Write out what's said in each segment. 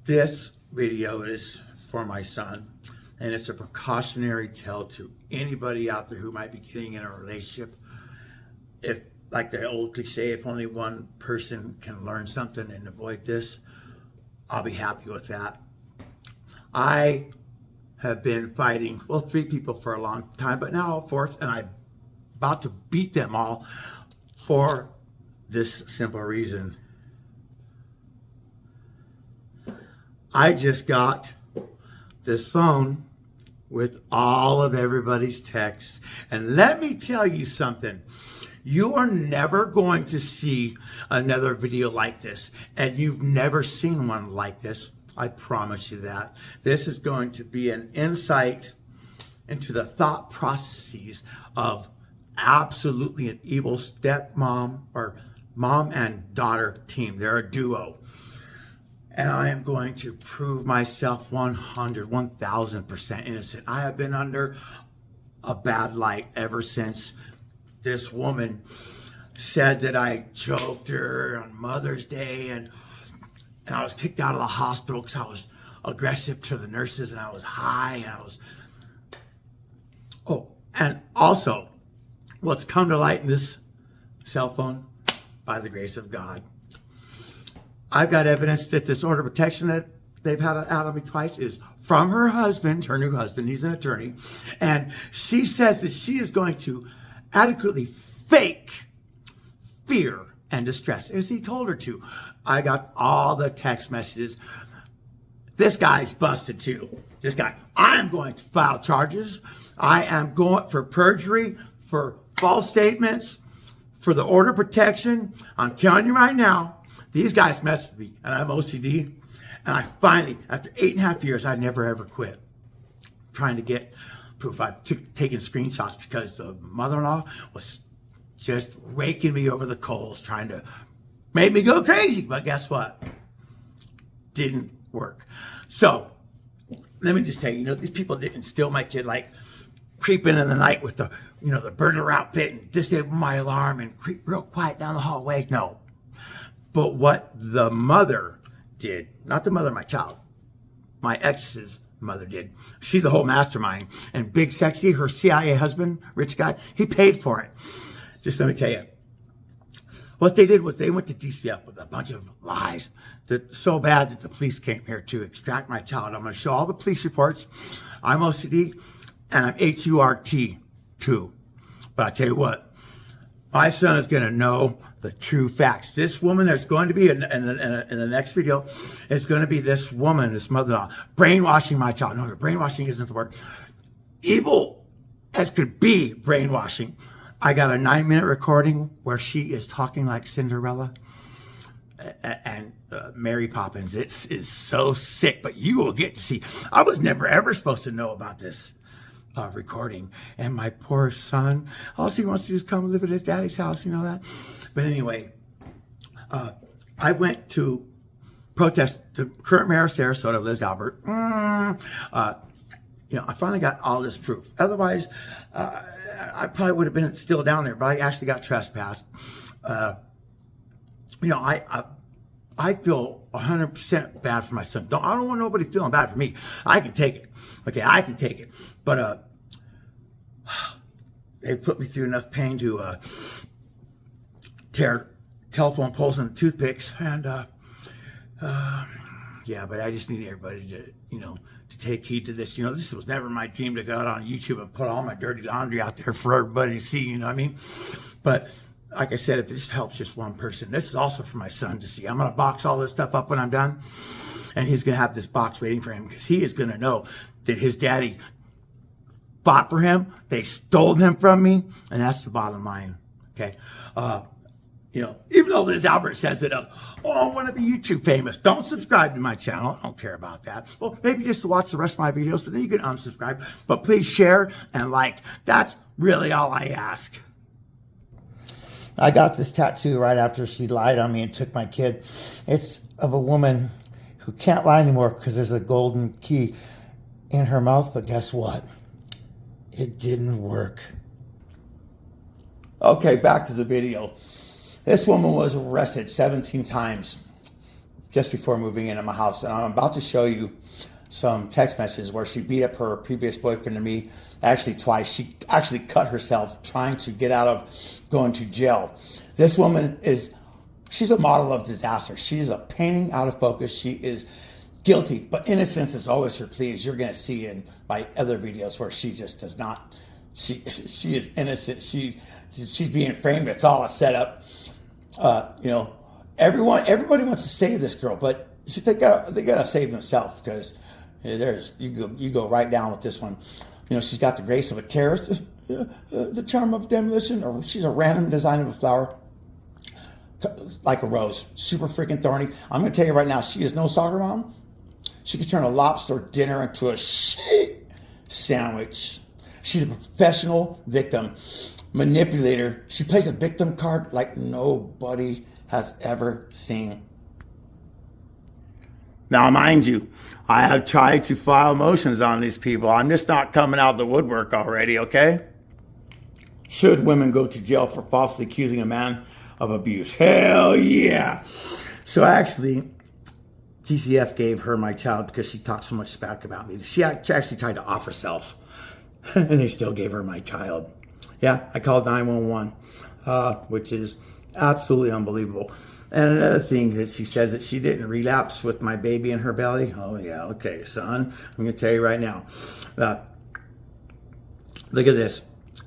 This video is for my son, and it's a precautionary tale to anybody out there who might be getting in a relationship. If, like the old cliche, if only one person can learn something and avoid this, I'll be happy with that. I have been fighting, well, 3 people for a long time, but now a 4th, and I'm about to beat them all for this simple reason. I just got this phone with all of everybody's texts. And let me tell you something. You are never going to see another video like this. And you've never seen one like this. I promise you that. This is going to be an insight into the thought processes of absolutely an evil stepmom or mom and daughter team. They're a duo. And I am going to prove myself 1000% innocent. I have been under a bad light ever since this woman said that I choked her on Mother's Day, and I was kicked out of the hospital because I was aggressive to the nurses and I was high and I was... Oh, and also, what's come to light in this cell phone, by the grace of God, I've got evidence that this order of protection that they've had out of me twice is from her husband, her new husband. He's an attorney. And she says that she is going to adequately fake fear and distress, as he told her to. I got all the text messages. This guy's busted too. This guy, I am going to file charges. I am going for perjury, for false statements, for the order of protection. I'm telling you right now, these guys messed with me, and I'm OCD. And I finally, after 8.5 years, I never ever quit trying to get proof. I've taken screenshots because the mother-in-law was just raking me over the coals, trying to make me go crazy. But guess what? Didn't work. So let me just tell you, these people didn't steal my kid, like creeping in the night with the, the burglar outfit and disable my alarm and creep real quiet down the hallway. No. But what the mother did, not the mother of my child, my ex's mother did. She's the whole mastermind. And Big Sexy, her CIA husband, rich guy, he paid for it. Just let me tell you. What they did was they went to DCF with a bunch of lies. So bad that the police came here to extract my child. I'm going to show all the police reports. I'm OCD and I'm HURT too. But I tell you what, my son is going to know the true facts. This woman, there's going to be in the next video, is going to be this woman, this mother-in-law, brainwashing my child. No, brainwashing isn't the word. Evil as could be brainwashing. I got a 9-minute recording where she is talking like Cinderella and Mary Poppins. It is so sick, but you will get to see. I was never ever supposed to know about this recording, and my poor son, all he wants to do is come live at his daddy's house, you know that. But anyway, I went to protest the current mayor of Sarasota, Liz Albert. I finally got all this proof. Otherwise, I probably would have been still down there, but I actually got trespassed. I feel 100% bad for my son. I don't want nobody feeling bad for me. I can take it. Okay, I can take it. But they put me through enough pain to tear telephone poles and toothpicks. And yeah, but I just need everybody to, to take heed to this. This was never my dream to go out on YouTube and put all my dirty laundry out there for everybody to see, you know what I mean? But like I said, if this helps just one person, this is also for my son to see. I'm going to box all this stuff up when I'm done. And he's going to have this box waiting for him because he is going to know that his daddy fought for him. They stole him from me. And that's the bottom line. Okay. Even though Liz Albert says that, I want to be YouTube famous. Don't subscribe to my channel. I don't care about that. Well, maybe just to watch the rest of my videos, but then you can unsubscribe. But please share and like. That's really all I ask. I got this tattoo right after she lied on me and took my kid. It's of a woman who can't lie anymore because there's a golden key in her mouth. But guess what? It didn't work. Okay, back to the video. This woman was arrested 17 times just before moving into my house. And I'm about to show you some text messages where she beat up her previous boyfriend and me, actually twice. She actually cut herself trying to get out of going to jail. This woman she's a model of disaster. She's a painting out of focus. She is guilty, but innocence is always her plea, as you're going to see in my other videos where she just does not, she is innocent. She's being framed. It's all a setup. Everybody wants to save this girl, but they gotta save themselves, because you go right down with this one. She's got the grace of a terrorist, the charm of demolition, or she's a random design of a flower, like a rose, super freaking thorny. I'm gonna tell you right now, she is no soccer mom. She could turn a lobster dinner into a shit sandwich. She's a professional victim manipulator. She plays a victim card like nobody has ever seen. Now, mind you, I have tried to file motions on these people. I'm just not coming out of the woodwork already, okay? Should women go to jail for falsely accusing a man of abuse? Hell yeah. So actually, DCF gave her my child because she talked so much smack about me. She actually tried to off herself, and they still gave her my child. Yeah, I called 911, which is absolutely unbelievable. And another thing that she says, that she didn't relapse with my baby in her belly. Oh yeah, okay, son. I'm gonna tell you right now. Look at this.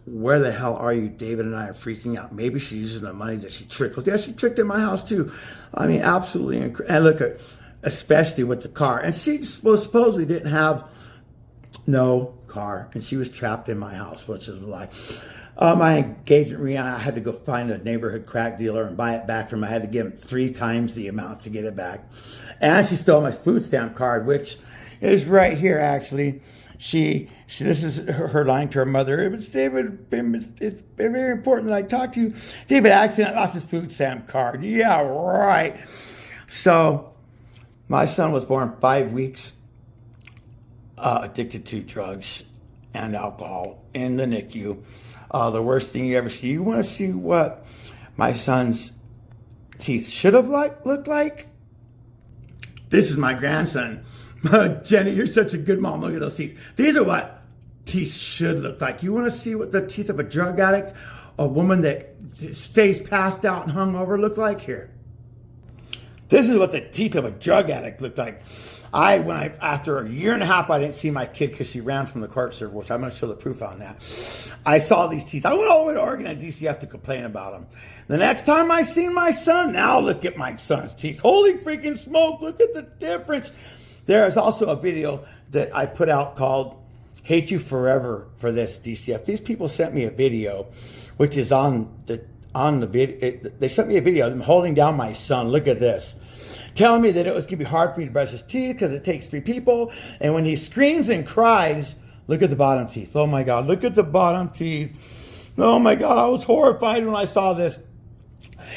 Where the hell are you? David and I are freaking out. Maybe she's using the money that she tricked with. Yeah, she tricked in my house too. I mean, absolutely incredible. And look at, especially with the car. And she supposedly didn't have no car, and she was trapped in my house, which is a lie. My engagement ring, I had to go find a neighborhood crack dealer and buy it back from him. I had to give him 3 times the amount to get it back. And she stole my food stamp card, which is right here, actually. This is her lying to her mother. It was David, it's very important that I talk to you. David accidentally lost his food stamp card. Yeah, right. So my son was born 5 weeks, addicted to drugs and alcohol in the NICU. The worst thing you ever see. You want to see what my son's teeth should have looked like? This is my grandson. Jenny, you're such a good mom. Look at those teeth. These are what teeth should look like. You want to see what the teeth of a drug addict, a woman that stays passed out and hungover, look like? Here. This is what the teeth of a drug addict looked like. After a year and a half, I didn't see my kid because she ran from the court server, which I'm going to show the proof on that. I saw these teeth. I went all the way to Oregon and DCF to complain about them. The next time I seen my son, now look at my son's teeth. Holy freaking smoke, look at the difference. There is also a video that I put out called Hate You Forever for this, DCF. These people sent me a video, which is on the video. They sent me a video of them holding down my son. Look at this. Telling me that it was going to be hard for me to brush his teeth because it takes 3 people. And when he screams and cries, look at the bottom teeth. Oh my God, look at the bottom teeth. Oh my God, I was horrified when I saw this.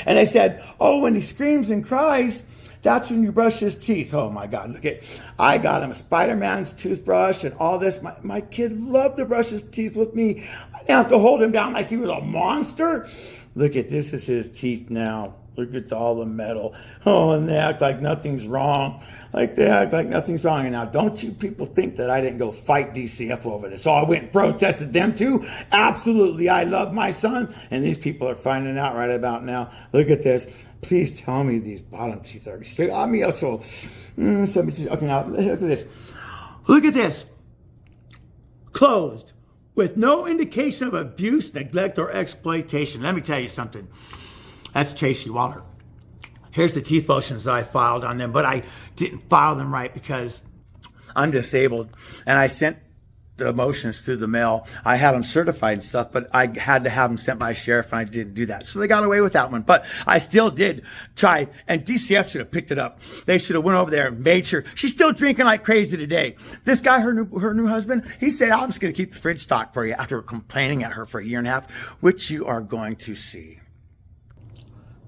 And they said, oh, when he screams and cries, that's when you brush his teeth. Oh my God, look at, I got him a Spider-Man's toothbrush and all this. My kid loved to brush his teeth with me. I didn't have to hold him down like he was a monster. Look at, this is his teeth now. Look at all the metal. Oh, and they act like nothing's wrong. And now, don't you people think that I didn't go fight DCF over this? Oh, I went and protested them too? Absolutely. I love my son. And these people are finding out right about now. Look at this. Please tell me these bottom teeth are... I mean, also... Okay, now, look at this. Look at this. Closed. With no indication of abuse, neglect, or exploitation. Let me tell you something. That's Tracy Waller. Here's the teeth motions that I filed on them, but I didn't file them right because I'm disabled. And I sent the motions through the mail. I had them certified and stuff, but I had to have them sent by sheriff, and I didn't do that. So they got away with that one. But I still did try, and DCF should have picked it up. They should have went over there and made sure. She's still drinking like crazy today. This guy, her new husband, he said, I'm just going to keep the fridge stocked for you after complaining at her for a year and a half, which you are going to see.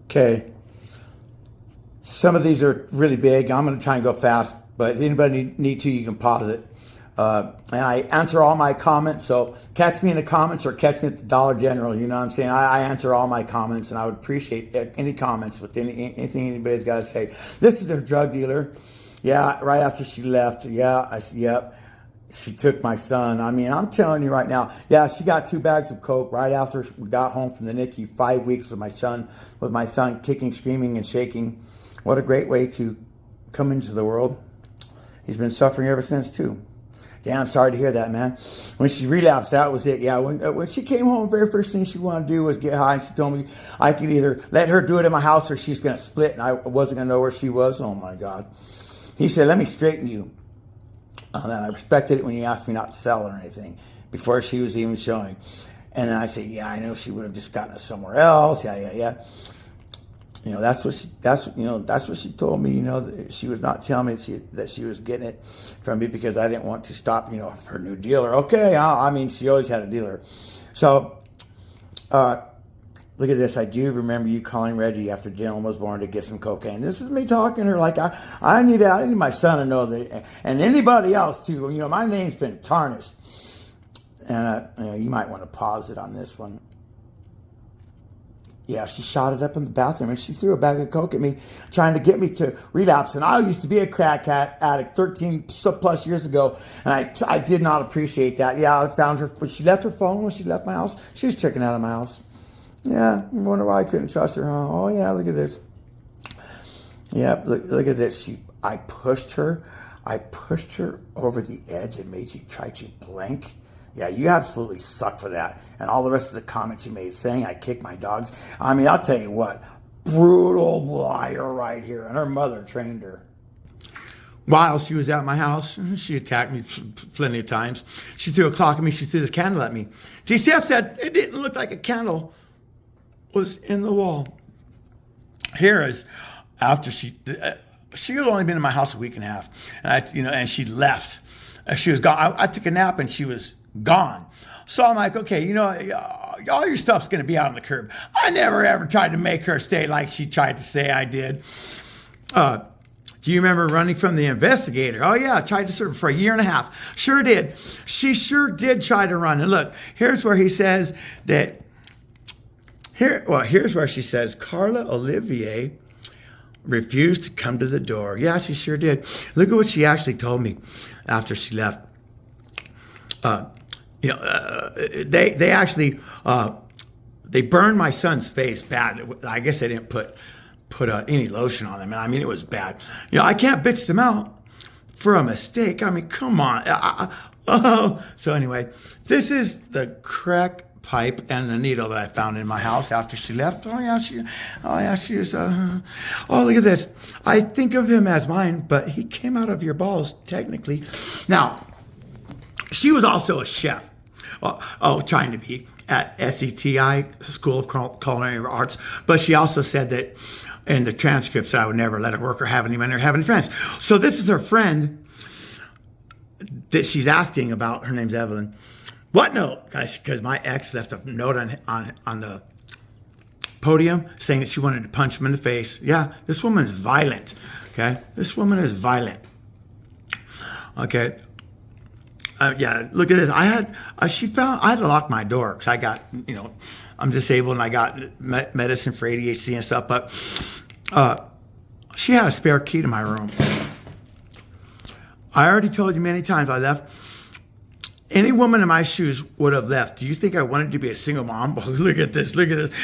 Okay, some of these are really big. I'm going to try and go fast, but anybody need to, you can pause it. And I answer all my comments. So catch me in the comments or catch me at the Dollar General. You know what I'm saying? I answer all my comments, and I would appreciate any comments with anything anybody's got to say. This is their drug dealer. Yeah, right after she left. Yeah, yep. She took my son. I mean, I'm telling you right now. Yeah, she got 2 bags of coke right after we got home from the NICU. 5 weeks with my son kicking, screaming, and shaking. What a great way to come into the world. He's been suffering ever since too. Damn, sorry to hear that, man. When she relapsed, that was it. Yeah, when she came home, the very first thing she wanted to do was get high. And she told me I could either let her do it in my house or she's going to split, and I wasn't going to know where she was. Oh, my God. He said, let me straighten you. And I respected it when you asked me not to sell or anything before she was even showing. And then I said, yeah, I know she would have just gotten us somewhere else. Yeah. You know, that's what she told me. You know, that she was not telling me that she was getting it from me because I didn't want to stop, you know, her new dealer. Okay, I mean, she always had a dealer. So, look at this. I do remember you calling Reggie after Dylan was born to get some cocaine. This is me talking to her like I need my son to know that, and anybody else too. You know, my name's been tarnished, and you know, you might want to pause it on this one. Yeah, she shot it up in the bathroom, and she threw a bag of coke at me, trying to get me to relapse. And I used to be a crack addict 13 plus years ago, and I did not appreciate that. Yeah, I found her when she left her phone. When she left my house, she was checking out of my house. Yeah, I wonder why I couldn't trust her, huh? Oh, yeah, look at this. Yeah, look at this. I pushed her over the edge and made you try to blink. Yeah, you absolutely suck for that. And all the rest of the comments you made saying I kicked my dogs. I mean, I'll tell you what, brutal liar right here. And her mother trained her. While she was at my house, she attacked me plenty of times. She threw a clock at me. She threw this candle at me. TCF said it didn't look like a candle was in the wall. Here is after she had only been in my house a week and a half, and she left. She was gone. I took a nap and she was gone. So I'm like, okay, you know, all your stuff's going to be out on the curb. I never ever tried to make her stay like she tried to say I did. Do you remember running from the investigator? Oh yeah, I tried to serve for a year and a half. Sure did. She sure did try to run. And look, here's where he says that. Here's where she says Carla Olivier refused to come to the door. Yeah, she sure did. Look at what she actually told me after she left. They actually they burned my son's face bad. I guess they didn't put any lotion on them. I mean, it was bad. You know, I can't bitch them out for a mistake. I mean, come on. So anyway, this is the crack pipe and the needle that I found in my house after she left. Oh yeah, she was. Oh, look at this. I think of him as mine, but he came out of your balls technically. Now, she was also a chef. Trying to be at SETI, School of Culinary Arts, but she also said that in the transcripts I would never let her work or have any money or have any friends. So this is her friend that she's asking about. Her name's Evelyn. What note? Because my ex left a note on the podium saying that she wanted to punch him in the face. Yeah, this woman is violent. Okay, this woman is violent. Okay. Yeah, look at this. I had to lock my door because I got, you know, I'm disabled and I got medicine for ADHD and stuff. But she had a spare key to my room. I already told you many times I left. Any woman in my shoes would have left. Do you think I wanted to be a single mom? Look at this.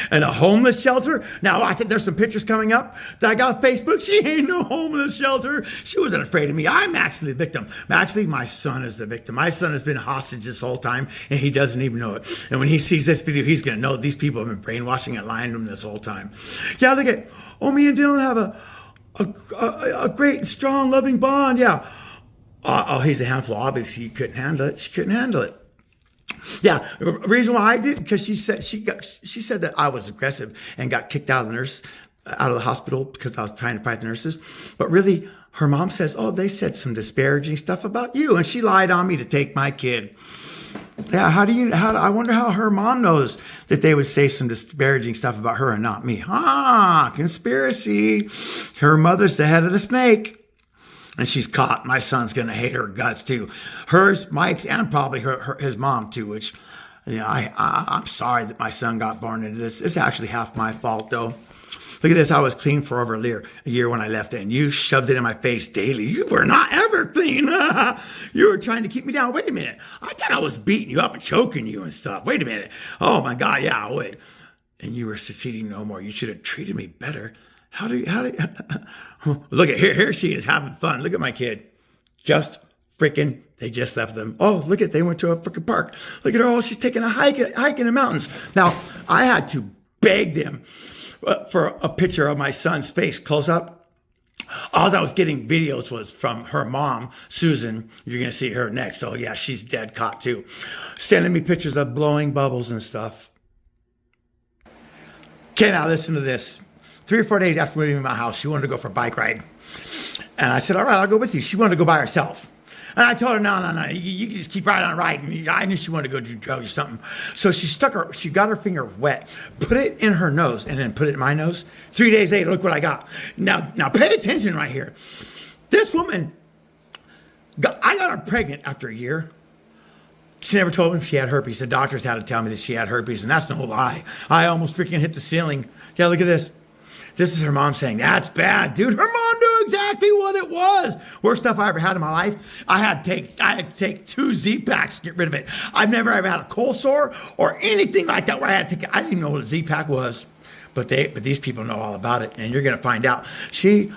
And a homeless shelter? Now, watch it. There's some pictures coming up that I got on Facebook. She ain't no homeless shelter. She wasn't afraid of me. I'm actually the victim. Actually, my son is the victim. My son has been hostage this whole time, and he doesn't even know it. And when he sees this video, he's going to know these people have been brainwashing and lying to him this whole time. Yeah, look at, me and Dylan have a great, strong, loving bond. Yeah. He's a handful. Obviously, he couldn't handle it. She couldn't handle it. Yeah, the reason why I did because she said that I was aggressive and got kicked out of the hospital because I was trying to fight the nurses. But really, her mom says, they said some disparaging stuff about you, and she lied on me to take my kid. Yeah, I wonder how her mom knows that they would say some disparaging stuff about her and not me. Conspiracy. Her mother's the head of the snake. and she's caught. My son's gonna hate her guts too. Hers, Mike's, and probably his mom too. Which, I'm sorry that my son got born into this. It's actually half my fault though. Look at this. I was clean for over a year when I left it, and you shoved it in my face daily. You were not ever clean. You were trying to keep me down. Wait a minute. I thought I was beating you up and choking you and stuff. Wait a minute. Oh my God. Yeah. Wait. And you were succeeding no more. You should have treated me better. How do you, look at here she is having fun. Look at my kid. They just left them. Oh, look at, they went to a freaking park. Look at her. Oh, she's taking a hike in the mountains. Now, I had to beg them for a picture of my son's face close up. All I was getting videos was from her mom, Susan. You're going to see her next. Oh yeah, she's dead caught too. Sending me pictures of blowing bubbles and stuff. Okay, now listen to this. 3 or 4 days after moving to my house, she wanted to go for a bike ride. And I said, all right, I'll go with you. She wanted to go by herself. And I told her, no, you can just keep right on riding. I knew she wanted to go do drugs or something. So she got her finger wet, put it in her nose, and then put it in my nose. 3 days later, look what I got. Now pay attention right here. This woman, I got her pregnant after a year. She never told me she had herpes. The doctors had to tell me that she had herpes, and that's no lie. I almost freaking hit the ceiling. Yeah, look at this. This is her mom saying, that's bad, dude. Her mom knew exactly what it was. Worst stuff I ever had in my life. I had to take 2 Z-Packs to get rid of it. I've never ever had a cold sore or anything like that where I didn't even know what a Z-Pack was. But these people know all about it, and you're going to find out. She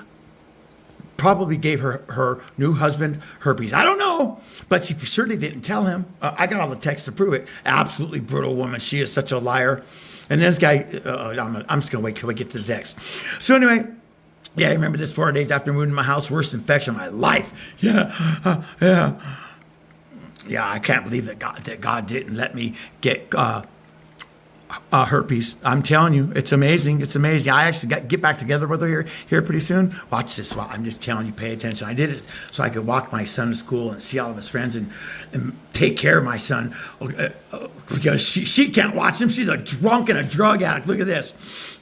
probably gave her new husband herpes. I don't know, but she certainly didn't tell him. I got all the texts to prove it. Absolutely brutal woman. She is such a liar. And this guy, I'm just going to wait till we get to the text. So anyway, yeah, I remember this 4 days after moving to my house, worst infection of my life. Yeah, I can't believe that God didn't let me get herpes. I'm telling you, it's amazing. It's amazing. I actually get back together with her here pretty soon. Watch this. Well, I'm just telling you, pay attention. I did it so I could walk my son to school and see all of his friends and take care of my son because she can't watch him. She's a drunk and a drug addict. Look at this.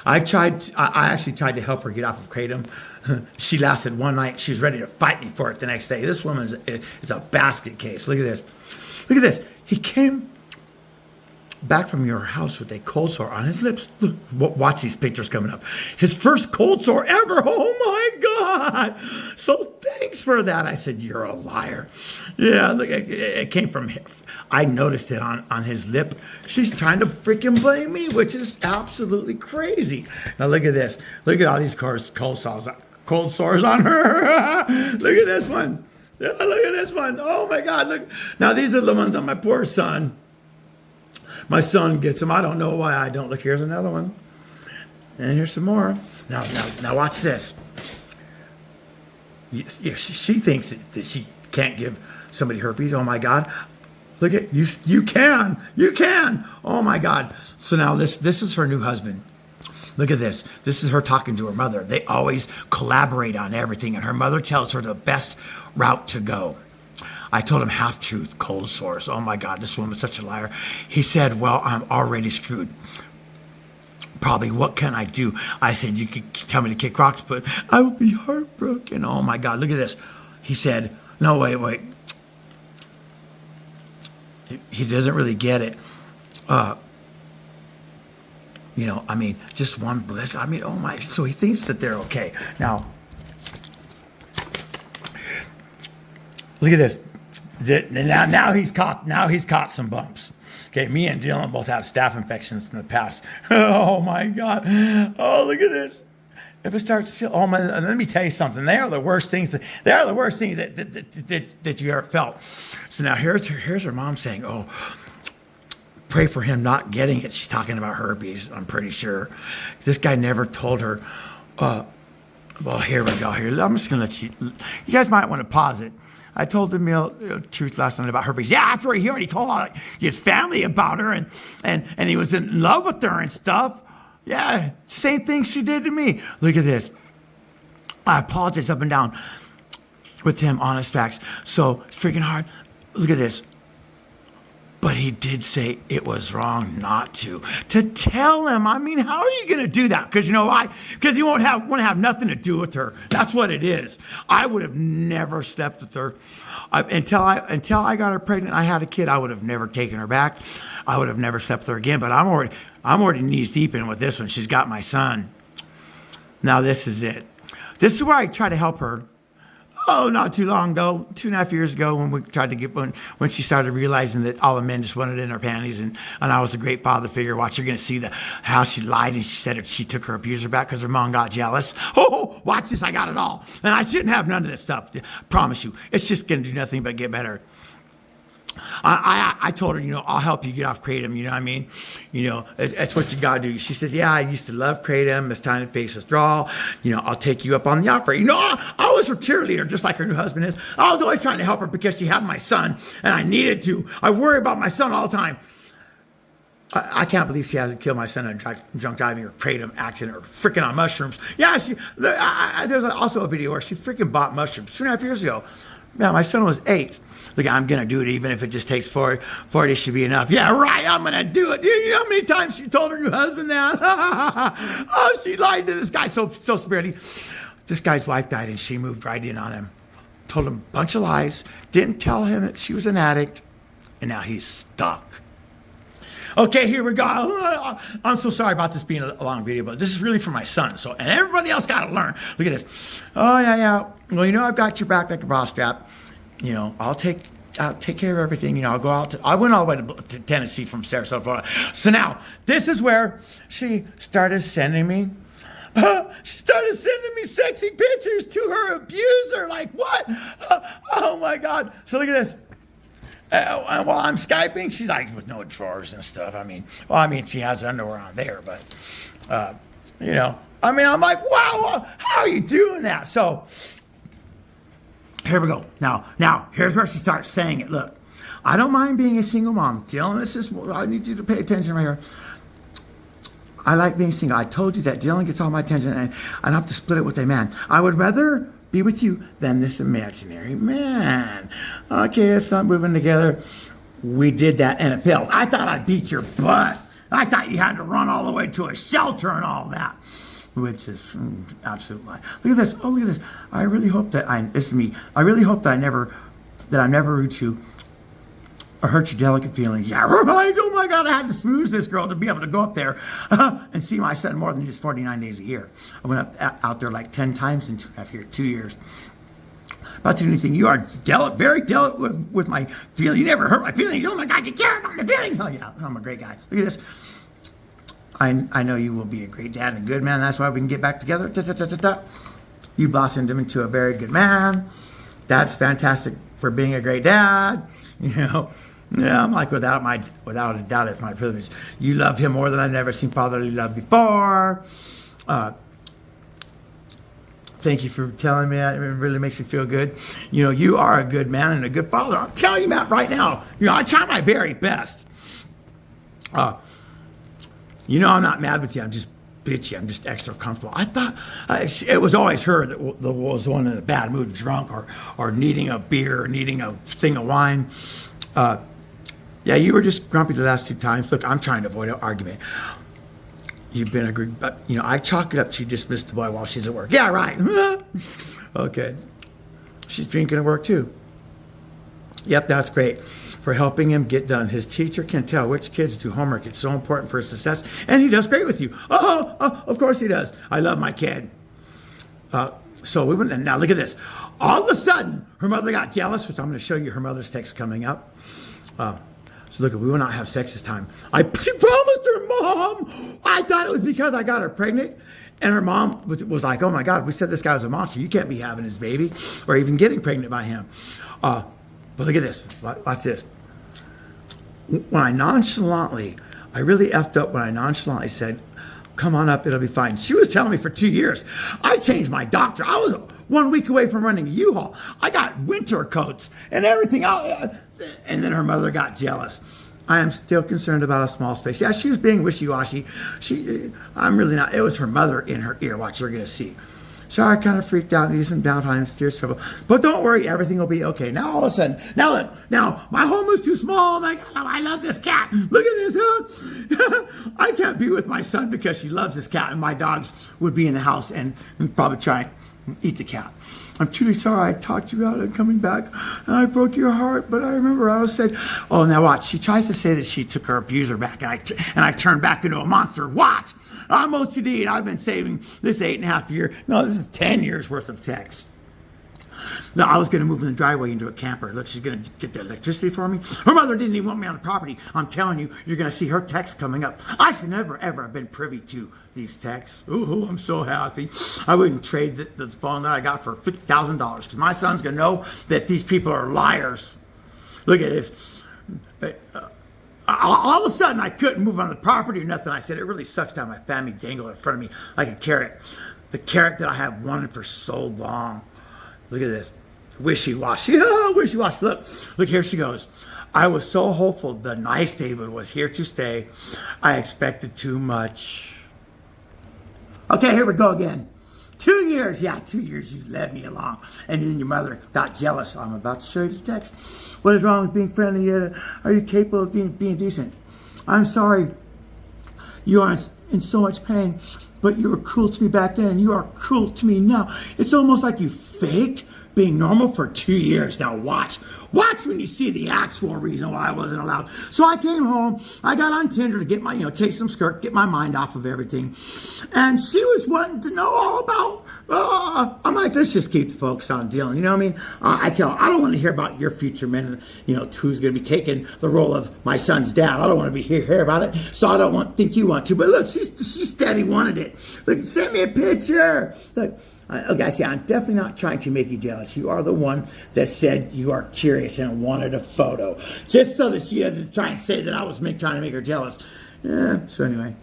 I actually tried to help her get off of kratom. She lasted one night. She was ready to fight me for it the next day. This woman is a basket case. Look at this. Look at this. He came back from your house with a cold sore on his lips. Look, watch these pictures coming up. His first cold sore ever. Oh my God. So thanks for that. I said, you're a liar. Yeah, look, it came from him. I noticed it on his lip. She's trying to freaking blame me, which is absolutely crazy. Now look at this. Look at all these cold sores on her. Look at this one. Yeah, look at this one. Oh my God. Look. Now these are the ones on my poor son. My son gets them. I don't know why I don't. Look, here's another one. And here's some more. Now watch this. She thinks that she can't give somebody herpes. Oh my God. Look at you. You can. Oh my God. So now this is her new husband. Look at this. This is her talking to her mother. They always collaborate on everything. And her mother tells her the best route to go. I told him half-truth, cold sores. Oh my God, this woman's such a liar. He said, well, I'm already screwed. Probably, what can I do? I said, you could tell me to kick rocks, but I would be heartbroken. Oh my God, look at this. He said, no, wait. He doesn't really get it. Just one bliss. Oh my, so he thinks that they're okay. Now, look at this. Now he's caught some bumps. Okay, me and Dylan both have staph infections in the past. Oh my God. Oh, look at this. If it starts to feel, oh my, let me tell you something. They are the worst things that you ever felt. So now here's her mom saying, oh, pray for him not getting it. She's talking about herpes, I'm pretty sure. This guy never told her. Well, here we go. Here, I'm just going to let you guys might want to pause it. I told the truth last night about herpes. Yeah, after he already told all his family about her and he was in love with her and stuff. Yeah, same thing she did to me. Look at this. I apologize up and down with him, honest facts. So freaking hard. Look at this. But he did say it was wrong not to tell him. I mean, how are you going to do that? Because you know why? Because he want to have nothing to do with her. That's what it is. I would have never slept with her until I got her pregnant. I had a kid. I would have never taken her back. I would have never slept with her again. But I'm already knees deep in with this one. She's got my son. Now this is it. This is where I try to help her. Oh, not too long ago, 2.5 years ago, when we tried to when she started realizing that all the men just wanted in her panties, and I was a great father figure. Watch, you're going to see how she lied, and she said that she took her abuser back because her mom got jealous. Oh, watch this, I got it all. And I shouldn't have none of this stuff. Promise you. It's just going to do nothing but get better. I told her, I'll help you get off Kratom, you know what I mean? That's what you gotta do. She said, yeah, I used to love Kratom. It's time to face withdrawal. I'll take you up on the offer. I was her cheerleader, just like her new husband is. I was always trying to help her because she had my son, and I needed to. I worry about my son all the time. I can't believe she hasn't killed my son in a drunk driving or Kratom accident or freaking on mushrooms. Yeah, there's also a video where she freaking bought mushrooms 2.5 years ago. Man, my son was 8. Look, I'm going to do it even if it just takes 4 days should be enough. Yeah, right, I'm going to do it. You know how many times she told her new husband that? Oh, she lied to this guy so severely. This guy's wife died and she moved right in on him. Told him a bunch of lies. Didn't tell him that she was an addict. And now he's stuck. Okay, here we go. I'm so sorry about this being a long video, but this is really for my son. And everybody else got to learn. Look at this. Oh, yeah. Well, I've got your back like a bra strap. I'll take care of everything. I'll go out. I went all the way to Tennessee from Sarasota, Florida. So now, this is where she started sending me. She started sending me sexy pictures to her abuser. Like, what? Oh, my God. So look at this. While I'm Skyping, she's like with no drawers and stuff. She has underwear on there, but, I'm like, wow, how are you doing that? So, here we go. Now, here's where she starts saying it. Look, I don't mind being a single mom. Dylan, I need you to pay attention right here. I like being single. I told you that Dylan gets all my attention, and I don't have to split it with a man. I would rather be with you than this imaginary man. Okay, let's start moving together. We did that, and it failed. I thought I'd beat your butt. I thought you had to run all the way to a shelter and all that. Which is absolute lie. Look at this. Oh, look at this. I really hope that this is me. I really hope that I'm never rude you or hurt your delicate feelings. Yeah, right. Oh my God, I had to smooze this girl to be able to go up there and see my son more than just 49 days a year. I went out there like 10 times in 2 years. About to do anything. You are very delicate with my feelings. You never hurt my feelings. Oh my God, you care about my feelings. Oh yeah, I'm a great guy. Look at this. I know you will be a great dad and a good man. That's why we can get back together. You blossomed him into a very good man. That's fantastic for being a great dad. Yeah, I'm like, without a doubt, it's my privilege. You love him more than I've never seen fatherly love before. Thank you for telling me that. It really makes me feel good. You are a good man and a good father. I'm telling you that right now. I try my very best. I'm not mad with you. I'm just bitchy. I'm just extra comfortable. I thought it was always her that was the one in a bad mood, drunk or needing a beer or needing a thing of wine. Yeah, you were just grumpy the last 2 times. Look, I'm trying to avoid an argument. You've been agreed, but I chalk it up to you dismissed the boy while she's at work. Yeah, right. Okay. She's drinking at work too. Yep, that's great. For helping him get done. His teacher can tell which kids do homework. It's so important for his success. And he does great with you. Oh, of course he does. I love my kid. So we went, and now look at this. All of a sudden, her mother got jealous, which I'm going to show you her mother's text coming up. So look, we will not have sex this time. She promised her mom. I thought it was because I got her pregnant. And her mom was like, oh my God, we said this guy was a monster. You can't be having his baby or even getting pregnant by him. But look at this. Watch this. When I really effed up when I nonchalantly said, come on up, it'll be fine. She was telling me for 2 years. I changed my doctor. I was 1 week away from running a U-Haul. I got winter coats and everything else. And then her mother got jealous. I am still concerned about a small space. Yeah, she was being wishy-washy. I'm really not. It was her mother in her ear. Watch, you're going to see. Sorry, I kind of freaked out. Needed some downtime, steers trouble. But don't worry, everything will be okay. Now all of a sudden, now look, now my home is too small. My God, I love this cat. Look at this. Huh? I can't be with my son because she loves this cat, and my dogs would be in the house and probably try and eat the cat. I'm truly sorry I talked you out of coming back, and I broke your heart. But I remember I was said, "Oh, now watch." She tries to say that she took her abuser back, and I turned back into a monster. Watch. I'm OCD, and I've been saving this 8.5 years. No, this is 10 years worth of texts. No, I was going to move in the driveway into a camper. Look, she's going to get the electricity for me. Her mother didn't even want me on the property. I'm telling you, you're going to see her texts coming up. I should never, ever have been privy to these texts. Ooh, I'm so happy. I wouldn't trade the phone that I got for $50,000 because my son's going to know that these people are liars. Look at this. All of a sudden, I couldn't move on the property or nothing. I said, it really sucks to have my family dangle in front of me like a carrot. The carrot that I have wanted for so long. Look at this. Wishy-washy. Oh, wishy-washy. Look, here she goes. I was so hopeful the nice David was here to stay. I expected too much. Okay, here we go again. 2 years. Yeah, 2 years you led me along. And then your mother got jealous. I'm about to show you the text. What is wrong with being friendly? Are you capable of being decent? I'm sorry. You are in so much pain. But you were cruel to me back then, and you are cruel to me now. It's almost like you faked being normal for 2 years. Now watch when you see the actual reason why I wasn't allowed. So I came home, I got on Tinder to get my, take some skirt, get my mind off of everything. And she was wanting to know all about, I'm like, let's just keep the focus on Dylan. You know what I mean? I tell her, I don't want to hear about your future men, who's going to be taking the role of my son's dad. I don't want to hear about it. So I don't think you want to. But look, she steady wanted it. Look, send me a picture. Look. Look, I say, I'm definitely not trying to make you jealous. You are the one that said you are curious and wanted a photo. Just so that she doesn't try and say that I was trying to make her jealous. Yeah, so anyway.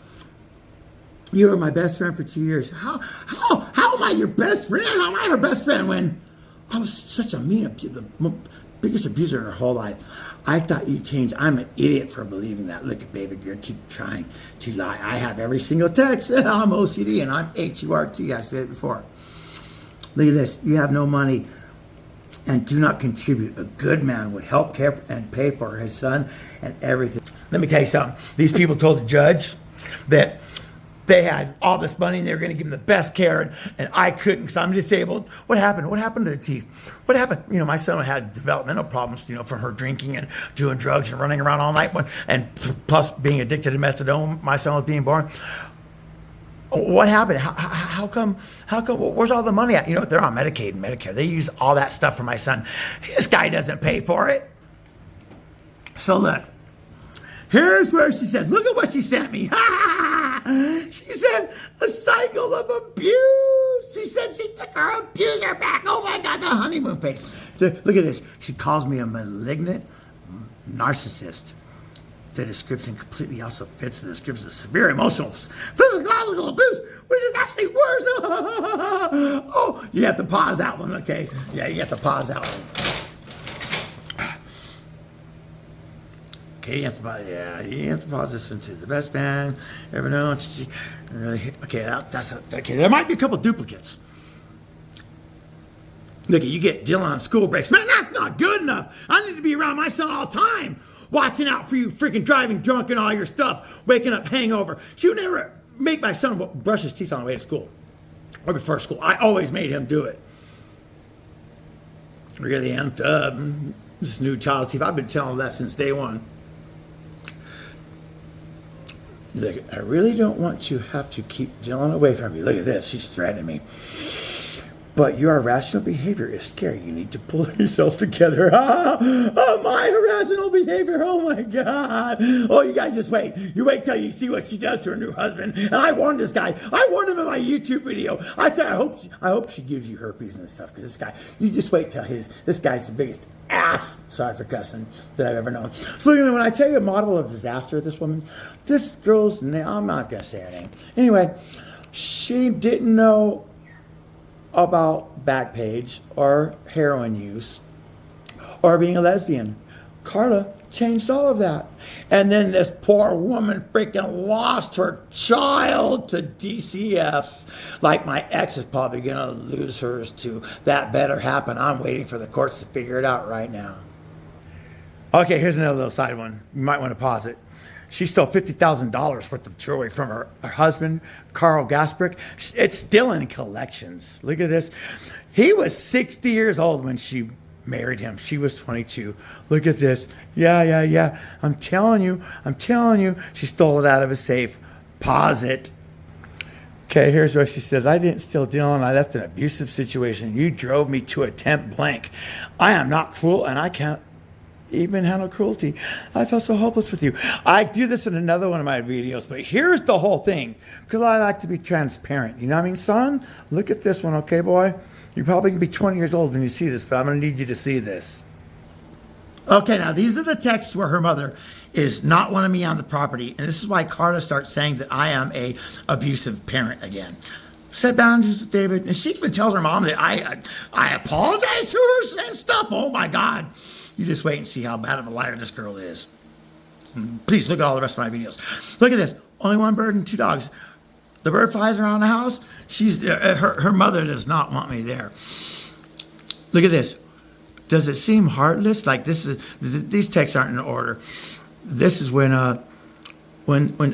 You were my best friend for 2 years. How am I your best friend? How am I her best friend when I was such a the biggest abuser in her whole life? I thought you changed. I'm an idiot for believing that. Look at baby girl, keep trying to lie. I have every single text. I'm OCD and I'm HURT. I said it before. Look at this. You have no money and do not contribute. A good man would help care and pay for his son and everything. Let me tell you something. These people told the judge that they had all this money and they were going to give him the best care, and I couldn't because I'm disabled. What happened? What happened to the teeth? What happened? My son had developmental problems, from her drinking and doing drugs and running around all night, and plus being addicted to methadone. My son was being born. What happened? How come? Where's all the money at? They're on Medicaid and Medicare. They use all that stuff for my son. This guy doesn't pay for it. So look, here's where she says, look at what she sent me. She said, a cycle of abuse. She said she took her abuser back. Oh my God, the honeymoon face. Look at this. She calls me a malignant narcissist. The description completely also fits the description of severe emotional physiological abuse, which is actually worse. Oh, you have to pause that one, okay? Yeah, you have to pause that one. Okay, you have to pause this one too. The best man ever known. Really, okay, okay. There might be a couple duplicates. Look, you get Dylan on school breaks. Man, that's not good enough. I need to be around my son all the time. Watching out for you, freaking driving drunk and all your stuff, waking up hangover. She would never make my son brush his teeth on the way to school or before school. I always made him do it. Really amped up. This new child teeth. I've been telling that since day one. Look, I really don't want to have to keep Dylan away from you. Look at this. She's threatening me. But your irrational behavior is scary. You need to pull yourself together. Oh, my irrational behavior. Oh, my God. Oh, you guys just wait. You wait till you see what she does to her new husband. And I warned this guy. I warned him in my YouTube video. I said, I hope she gives you herpes and stuff. Because this guy, you just wait till this guy's the biggest ass, sorry for cussing, that I've ever known. So when I tell you a model of disaster, this woman, this girl's name, I'm not going to say her name. Anyway, she didn't know about Backpage or heroin use or being a lesbian Carla changed all of that. And then this poor woman freaking lost her child to DCF. Like my ex is probably going to lose hers too. That better happen. I'm waiting for the courts to figure it out right now. Okay, here's another little side one. You might want to pause it. She stole $50,000 worth of jewelry from her husband, Carl Gasprick. It's still in collections. Look at this. He was 60 years old when she married him. She was 22. Look at this. Yeah. I'm telling you. She stole it out of his safe. Pause it. Okay, here's what she says. I didn't steal, Dylan. I left an abusive situation. You drove me to attempt blank. I am not cruel, and I can't even handle cruelty. I felt so hopeless with you. I do this in another one of my videos, but here's the whole thing, because I like to be transparent. You know what I mean, son? Look at this one, okay, boy? You're probably going to be 20 years old when you see this, but I'm going to need you to see this. Okay, now these are the texts where her mother is not wanting me on the property, and this is why Carla starts saying that I am a abusive parent again. Set boundaries with David, and she even tells her mom that I apologize to her and stuff. Oh my God. You just wait and see how bad of a liar this girl is. Please look at all the rest of my videos. Look at this. Only one bird and two dogs. The bird flies around the house. Her mother does not want me there. Look at this. Does it seem heartless? Like these texts aren't in order. This is when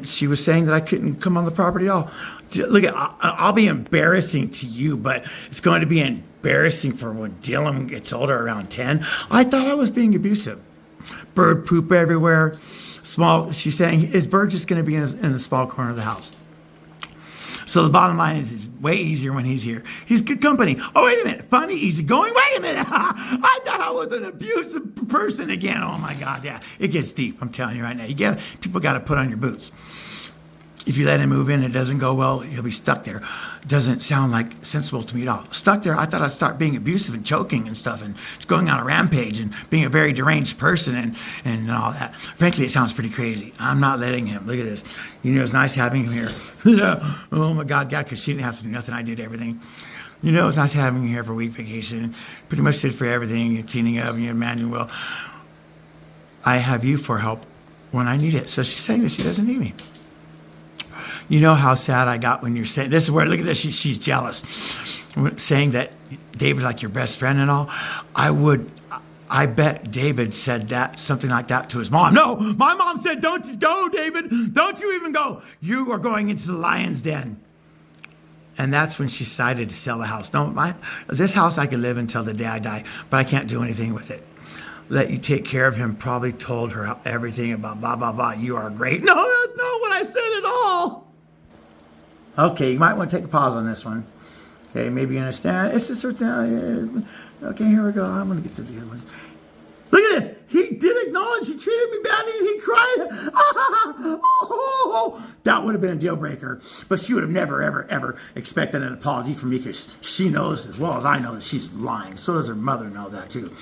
she was saying that I couldn't come on the property at all. Look at, I'll be embarrassing to you, but it's going to be embarrassing for when Dylan gets older, around 10. I thought I was being abusive. Bird poop everywhere. She's saying, is Bird just going to be in the small corner of the house? So the bottom line is, it's way easier when he's here. He's good company. Oh, wait a minute. Funny, easygoing. Wait a minute. I thought I was an abusive person again. Oh, my God. Yeah, it gets deep. I'm telling you right now. People got to put on your boots. If you let him move in, it doesn't go well, he'll be stuck there. It doesn't sound like sensible to me at all. Stuck there, I thought I'd start being abusive and choking and stuff and going on a rampage and being a very deranged person and all that. Frankly, it sounds pretty crazy. I'm not letting him. Look at this. You know, it's nice having him here. Oh my God, because she didn't have to do nothing. I did everything. You know, it's nice having him here for a week vacation. Pretty much did for everything, cleaning up, you imagine, well, I have you for help when I need it. So she's saying that she doesn't need me. You know how sad I got when you're saying, this is where, look at this, she's jealous. Saying that David's like your best friend and all. I bet David said that, something like that to his mom. No, my mom said, don't you go, David. Don't you even go. You are going into the lion's den. And that's when she decided to sell the house. No, this house I could live until the day I die, but I can't do anything with it. Let you take care of him, probably told her everything about blah, blah, blah. You are great. No, that's not what I said at all. Okay, you might want to take a pause on this one. Okay, maybe you understand. It's just sort of, okay, here we go. I'm going to get to the other ones. Look at this. He did acknowledge he treated me badly and he cried. Oh, that would have been a deal breaker. But she would have never, ever, ever expected an apology from me because she knows as well as I know that she's lying. So does her mother know that too.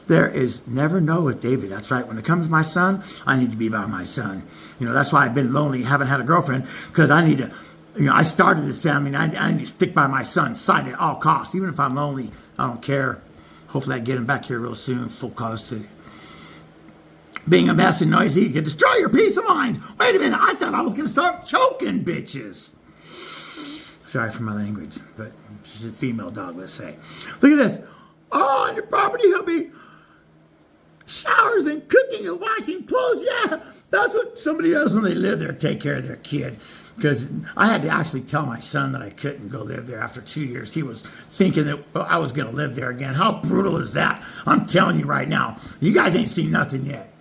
There is never no with David. That's right. When it comes to my son, I need to be by my son. You know, that's why I've been lonely, haven't had a girlfriend, because I need to, you know, I started this family and I need to stick by my son's side at all costs. Even if I'm lonely, I don't care. Hopefully I get him back here real soon, full cause to being a mess and noisy. You can destroy your peace of mind. Wait a minute, I thought I was going to start choking bitches. Sorry for my language, but she's a female dog, let's say. Look at this. Oh, on your property, he'll be showers and cooking and washing clothes. Yeah, that's what somebody does when they live there, take care of their kid. Because I had to actually tell my son that I couldn't go live there after 2 years. He was thinking that I was going to live there again. How brutal is that? I'm telling you right now. You guys ain't seen nothing yet.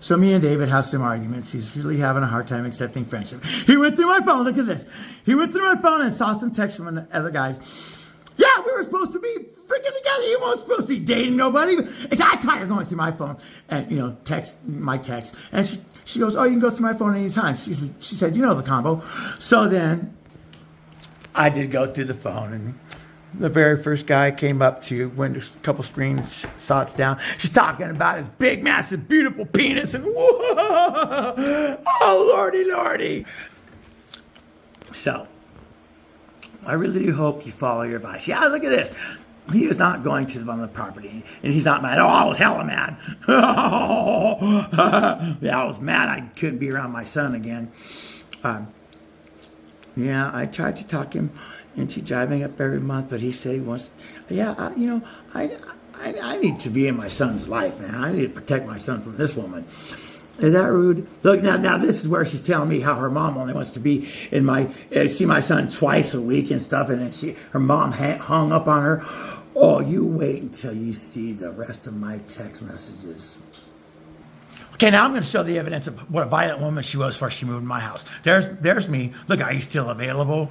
So me and David have some arguments. He's really having a hard time accepting friendship. He went through my phone. Look at this. He went through my phone and saw some text from the other guys. Yeah, we were supposed to be freaking together. You weren't supposed to be dating nobody. I caught her going through my phone and, you know, my text. And she goes, oh, you can go through my phone anytime. She said, you know the combo. So then I did go through the phone, and the very first guy came up to, went a couple screenshots down. She's talking about his big, massive, beautiful penis, and whoa, oh, lordy, lordy. So I really do hope you follow your advice. Yeah, look at this. He is not going to on the property, and he's not mad. Oh, I was hella mad. Yeah, I was mad. I couldn't be around my son again. Yeah, I tried to talk him into driving up every month, but he said he wants. Yeah, I need to be in my son's life, man. I need to protect my son from this woman. Is that rude? Look, now this is where she's telling me how her mom only wants to be in see my son twice a week and stuff, and then her mom hung up on her. Oh, you wait until you see the rest of my text messages. Okay, now I'm going to show the evidence of what a violent woman she was before she moved to my house. There's me. Look, are you still available?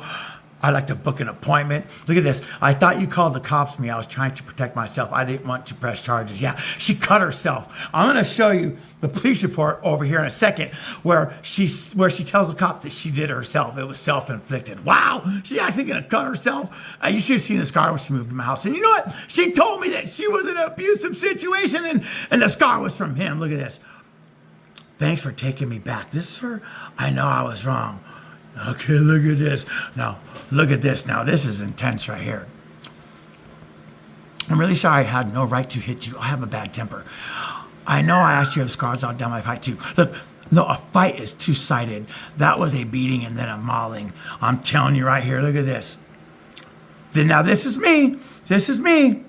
I'd like to book an appointment. Look at this. I thought you called the cops on me. I was trying to protect myself. I didn't want to press charges. Yeah, she cut herself. I'm going to show you the police report over here in a second where she tells the cops that she did it herself. It was self-inflicted. Wow, she actually going to cut herself? You should have seen the scar when she moved to my house. And you know what? She told me that she was in an abusive situation and the scar was from him. Look at this. Thanks for taking me back. This is her. I know I was wrong. Okay, look at this. Now, look at this. Now, this is intense right here. I'm really sorry I had no right to hit you. I have a bad temper. I know I asked you to have scars all down my fight too. Look, no, a fight is two-sided. That was a beating and then a mauling. I'm telling you right here, look at this. Now, this is me. This is me.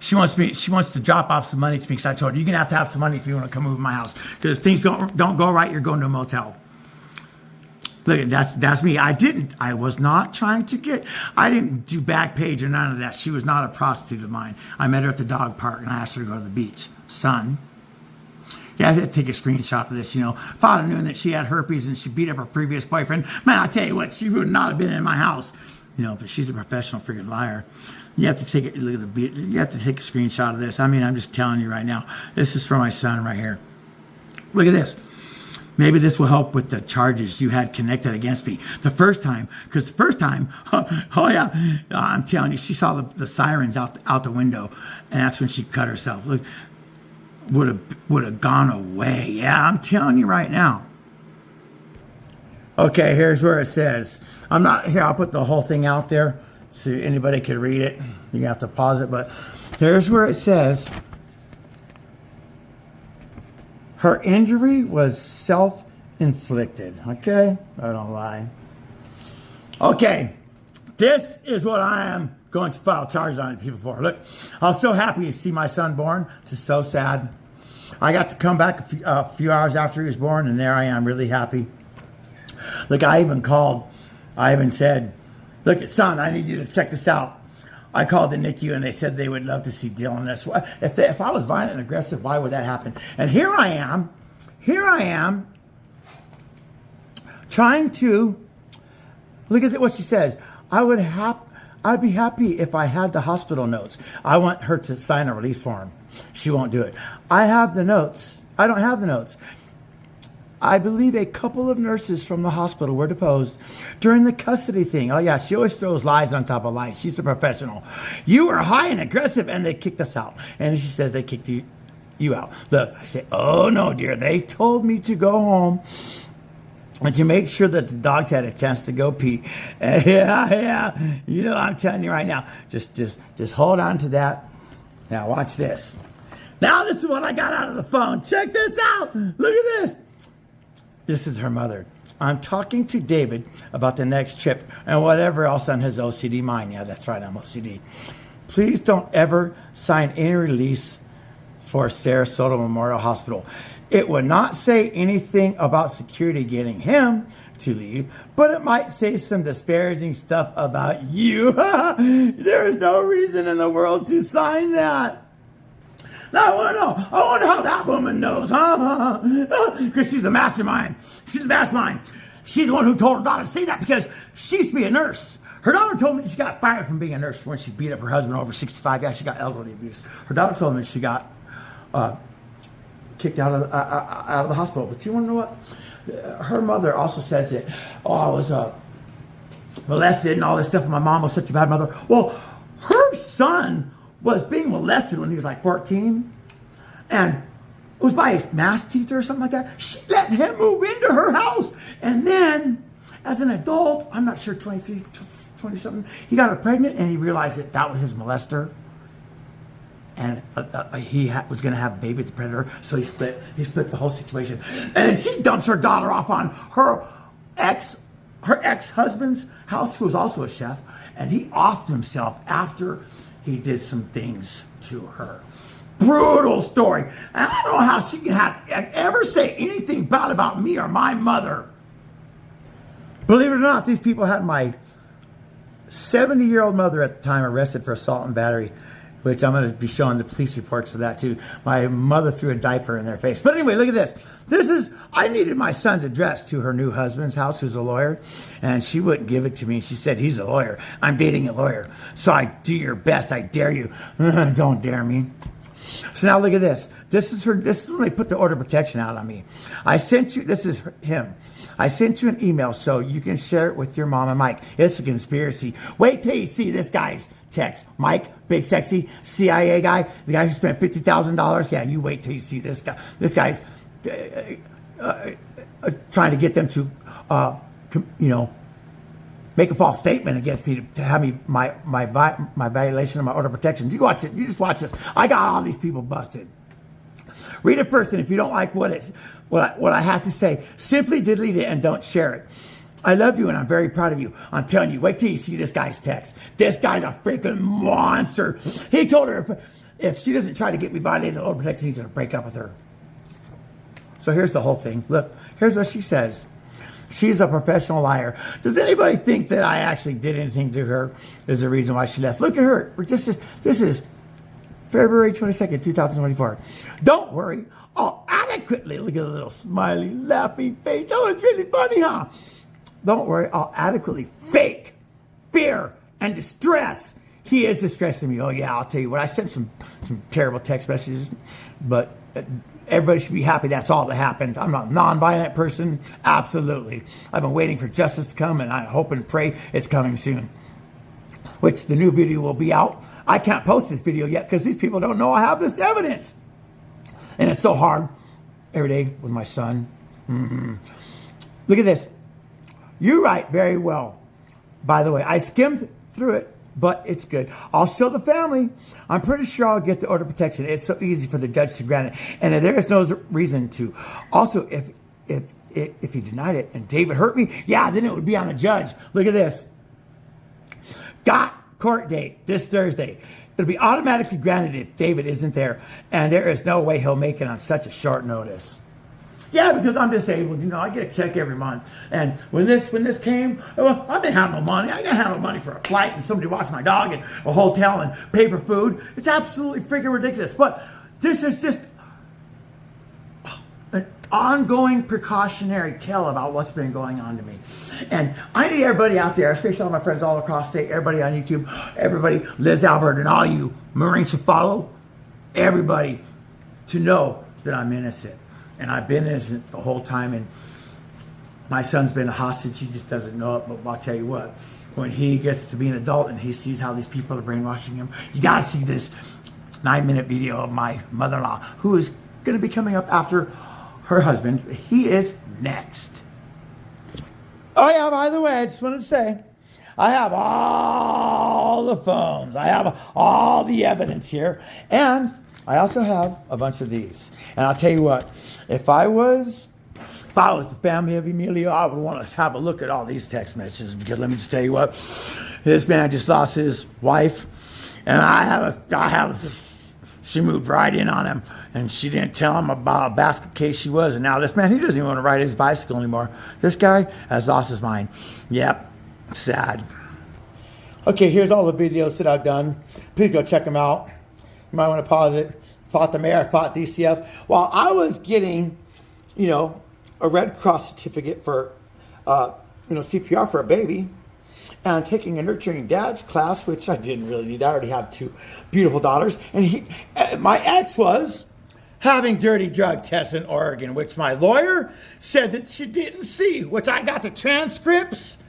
She wants to drop off some money to me because I told her, you're going to have some money if you want to come move my house. Because if things don't go right, you're going to a motel. Look, that's me. I didn't do back page or none of that. She was not a prostitute of mine. I met her at the dog park and I asked her to go to the beach. Son. Yeah, I had to take a screenshot of this, If I'd have known that she had herpes and she beat up her previous boyfriend, man, I tell you what, she would not have been in my house. But she's a professional freaking liar. You have to take it. Look at you have to take a screenshot of this. I mean, I'm just telling you right now. This is for my son right here. Look at this. Maybe this will help with the charges you had connected against me the first time. Because the first time, oh yeah, I'm telling you, she saw the sirens out the window, and that's when she cut herself. Look, would have gone away. Yeah, I'm telling you right now. Okay, here's where it says. I'll put the whole thing out there so anybody can read it. You have to pause it, but here's where it says. Her injury was self-inflicted. Okay? I don't lie. Okay. This is what I am going to file charges on people for. Look, I was so happy to see my son born. Just so sad. I got to come back a few hours after he was born, and there I am, really happy. Look, I even said, look, son, I need you to check this out. I called the NICU and they said they would love to see Dylan. If I was violent and aggressive, why would that happen? And here I am, trying to, look at what she says. I'd be happy if I had the hospital notes. I want her to sign a release form. She won't do it. I have the notes. I don't have the notes. I believe a couple of nurses from the hospital were deposed during the custody thing. Oh, yeah, she always throws lies on top of lies. She's a professional. You were high and aggressive, and they kicked us out. And she says they kicked you out. Look, I say, oh, no, dear. They told me to go home and to make sure that the dogs had a chance to go pee. Yeah. I'm telling you right now, just hold on to that. Now, watch this. Now, this is what I got out of the phone. Check this out. Look at this. This is her mother. I'm talking to David about the next trip and whatever else on his OCD mind. Yeah, that's right, I'm OCD. Please don't ever sign any release for Sarasota Memorial Hospital. It would not say anything about security getting him to leave, but it might say some disparaging stuff about you. There is no reason in the world to sign that. Now, I wonder how that woman knows, huh? Because she's the mastermind. She's the mastermind. She's the one who told her daughter to say that because she used to be a nurse. Her daughter told me that she got fired from being a nurse when she beat up her husband over 65. Yeah, she got elderly abuse. Her daughter told me that she got kicked out of the hospital. But you want to know what? Her mother also says that, I was molested and all this stuff. And my mom was such a bad mother. Well, her son was being molested when he was like 14, and it was by his math teacher or something like that. She let him move into her house, and then as an adult, I'm not sure, 23, 20-something. He got her pregnant, and he realized that that was his molester. And he was going to have a baby with the predator, so he split the whole situation. And then she dumps her daughter off on her ex-husband's house, who was also a chef, and he offed himself after he did some things to her. Brutal story. And I don't know how she can ever say anything bad about me or my mother. Believe it or not, these people had my 70-year-old mother at the time arrested for assault and battery, which I'm going to be showing the police reports of that too. My mother threw a diaper in their face. But anyway, look at this. I needed my son's address to her new husband's house, who's a lawyer, and she wouldn't give it to me. She said, he's a lawyer. I'm dating a lawyer. So I do your best. I dare you. Don't dare me. So now look at this. This is when they put the order of protection out on me. I sent you, this is him. I sent you an email so you can share it with your mom and Mike. It's a conspiracy. Wait till you see this guy's text. Mike, big sexy CIA guy, the guy who spent $50,000. Yeah, you wait till you see this guy. This guy's trying to get them to, make a false statement against me to have me my violation of my order of protection. You watch it. You just watch this. I got all these people busted. Read it first, and if you don't like what I have to say, simply delete it and don't share it. I love you, and I'm very proud of you. I'm telling you, wait till you see this guy's text. This guy's a freaking monster. He told her if she doesn't try to get me violated the order of protection, he's going to break up with her. So here's the whole thing. Look, here's what she says. She's a professional liar. Does anybody think that I actually did anything to her? Is the reason why she left. Look at her. This is February 22nd, 2024. Don't worry. I'll adequately, look at the little smiley, laughing face. Oh, it's really funny, huh? Don't worry. I'll adequately fake fear and distress. He is distressing me. Oh, yeah, I'll tell you what. I sent some terrible text messages, but everybody should be happy that's all that happened. I'm a non-violent person. Absolutely. I've been waiting for justice to come, and I hope and pray it's coming soon. Which the new video will be out. I can't post this video yet because these people don't know I have this evidence. And it's so hard every day with my son. Look at this. You write very well. By the way, I skimmed through it, but it's good. I'll show the family. I'm pretty sure I'll get the order of protection. It's so easy for the judge to grant it. And there is no reason to. Also, if he denied it and David hurt me, yeah, then it would be on the judge. Look at this. Got court date this Thursday. It'll be automatically granted if David isn't there. And there is no way he'll make it on such a short notice. Yeah, because I'm disabled. I get a check every month. And when this came, well, I didn't have no money. I didn't have no money for a flight and somebody to watch my dog and a hotel and pay for food. It's absolutely freaking ridiculous. But this is just an ongoing precautionary tale about what's been going on to me. And I need everybody out there, especially all my friends all across state, everybody on YouTube, everybody, Liz Albert, and all you Marines who follow, everybody to know that I'm innocent. And I've been innocent the whole time, and my son's been a hostage. He just doesn't know it, but I'll tell you what, when he gets to be an adult and he sees how these people are brainwashing him, you got to see this 9-minute video of my mother-in-law, who is going to be coming up after her husband. He is next. Oh, yeah, by the way, I just wanted to say, I have all the phones. I have all the evidence here. And I also have a bunch of these. And I'll tell you what, if I was the family of Emilio, I would want to have a look at all these text messages, because let me just tell you what, this man just lost his wife, and she moved right in on him, and she didn't tell him about a basket case she was, and now this man, he doesn't even want to ride his bicycle anymore. This guy has lost his mind. Yep, sad. Okay, here's all the videos that I've done. Please go check them out. You might want to pause it. Fought the mayor, fought DCF. While I was getting, a Red Cross certificate for, CPR for a baby, and taking a Nurturing Dads class, which I didn't really need. I already have 2 beautiful daughters. And my ex was having dirty drug tests in Oregon, which my lawyer said that she didn't see, which I got the transcripts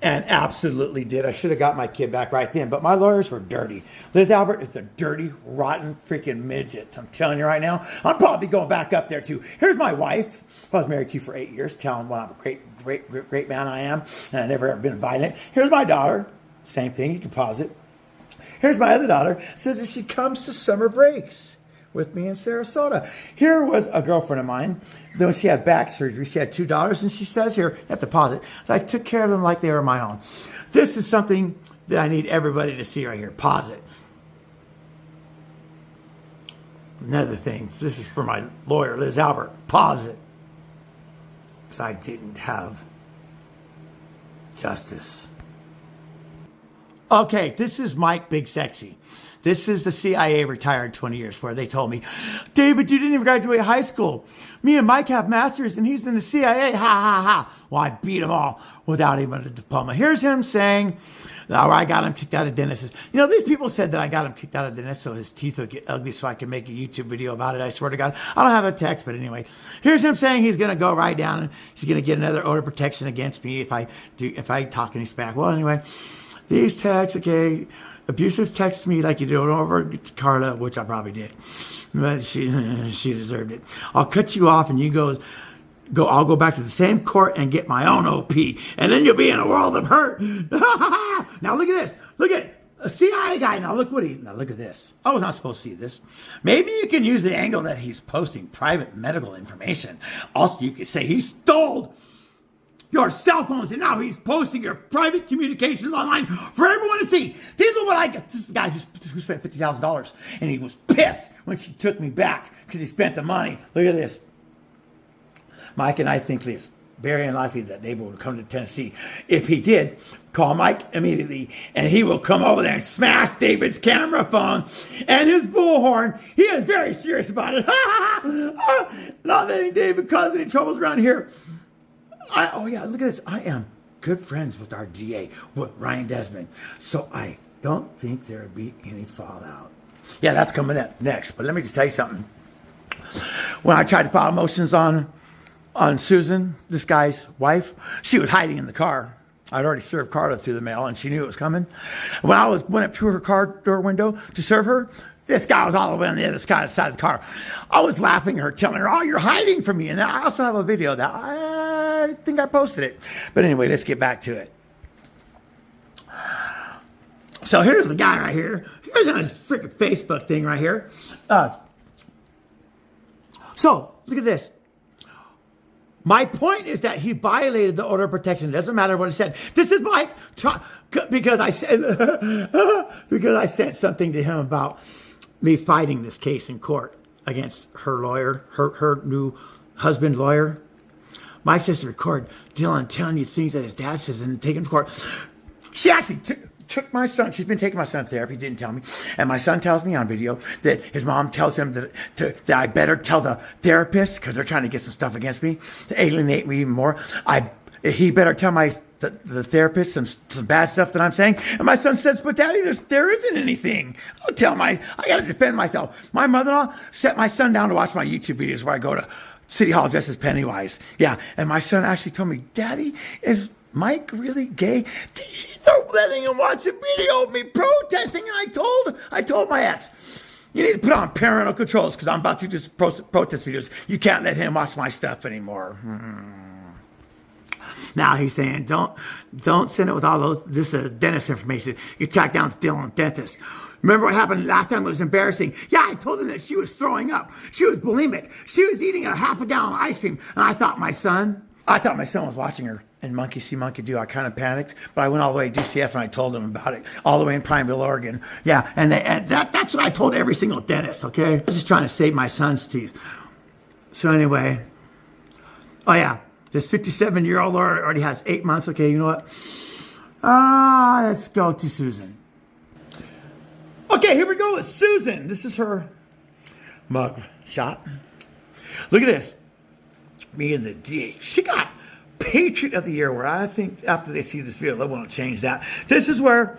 and absolutely did. I should have got my kid back right then, but my lawyers were dirty. Liz Albert is a dirty, rotten freaking midget. I'm telling you right now, I'm probably going back up there too. Here's my wife, who I was married to for 8 years, telling what a great man I am, and I've never been violent. Here's my daughter, Same thing. You can pause it. Here's my other daughter. Says that she comes to summer breaks with me in Sarasota. Here was a girlfriend of mine. Though she had back surgery, she had 2 daughters, and she says here, you have to pause it, that I took care of them like they were my own. This is something that I need everybody to see right here. Pause it. Another thing, this is for my lawyer, Liz Albert. Pause it. Because I didn't have justice. Okay, this is Mike Big Sexy. This is the CIA retired 20 years where they told me, David, you didn't even graduate high school. Me and Mike have masters and he's in the CIA. Ha, ha, ha. Well, I beat them all without even a diploma. Here's him saying, oh, I got him kicked out of dentists. You know, these people said that I got him kicked out of dentists so his teeth would get ugly so I could make a YouTube video about it. I swear to God. I don't have a text, but anyway. Here's him saying he's going to go right down and he's going to get another order of protection against me if I talk any smack. Well, anyway, these texts, okay, abusive text me like you did over to Carla, which I probably did. But she deserved it. I'll cut you off and you I'll go back to the same court and get my own OP. And then you'll be in a world of hurt. Now look at this. Look at a CIA guy. Now look at this. I was not supposed to see this. Maybe you can use the angle that he's posting private medical information. Also, you could say he stole your cell phones and now he's posting your private communications online for everyone to see. These are what I get. This is the guy who spent $50,000 and he was pissed when she took me back because he spent the money. Look at this. Mike and I think it's very unlikely that David would come to Tennessee. If he did, call Mike immediately and he will come over there and smash David's camera phone and his bullhorn. He is very serious about it. Not letting David cause any troubles around here. Oh yeah, look at this. I am good friends with our DA, with Ryan Desmond. So I don't think there would be any fallout. Yeah, that's coming up next. But let me just tell you something. When I tried to file motions on Susan, this guy's wife, she was hiding in the car. I'd already served Carla through the mail and she knew it was coming. When I went up to her car door window to serve her, this guy was all the way on the other side of the car. I was laughing at her, telling her, oh, you're hiding from me. And I also have a video of that. I think I posted it. But anyway, let's get back to it. So here's the guy right here. Here's on his freaking Facebook thing right here. So look at this. My point is that he violated the order of protection. It doesn't matter what he said. This is Mike because I said something to him about me fighting this case in court against her lawyer, her new husband lawyer. Mike says to record Dylan telling you things that his dad says and take him to court. She actually took my son. She's been taking my son to therapy. Didn't tell me. And my son tells me on video that his mom tells him that I better tell the therapist because they're trying to get some stuff against me to alienate me even more. He better tell the therapist some bad stuff that I'm saying. And my son says, but Daddy, there isn't anything. I got to defend myself. My mother-in-law set my son down to watch my YouTube videos where I go to City Hall dressed as Pennywise. Yeah. And my son actually told me, Daddy, is Mike really gay? They're letting him watch a video of me protesting. And I told my ex, you need to put on parental controls because I'm about to just protest videos. You can't let him watch my stuff anymore. Now he's saying, don't send it with all this dentist information. You track down Dylan dentist. Remember what happened last time? It was embarrassing. Yeah, I told him that she was throwing up. She was bulimic. She was eating a half a gallon of ice cream. And I thought my son was watching her. And monkey see, monkey do. I kind of panicked, but I went all the way to DCF and I told him about it. All the way in Prineville, Oregon. Yeah, and that's what I told every single dentist, okay? I was just trying to save my son's teeth. So anyway, oh yeah, this 57-year-old already has 8 months. Okay, you know what? Let's go to Susan. Okay, here we go with Susan. This is her mug shot. Look at this. Me and the DA. She got Patriot of the Year, where I think after they see this video, they won't change that. This is where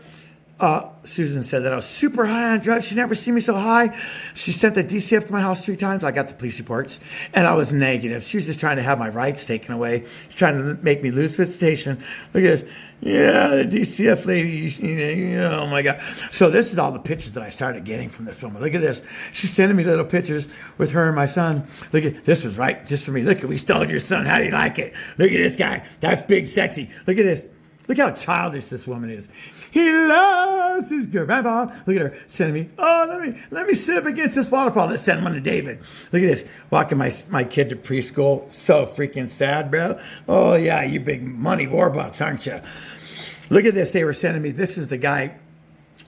Susan said that I was super high on drugs. She never seen me so high. She sent the DCF to my house 3 times. I got the police reports, and I was negative. She was just trying to have my rights taken away. She's trying to make me lose visitation. Look at this. Yeah, the DCF lady, oh my God. So this is all the pictures that I started getting from this woman. Look at this. She's sending me little pictures with her and my son. Look at, this was right just for me. Look at, we stole your son. How do you like it? Look at this guy. That's Big Sexy. Look at this. Look how childish this woman is. He loves his grandpa. Look at her sending me. Oh, let me sit up against this waterfall. Let's send one to David. Look at this. Walking my kid to preschool. So freaking sad, bro. Oh yeah, you big money warbucks, aren't you? Look at this. They were sending me. This is the guy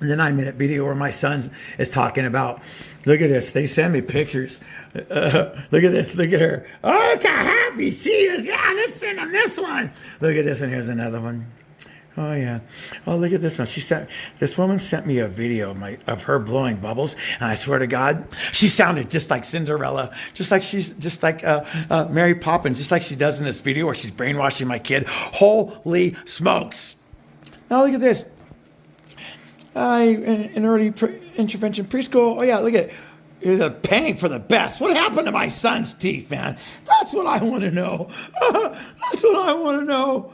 in the 9-minute video where my son is talking about. Look at this. They send me pictures. Look at this. Look at her. Oh, look how happy she is. Yeah, let's send them this one. Look at this one. Here's another one. Oh yeah. Oh, look at this one. This woman sent me a video of her blowing bubbles, and I swear to God, she sounded just like Cinderella, just like Mary Poppins, just like she does in this video where she's brainwashing my kid. Holy smokes! Now look at this. In early intervention preschool. Oh yeah, look at it. Paying for the best. What happened to my son's teeth, man? That's what I want to know. That's what I want to know.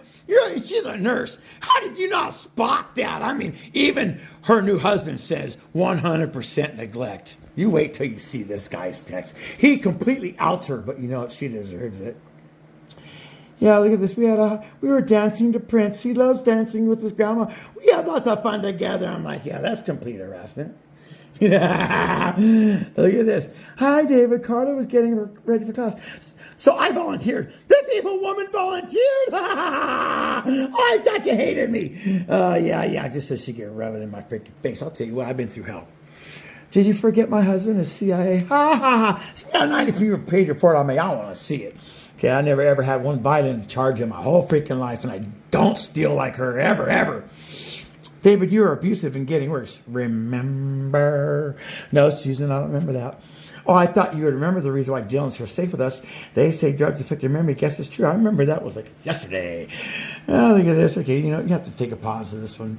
She's a nurse. How did you not spot that? I mean, even her new husband says 100% neglect. You wait till you see this guy's text. He completely outs her, but you know what? She deserves it. Yeah, look at this. We were dancing to Prince. He loves dancing with his grandma. We had lots of fun together. I'm like, yeah, that's complete harassment. Look at this. Hi, David. Carla was getting ready for class. So I volunteered. This evil woman volunteered. I thought you hated me. Yeah, just so she could rub it in my freaking face. I'll tell you what, I've been through hell. Did you forget my husband is CIA? Ha, ha, ha. See how 93-page report on me. I want to see it. Okay, I never ever had one violent charge in my whole freaking life, and I don't steal like her, ever. David, you are abusive and getting worse. Remember? No, Susan, I don't remember that. Oh, I thought you would remember the reason why Dylan's here safe with us. They say drugs affect their memory. Guess it's true. I remember that was like yesterday. Oh, look at this. Okay, you have to take a pause to this one.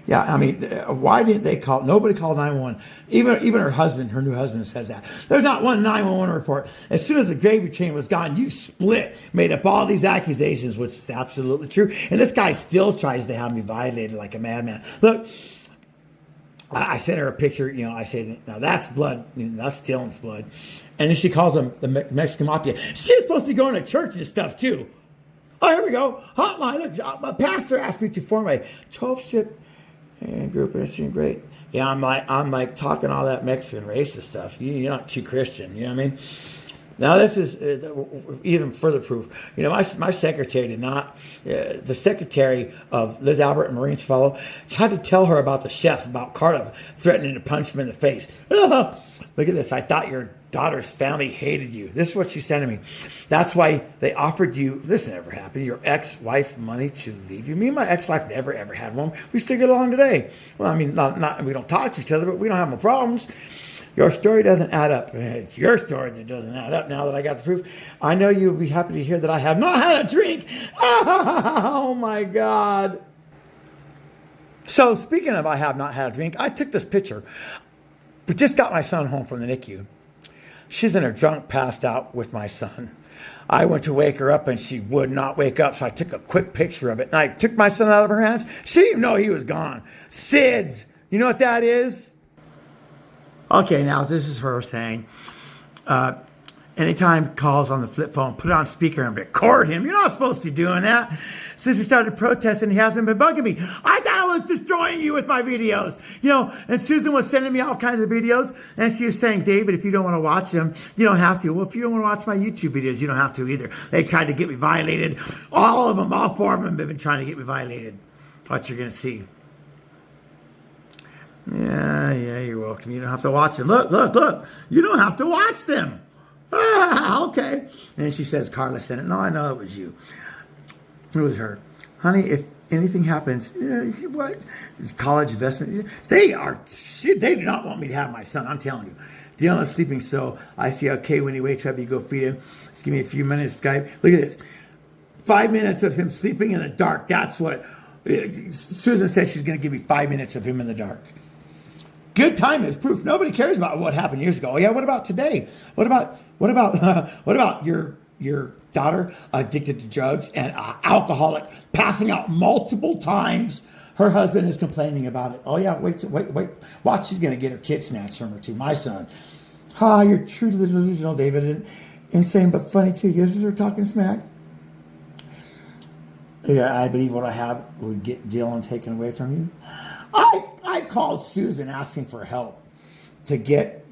Yeah, I mean, why didn't they call? Nobody called 911. Even her husband, her new husband, says that. There's not one 911 report. As soon as the gravy train was gone, you split, made up all these accusations, which is absolutely true. And this guy still tries to have me violated like a madman. Look, I sent her a picture. I said, now that's blood. That's Dylan's blood. And then she calls him the Mexican mafia. She's supposed to be going to church and stuff too. Oh, here we go. Hotline. Look, my pastor asked me to form a 12-ship group, and it's doing great. Yeah, I'm like talking all that Mexican racist stuff. You're not too Christian, you know what I mean? Now this is even further proof. My secretary did not. The secretary of Liz Albert and Maureen's fellow had to tell her about the chef, about Carla threatening to punch him in the face. Look at this. I thought your daughter's family hated you. This is what she's sending me. That's why they offered you, this never happened, your ex-wife money to leave you. Me and my ex-wife never, ever had one. We still get along today. Well, I mean, not we don't talk to each other, but we don't have no problems. Your story doesn't add up. It's your story that doesn't add up now that I got the proof. I know you'll be happy to hear that I have not had a drink. Oh, my God. So speaking of I have not had a drink, I took this picture. We just got my son home from the NICU. She's in her drunk, passed out with my son. I went to wake her up and she would not wake up, so I took a quick picture of it. And I took my son out of her hands. She didn't even know he was gone. SIDS. You know what that is? Okay, now this is her saying, anytime calls on the flip phone, put it on speaker and record him. You're not supposed to be doing that. Since he started protesting, he hasn't been bugging me. I thought I was destroying you with my videos. And Susan was sending me all kinds of videos, and she was saying, David, if you don't want to watch them, you don't have to. Well, if you don't want to watch my YouTube videos, you don't have to either. They tried to get me violated. All of them, all 4 of them have been trying to get me violated. What you're going to see. Yeah, you're welcome. You don't have to watch them. Look. You don't have to watch them. Okay. And she says, Carla sent it. No, I know it was you. It was her. Honey, if anything happens, what? College investment. They do not want me to have my son. I'm telling you. Dylan is sleeping, so I see okay when he wakes up, you go feed him. Just give me a few minutes, Skype. Look at this. 5 minutes of him sleeping in the dark. That's what Susan said. She's going to give me 5 minutes of him in the dark. Good time is proof. Nobody cares about what happened years ago. Oh yeah, what about today? What about your daughter addicted to drugs and alcoholic, passing out multiple times? Her husband is complaining about it. Oh yeah, wait. Watch, she's gonna get her kid snatched from her too. My son. You're truly delusional, David. And insane, but funny too. This is her talking smack. Yeah, I believe what I have would get Dylan taken away from you. I called Susan asking for help to get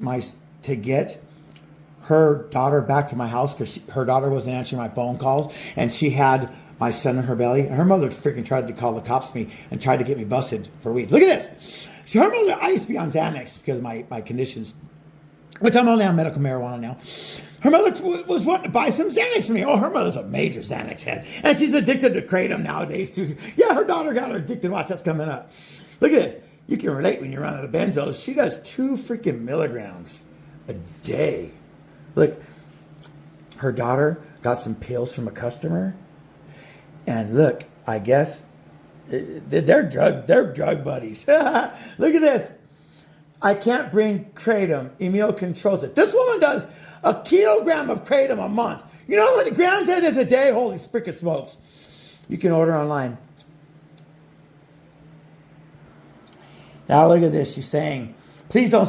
her daughter back to my house because her daughter wasn't answering my phone calls, and she had my son in her belly. Her mother freaking tried to call the cops on me and tried to get me busted for weed. Look at this. See, her mother, I used to be on Xanax because of my conditions, which I'm only on medical marijuana now. Her mother was wanting to buy some Xanax for me. Oh, her mother's a major Xanax head. And she's addicted to Kratom nowadays, too. Yeah, her daughter got her addicted. Watch, that's coming up. Look at this. You can relate when you're running the benzos. She does 2 freaking milligrams a day. Look, her daughter got some pills from a customer. And look, I guess they're drug buddies. Look at this. I can't bring Kratom. Emil controls it. This woman does a kilogram of Kratom a month. You know how many grams that is a day? Holy frickin' smokes. You can order online. Now look at this. She's saying, please don't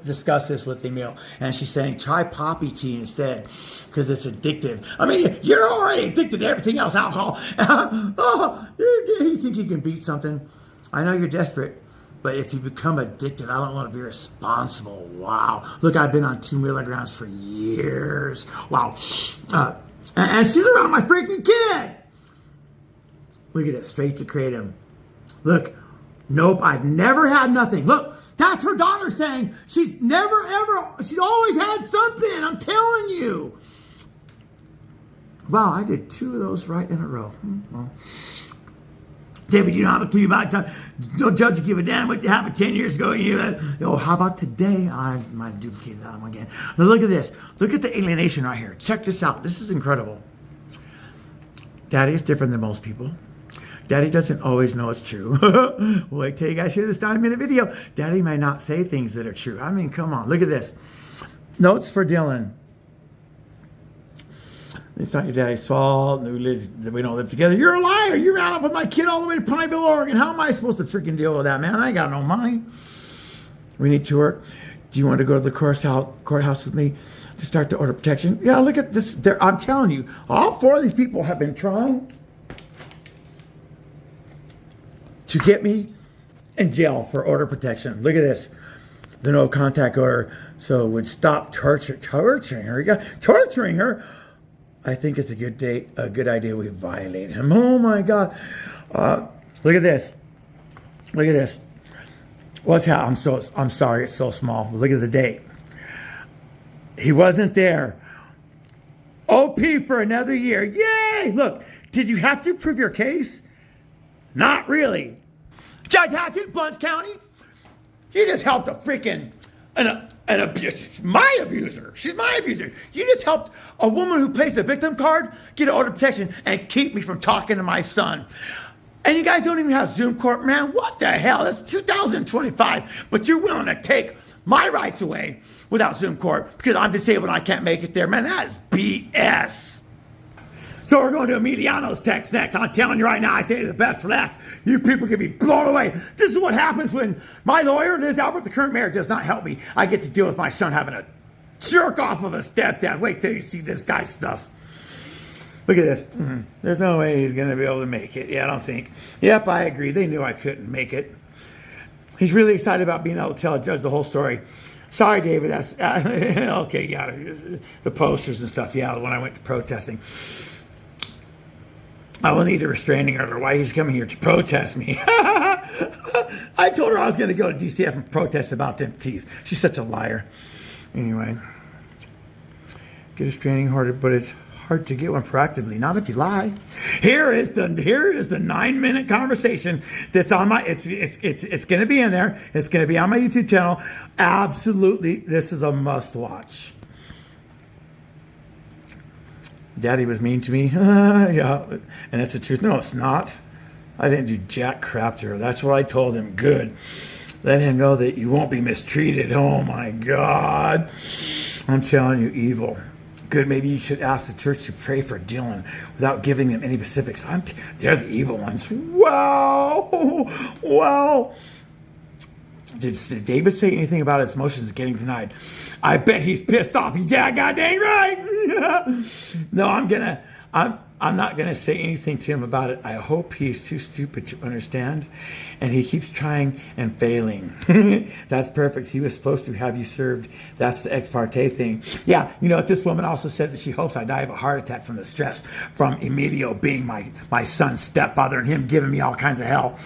discuss this with Emil. And she's saying, try poppy tea instead because it's addictive. I mean, you're already addicted to everything else, alcohol. Oh, you think you can beat something? I know you're desperate. But if you become addicted, I don't want to be responsible. Wow. Look, I've been on 2 milligrams for years. Wow. And she's around my freaking kid. Look at it. Straight to Kratom. Look. Nope. I've never had nothing. Look. That's her daughter saying she's always had something. I'm telling you. Wow. I did 2 of those right in a row. Well. David, you don't have a clue about time. No judge will give a damn what happened 10 years ago. How about today? I might duplicate that one again. Now look at this. Look at the alienation right here. Check this out. This is incredible. Daddy is different than most people. Daddy doesn't always know it's true. Wait till you guys hear this 9-minute video. Daddy might not say things that are true. I mean, come on. Look at this. Notes for Dylan. It's not your daddy's fault that we don't live together. You're a liar. You ran off with my kid all the way to Pineville, Oregon. How am I supposed to freaking deal with that, man? I ain't got no money. We need to work. Do you want to go to the courthouse with me to start the order of protection? Yeah, look at this. I'm telling you, all 4 of these people have been trying to get me in jail for order of protection. Look at this. The no contact order. So it would stop torturing her. Torturing her. I think it's a good idea we violate him. Oh my God. Look at this. Look at this. I'm sorry it's so small. Look at the date. He wasn't there. OP for another year. Yay! Look, did you have to prove your case? Not really. Judge Hatchett, Blount County, you just helped a freaking an abuse. My abuser. She's my abuser. You just helped a woman who plays the victim card get an order of protection and keep me from talking to my son. And you guys don't even have Zoom court, man. What the hell? It's 2025, but you're willing to take my rights away without Zoom court because I'm disabled and I can't make it there. Man, that is BS. So we're going to Emiliano's text next. I'm telling you right now, I say the best for last. You people can be blown away. This is what happens when my lawyer, Liz Albert, the current mayor, does not help me. I get to deal with my son having a jerk off of a stepdad. Wait till you see this guy's stuff. Look at this. There's no way he's going to be able to make it. Yeah, I don't think. Yep, I agree. They knew I couldn't make it. He's really excited about being able to tell a judge the whole story. Sorry, David. That's okay. Yeah, the posters and stuff. Yeah, when I went to protesting. I will need a restraining order. Why he's coming here to protest me? I told her I was going to go to DCF and protest about them teeth. She's such a liar. Anyway, get a restraining order, but it's hard to get one proactively. Not if you lie. Here is the 9-minute conversation that's on my. It's going to be in there. It's going to be on my YouTube channel. Absolutely, this is a must watch. Daddy was mean to me. Yeah, and that's the truth. No, it's not. I didn't do jack crap to her. That's what I told him. Good. Let him know that you won't be mistreated. Oh my God. I'm telling you, evil. Good. Maybe you should ask the church to pray for Dylan without giving them any specifics. They're the evil ones. Wow. Wow. Did David say anything about his motions getting denied? I bet he's pissed off. He's goddamn right. No, I'm not going to say anything to him about it. I hope he's too stupid to understand. And he keeps trying and failing. That's perfect. He was supposed to have you served. That's the ex parte thing. Yeah, you know, this woman also said that she hopes I die of a heart attack from the stress from Emilio being my son's stepfather and him giving me all kinds of hell.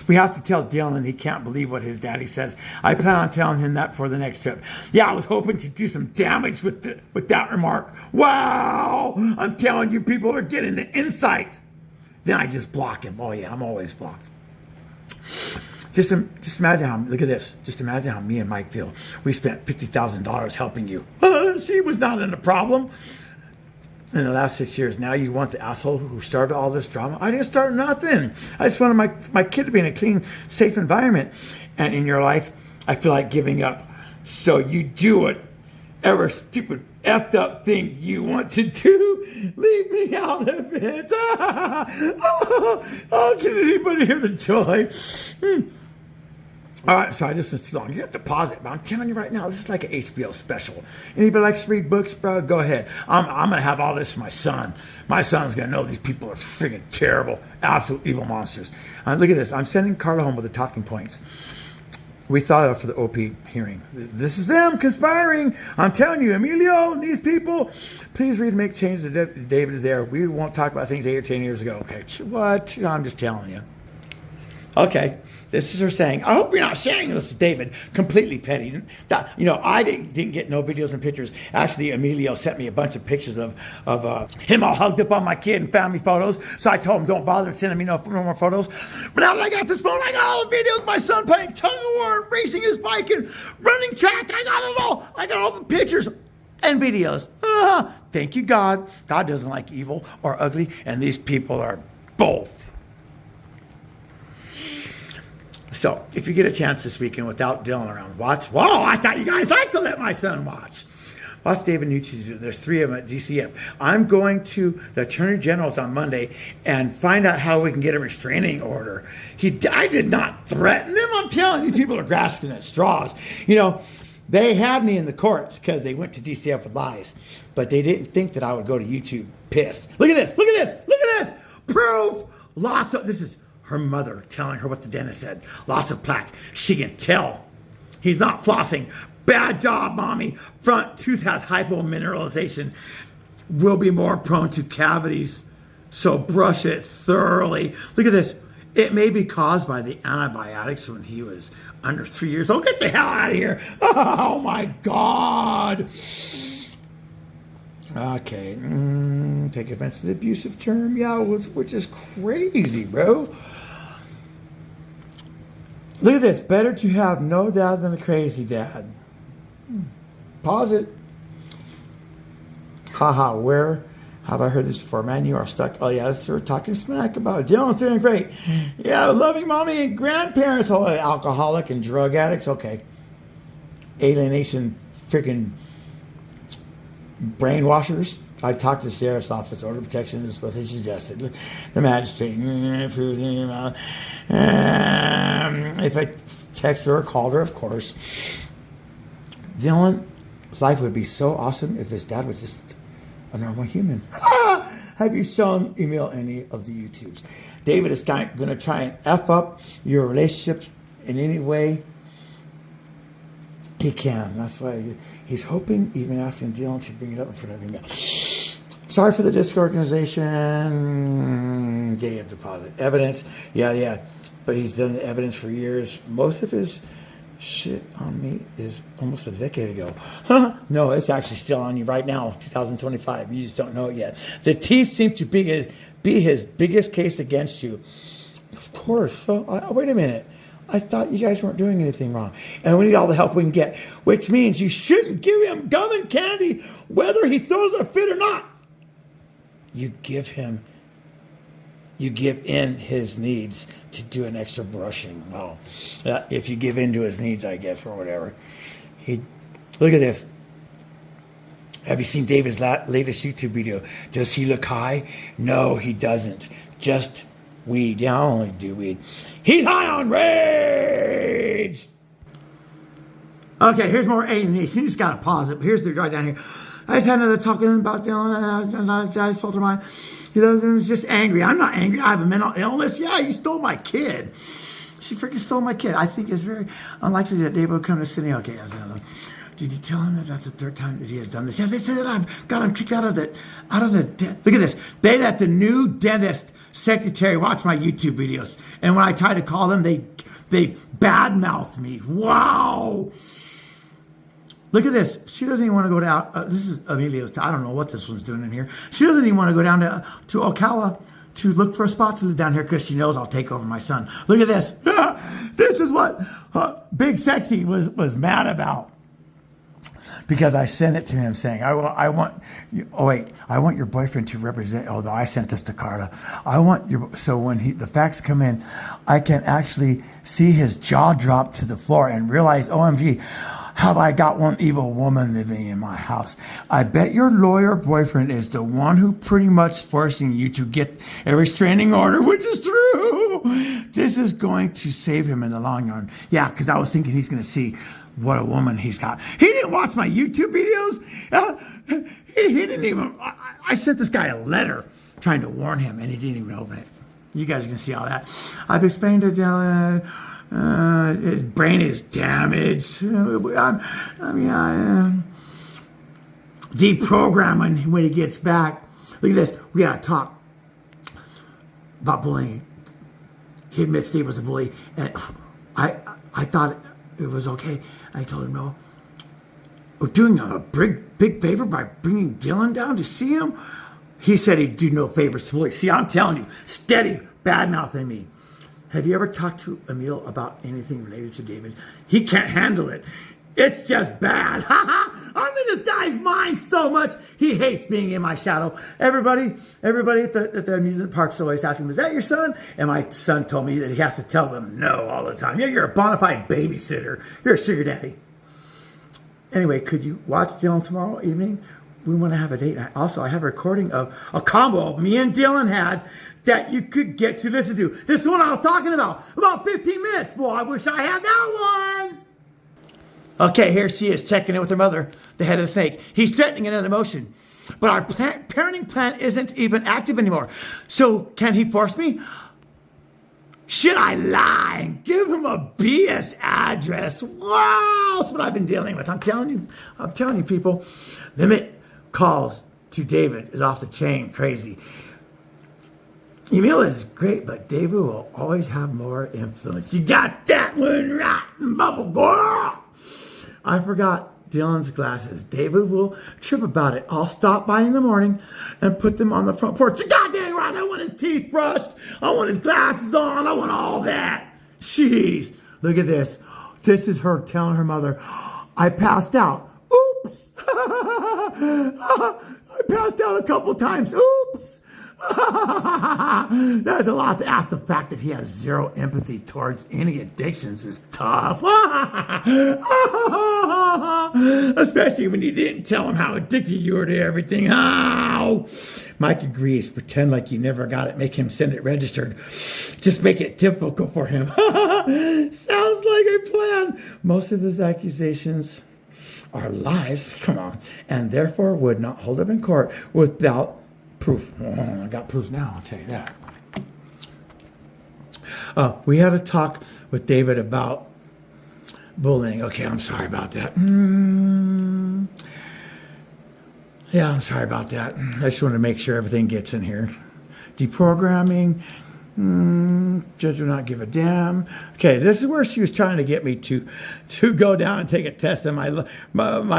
We have to tell Dylan he can't believe what his daddy says. I plan on telling him that for the next trip. Yeah, I was hoping to do some damage with that remark. Wow! I'm telling you, people are getting the insight. Then I just block him. Oh yeah, I'm always blocked. Just imagine how, look at this. Just imagine how me and Mike feel. We spent $50,000 helping you. She was not in the problem. In the last 6 years, now you want the asshole who started all this drama? I didn't start nothing. I just wanted my kid to be in a clean, safe environment. And in your life, I feel like giving up. So you do whatever stupid, effed up thing you want to do. Leave me out of it. Oh, can anybody hear the joy? All right, sorry, this is too long. You have to pause it, but I'm telling you right now, this is like an HBO special. Anybody likes to read books, bro? Go ahead. I'm going to have all this for my son. My son's going to know these people are freaking terrible, absolute evil monsters. Look at this. I'm sending Carla home with the talking points we thought of for the OP hearing. This is them conspiring. I'm telling you, Emilio and these people, please read and make changes. David is there. We won't talk about things 8 or 10 years ago. Okay, what? I'm just telling you. Okay, this is her saying, I hope you're not sharing this with David. Completely petty. You know, I didn't get no videos and pictures. Actually, Emilio sent me a bunch of pictures of him all hugged up on my kid and family photos. So I told him, don't bother sending me no more photos. But now that I got this phone, I got all the videos of my son playing tug of war, racing his bike, and running track. I got it all. I got all the pictures and videos. Thank you, God. God doesn't like evil or ugly, and these people are both. So, if you get a chance this weekend without Dylan around, watch. Whoa, I thought you guys liked to let my son watch. Watch David Nucci's. There's 3 of them at DCF. I'm going to the Attorney General's on Monday and find out how we can get a restraining order. I did not threaten him. I'm telling you, people are grasping at straws. You know, they had me in the courts because they went to DCF with lies, but they didn't think that I would go to YouTube pissed. Look at this. Look at this. Look at this. Proof. Lots of this is her mother telling her what the dentist said. Lots of plaque. She can tell. He's not flossing. Bad job, mommy. Front tooth has hypomineralization. Will be more prone to cavities. So brush it thoroughly. Look at this. It may be caused by the antibiotics when he was under 3 years old. Get the hell out of here. Oh my God. Okay. Take offense to the abusive term. Yeah, which is crazy, bro. Look at this. Better to have no dad than a crazy dad. Pause it. Haha, where have I heard this before? Man, you are stuck. Oh, yeah, we're talking smack about it. Dylan's doing great. Yeah, loving mommy and grandparents. Oh, alcoholic and drug addicts. Okay. Alienation, freaking brainwashers. I talked to the sheriff's office. Order of protection is what they suggested. The magistrate. If I text her or called her, of course. Dylan's life would be so awesome if his dad was just a normal human. Have you shown Emil any of the YouTubes? David is going to try and F up your relationships in any way he can. That's why he's hoping, even asking Dylan to bring it up in front of him. Sorry for the disorganization. Getting a deposit. Evidence. Yeah. But he's done the evidence for years. Most of his shit on me is almost a decade ago. No, it's actually still on you right now, 2025. You just don't know it yet. The teeth seem to be his biggest case against you. Of course. So, wait a minute. I thought you guys weren't doing anything wrong. And we need all the help we can get, which means you shouldn't give him gum and candy, whether he throws a fit or not. You give in his needs to do an extra brushing. Well, if you give in to his needs, I guess, or whatever. Look at this. Have you seen David's latest YouTube video? Does he look high? No, he doesn't. Just weed. Yeah, I only do weed. He's high on rage. Okay, here's more alienation. You just got to pause it. But here's the right down here. I just had another talking about Dylan, and I just told her mine. He was just angry. I'm not angry. I have a mental illness. Yeah, you stole my kid. She freaking stole my kid. I think it's very unlikely that David would come to Sydney. Okay, that's another. Did you tell him that that's the third time that he has done this? Yeah, they said that I've got him kicked out of the look at this. They let the new dentist secretary watch my YouTube videos. And when I try to call them, they badmouth me. Wow. Look at this. She doesn't even want to go down. This is Emilio's. I don't know what this one's doing in here. She doesn't even want to go down to Ocala to look for a spot to live down here because she knows I'll take over my son. Look at this. This is what Big Sexy was mad about. Because I sent it to him saying, I want your boyfriend to represent, although I sent this to Carla. So when the facts come in, I can actually see his jaw drop to the floor and realize, OMG, have I got one evil woman living in my house? I bet your lawyer boyfriend is the one who pretty much forcing you to get a restraining order, which is true. This is going to save him in the long run. Yeah, because I was thinking he's going to see what a woman he's got. He didn't watch my YouTube videos. He didn't even. I sent this guy a letter trying to warn him, and he didn't even open it. You guys can see all that. I've explained to Dylan. His brain is damaged. Deprogramming when he gets back. Look at this. We gotta talk about bullying. He admits Steve was a bully, and I thought it was okay. I told him no. We're doing a big favor by bringing Dylan down to see him. He said he'd do no favors to bullies. See, I'm telling you, steady bad-mouthing me. Have you ever talked to Emil about anything related to David? He can't handle it. It's just bad. I'm in this guy's mind so much. He hates being in my shadow. Everybody at the amusement park's always asking him, is that your son? And my son told me that he has to tell them no all the time. Yeah, you're a bona fide babysitter. You're a sugar daddy. Anyway, could you watch Dylan tomorrow evening? We want to have a date night. Also, I have a recording of a combo me and Dylan had that you could get to listen to. This is what I was talking about 15 minutes. Boy, I wish I had that one. Okay, here she is checking in with her mother, the head of the snake. He's threatening another motion. But our parenting plan isn't even active anymore. So can he force me? Should I lie and give him a BS address? Wow, that's what I've been dealing with. I'm telling you, people. Limit calls to David is off the chain crazy. Emil is great, but David will always have more influence. You got that one right, bubble girl. I forgot Dylan's glasses. David will trip about it. I'll stop by in the morning and put them on the front porch. You goddamn right. I want his teeth brushed. I want his glasses on. I want all that. Jeez. Look at this. This is her telling her mother, I passed out. Oops. I passed out a couple times. Oops. That's a lot to ask. The fact that he has zero empathy towards any addictions is tough. Especially when you didn't tell him how addicted you were to everything. Ow! Mike agrees. Pretend like you never got it. Make him send it registered. Just make it difficult for him. Sounds like a plan. Most of his accusations are lies. Come on. And therefore would not hold up in court without proof. Oh, I got proof now, I'll tell you that. We had a talk with David about bullying. Okay, I'm sorry about that. Yeah, I'm sorry about that. I just want to make sure everything gets in here. Deprogramming. Judge will not give a damn. Okay, this is where she was trying to get me to go down and take a test, and my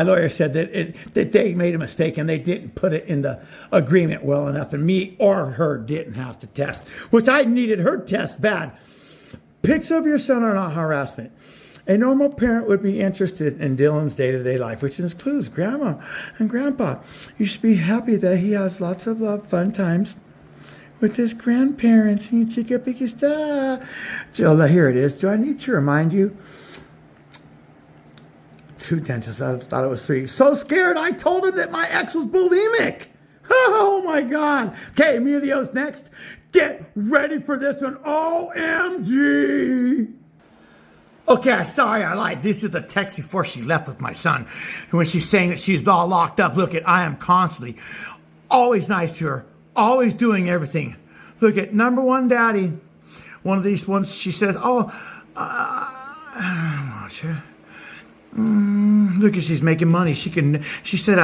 lawyer said that they made a mistake and they didn't put it in the agreement well enough, and me or her didn't have to test, which I needed her test bad. Pics of your son are not harassment. A normal parent would be interested in Dylan's day-to-day life, which includes grandma and grandpa. You should be happy that he has lots of love, fun times with his grandparents and chica picky stuff. Jill, here it is. Do I need to remind you? 2 dentists. I thought it was 3. So scared, I told him that my ex was bulimic. Oh my God. Okay, Emilio's next. Get ready for this one. OMG. Okay, sorry, I lied. This is the text before she left with my son. When she's saying that she's all locked up. Look at, I am constantly always nice to her, always doing everything. Look at number one daddy. One of these ones, she says, look at, she's making money. She said,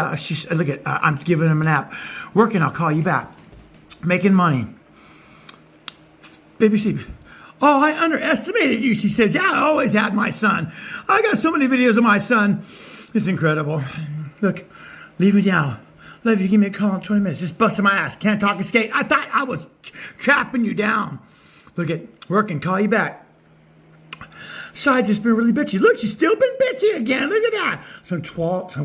look at, I'm giving him an app. Working, I'll call you back. Making money. Baby sleep. Oh, I underestimated you. She says, yeah, I always had my son. I got so many videos of my son. It's incredible. Look, leave me down. Love you, give me a call in 20 minutes. Just busting my ass. Can't talk and skate. I thought I was trapping you down. Look at, working, call you back. Side just been really bitchy. Look, she's still been bitchy again. Look at that. Some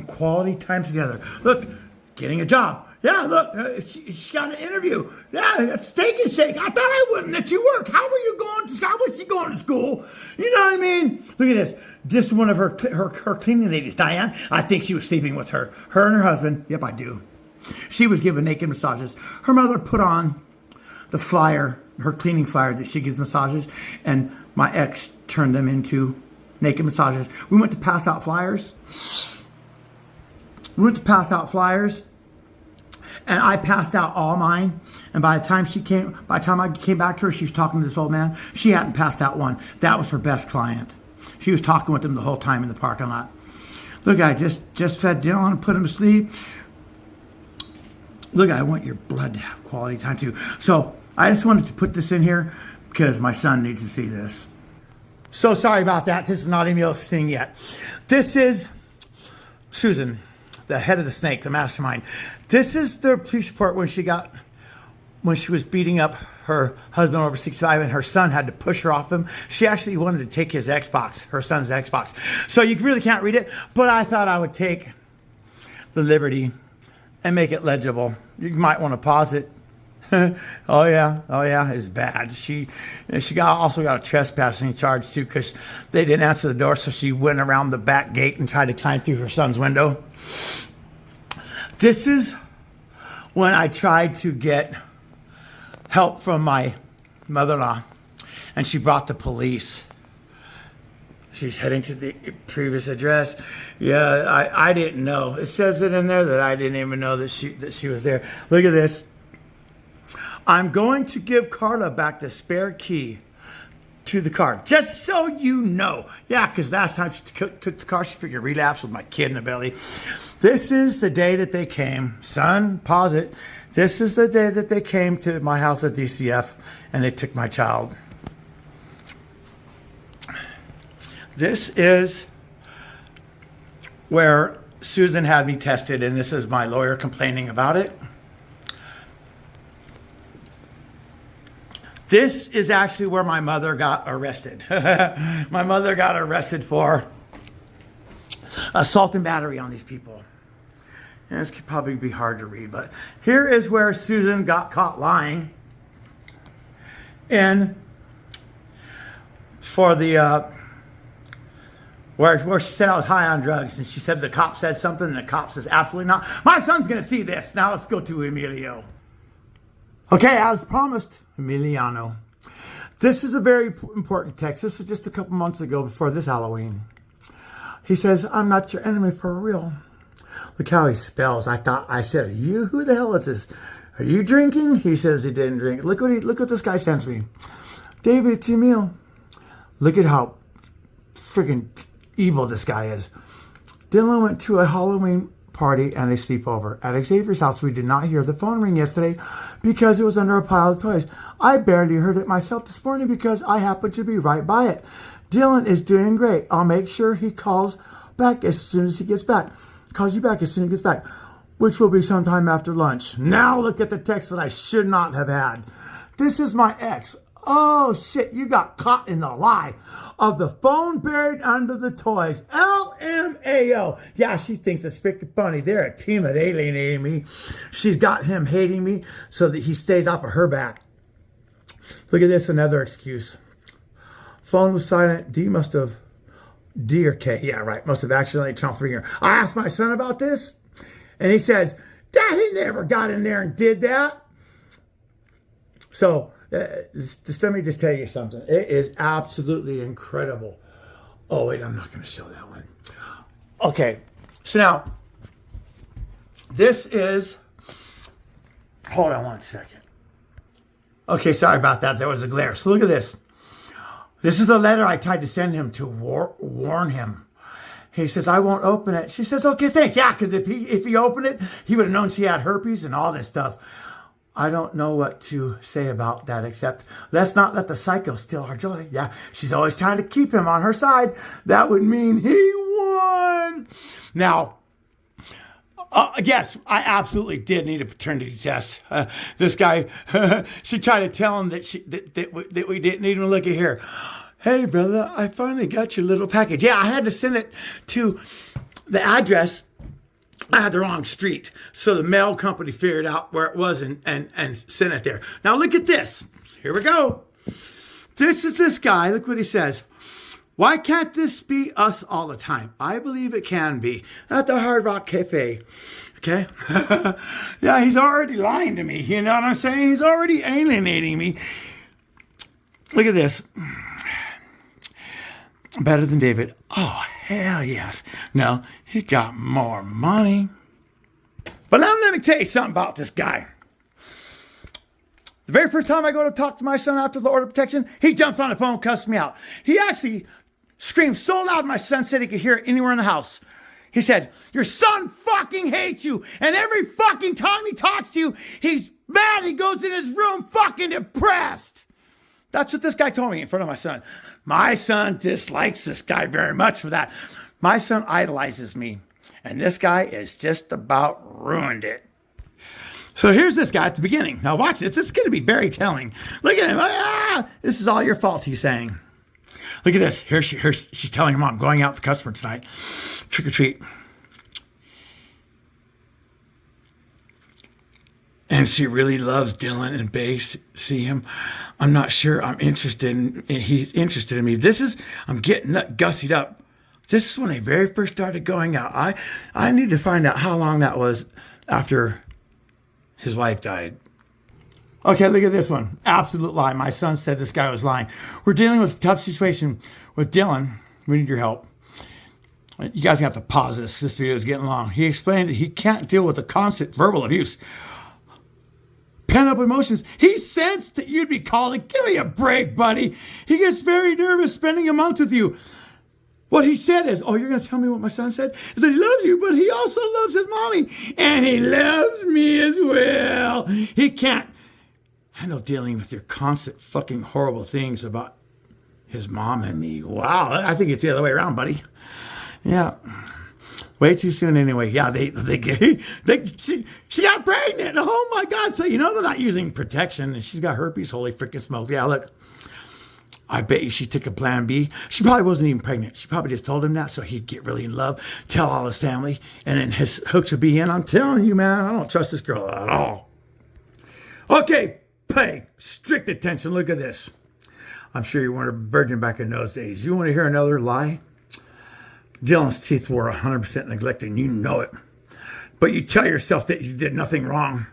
quality time together. Look, getting a job. Yeah, look, she got an interview. Yeah, Steak and Shake. I thought I wouldn't let you work. How were you going to school? How was she going to school? You know what I mean? Look at this. This is one of her cleaning ladies, Diane. I think she was sleeping with her. Her and her husband. Yep, I do. She was giving naked massages. Her mother put on the flyer, her cleaning flyer that she gives massages, and my ex turned them into naked massages. We went to pass out flyers. And I passed out all mine. And by the time I came back to her, she was talking to this old man. She hadn't passed out one. That was her best client. She was talking with him the whole time in the parking lot. Look, I just fed Dylan and put him to sleep. Look, I want your blood to have quality time too. So I just wanted to put this in here because my son needs to see this. So sorry about that. This is not Emil's thing yet. This is Susan, the head of the snake, the mastermind. This is the police report when she was beating up her husband over 65 and her son had to push her off him. She actually wanted to take his Xbox, her son's Xbox. So you really can't read it, but I thought I would take the liberty and make it legible. You might want to pause it. Oh yeah, it's bad. She also got a trespassing charge too because they didn't answer the door, so she went around the back gate and tried to climb through her son's window. This is when I tried to get help from my mother-in-law, and she brought the police. She's heading to the previous address. Yeah, I didn't know. It says it in there that I didn't even know that she was there. Look at this. I'm going to give Carla back the spare key to the car, just so you know. Yeah, because last time she took the car, she figured relapse with my kid in the belly. This is the day that they came. Son, pause it. This is the day that they came to my house at DCF and they took my child. This is where Susan had me tested, and this is my lawyer complaining about it. This is actually where my mother got arrested. My mother got arrested for assault and battery on these people. And this could probably be hard to read, but here is where Susan got caught lying. And for the, where she said I was high on drugs, and she said the cop said something, and the cop says absolutely not. My son's going to see this. Now let's go to Emilio. Okay, as promised, Emiliano. This is a very important text. This was just a couple months ago before this Halloween. He says, I'm not your enemy for real. Look how he spells. I said, are you? Who the hell is this? Are you drinking? He says he didn't drink. Look what this guy sends me. David, it's Emil. Look at how freaking evil this guy is. Dylan went to a Halloween party and a sleepover. At Xavier's house, we did not hear the phone ring yesterday because it was under a pile of toys. I barely heard it myself this morning because I happened to be right by it. Dylan is doing great. I'll make sure he calls back as soon as he gets back. Calls you back as soon as he gets back, which will be sometime after lunch. Now look at the text that I should not have had. This is my ex. Oh shit, you got caught in the lie of the phone buried under the toys. LMAO. Yeah, she thinks it's freaking funny. They're a team that alienating me. She's got him hating me so that he stays off of her back. Look at this, another excuse. Phone was silent. D or K, yeah, right, must have accidentally turned off the ringer. I asked my son about this, and he says, Dad, he never got in there and did that. So, just let me just tell you something. It is absolutely incredible. Oh, wait, I'm not going to show that one. Okay, so now, this is, hold on one second. Okay, sorry about that. There was a glare. So look at this. This is the letter I tried to send him to warn him. He says, I won't open it. She says, okay, thanks. Yeah, because if he opened it, he would have known she had herpes and all this stuff. I don't know what to say about that except let's not let the psycho steal our joy. Yeah, she's always trying to keep him on her side. That would mean he won. Now, yes, I absolutely did need a paternity test. This guy, she tried to tell him that we didn't even look at here. Hey, brother, I finally got your little package. Yeah, I had to send it to the address. I had the wrong street. So the mail company figured out where it was and sent it there. Now look at this. Here we go. This is this guy. Look what he says. Why can't this be us all the time? I believe it can be. At the Hard Rock Cafe. Okay? Yeah, he's already lying to me. You know what I'm saying? He's already alienating me. Look at this. Better than David. Oh, hell yes. No, he got more money. But now let me tell you something about this guy. The very first time I go to talk to my son after the order of protection, he jumps on the phone and cusses me out. He actually screamed so loud my son said he could hear it anywhere in the house. He said, your son fucking hates you. And every fucking time he talks to you, he's mad. He goes in his room fucking depressed. That's what this guy told me in front of my son. My son dislikes this guy very much for that. My son idolizes me. And this guy is just about ruined it. So here's this guy at the beginning. Now watch this. This is going to be very telling. Look at him. Ah, this is all your fault, he's saying. Look at this. She's telling her mom, going out with the customer tonight. Trick or treat. And she really loves Dylan and Bass. See him? I'm not sure I'm interested in, he's interested in me. I'm getting gussied up. This is when they very first started going out. I need to find out how long that was after his wife died. Okay, look at this one. Absolute lie. My son said this guy was lying. We're dealing with a tough situation with Dylan. We need your help. You guys have to pause this. This video is getting long. He explained that he can't deal with the constant verbal abuse. Pent-up emotions. He sensed that you'd be calling. Give me a break, buddy. He gets very nervous spending a month with you. What he said is, oh, you're going to tell me what my son said? Is that he loves you, but he also loves his mommy. And he loves me as well. He can't handle dealing with your constant fucking horrible things about his mom and me. Wow, I think it's the other way around, buddy. Yeah. Way too soon anyway. Yeah, she got pregnant. Oh my God. So, they're not using protection and she's got herpes. Holy freaking smoke. Yeah, look. I bet you she took a plan B. She probably wasn't even pregnant. She probably just told him that so he'd get really in love, tell all his family, and then his hooks would be in. I'm telling you, man, I don't trust this girl at all. Okay, pay strict attention. Look at this. I'm sure you weren't a virgin back in those days. You want to hear another lie? Dylan's teeth were 100% neglected, and you know it. But you tell yourself that you did nothing wrong,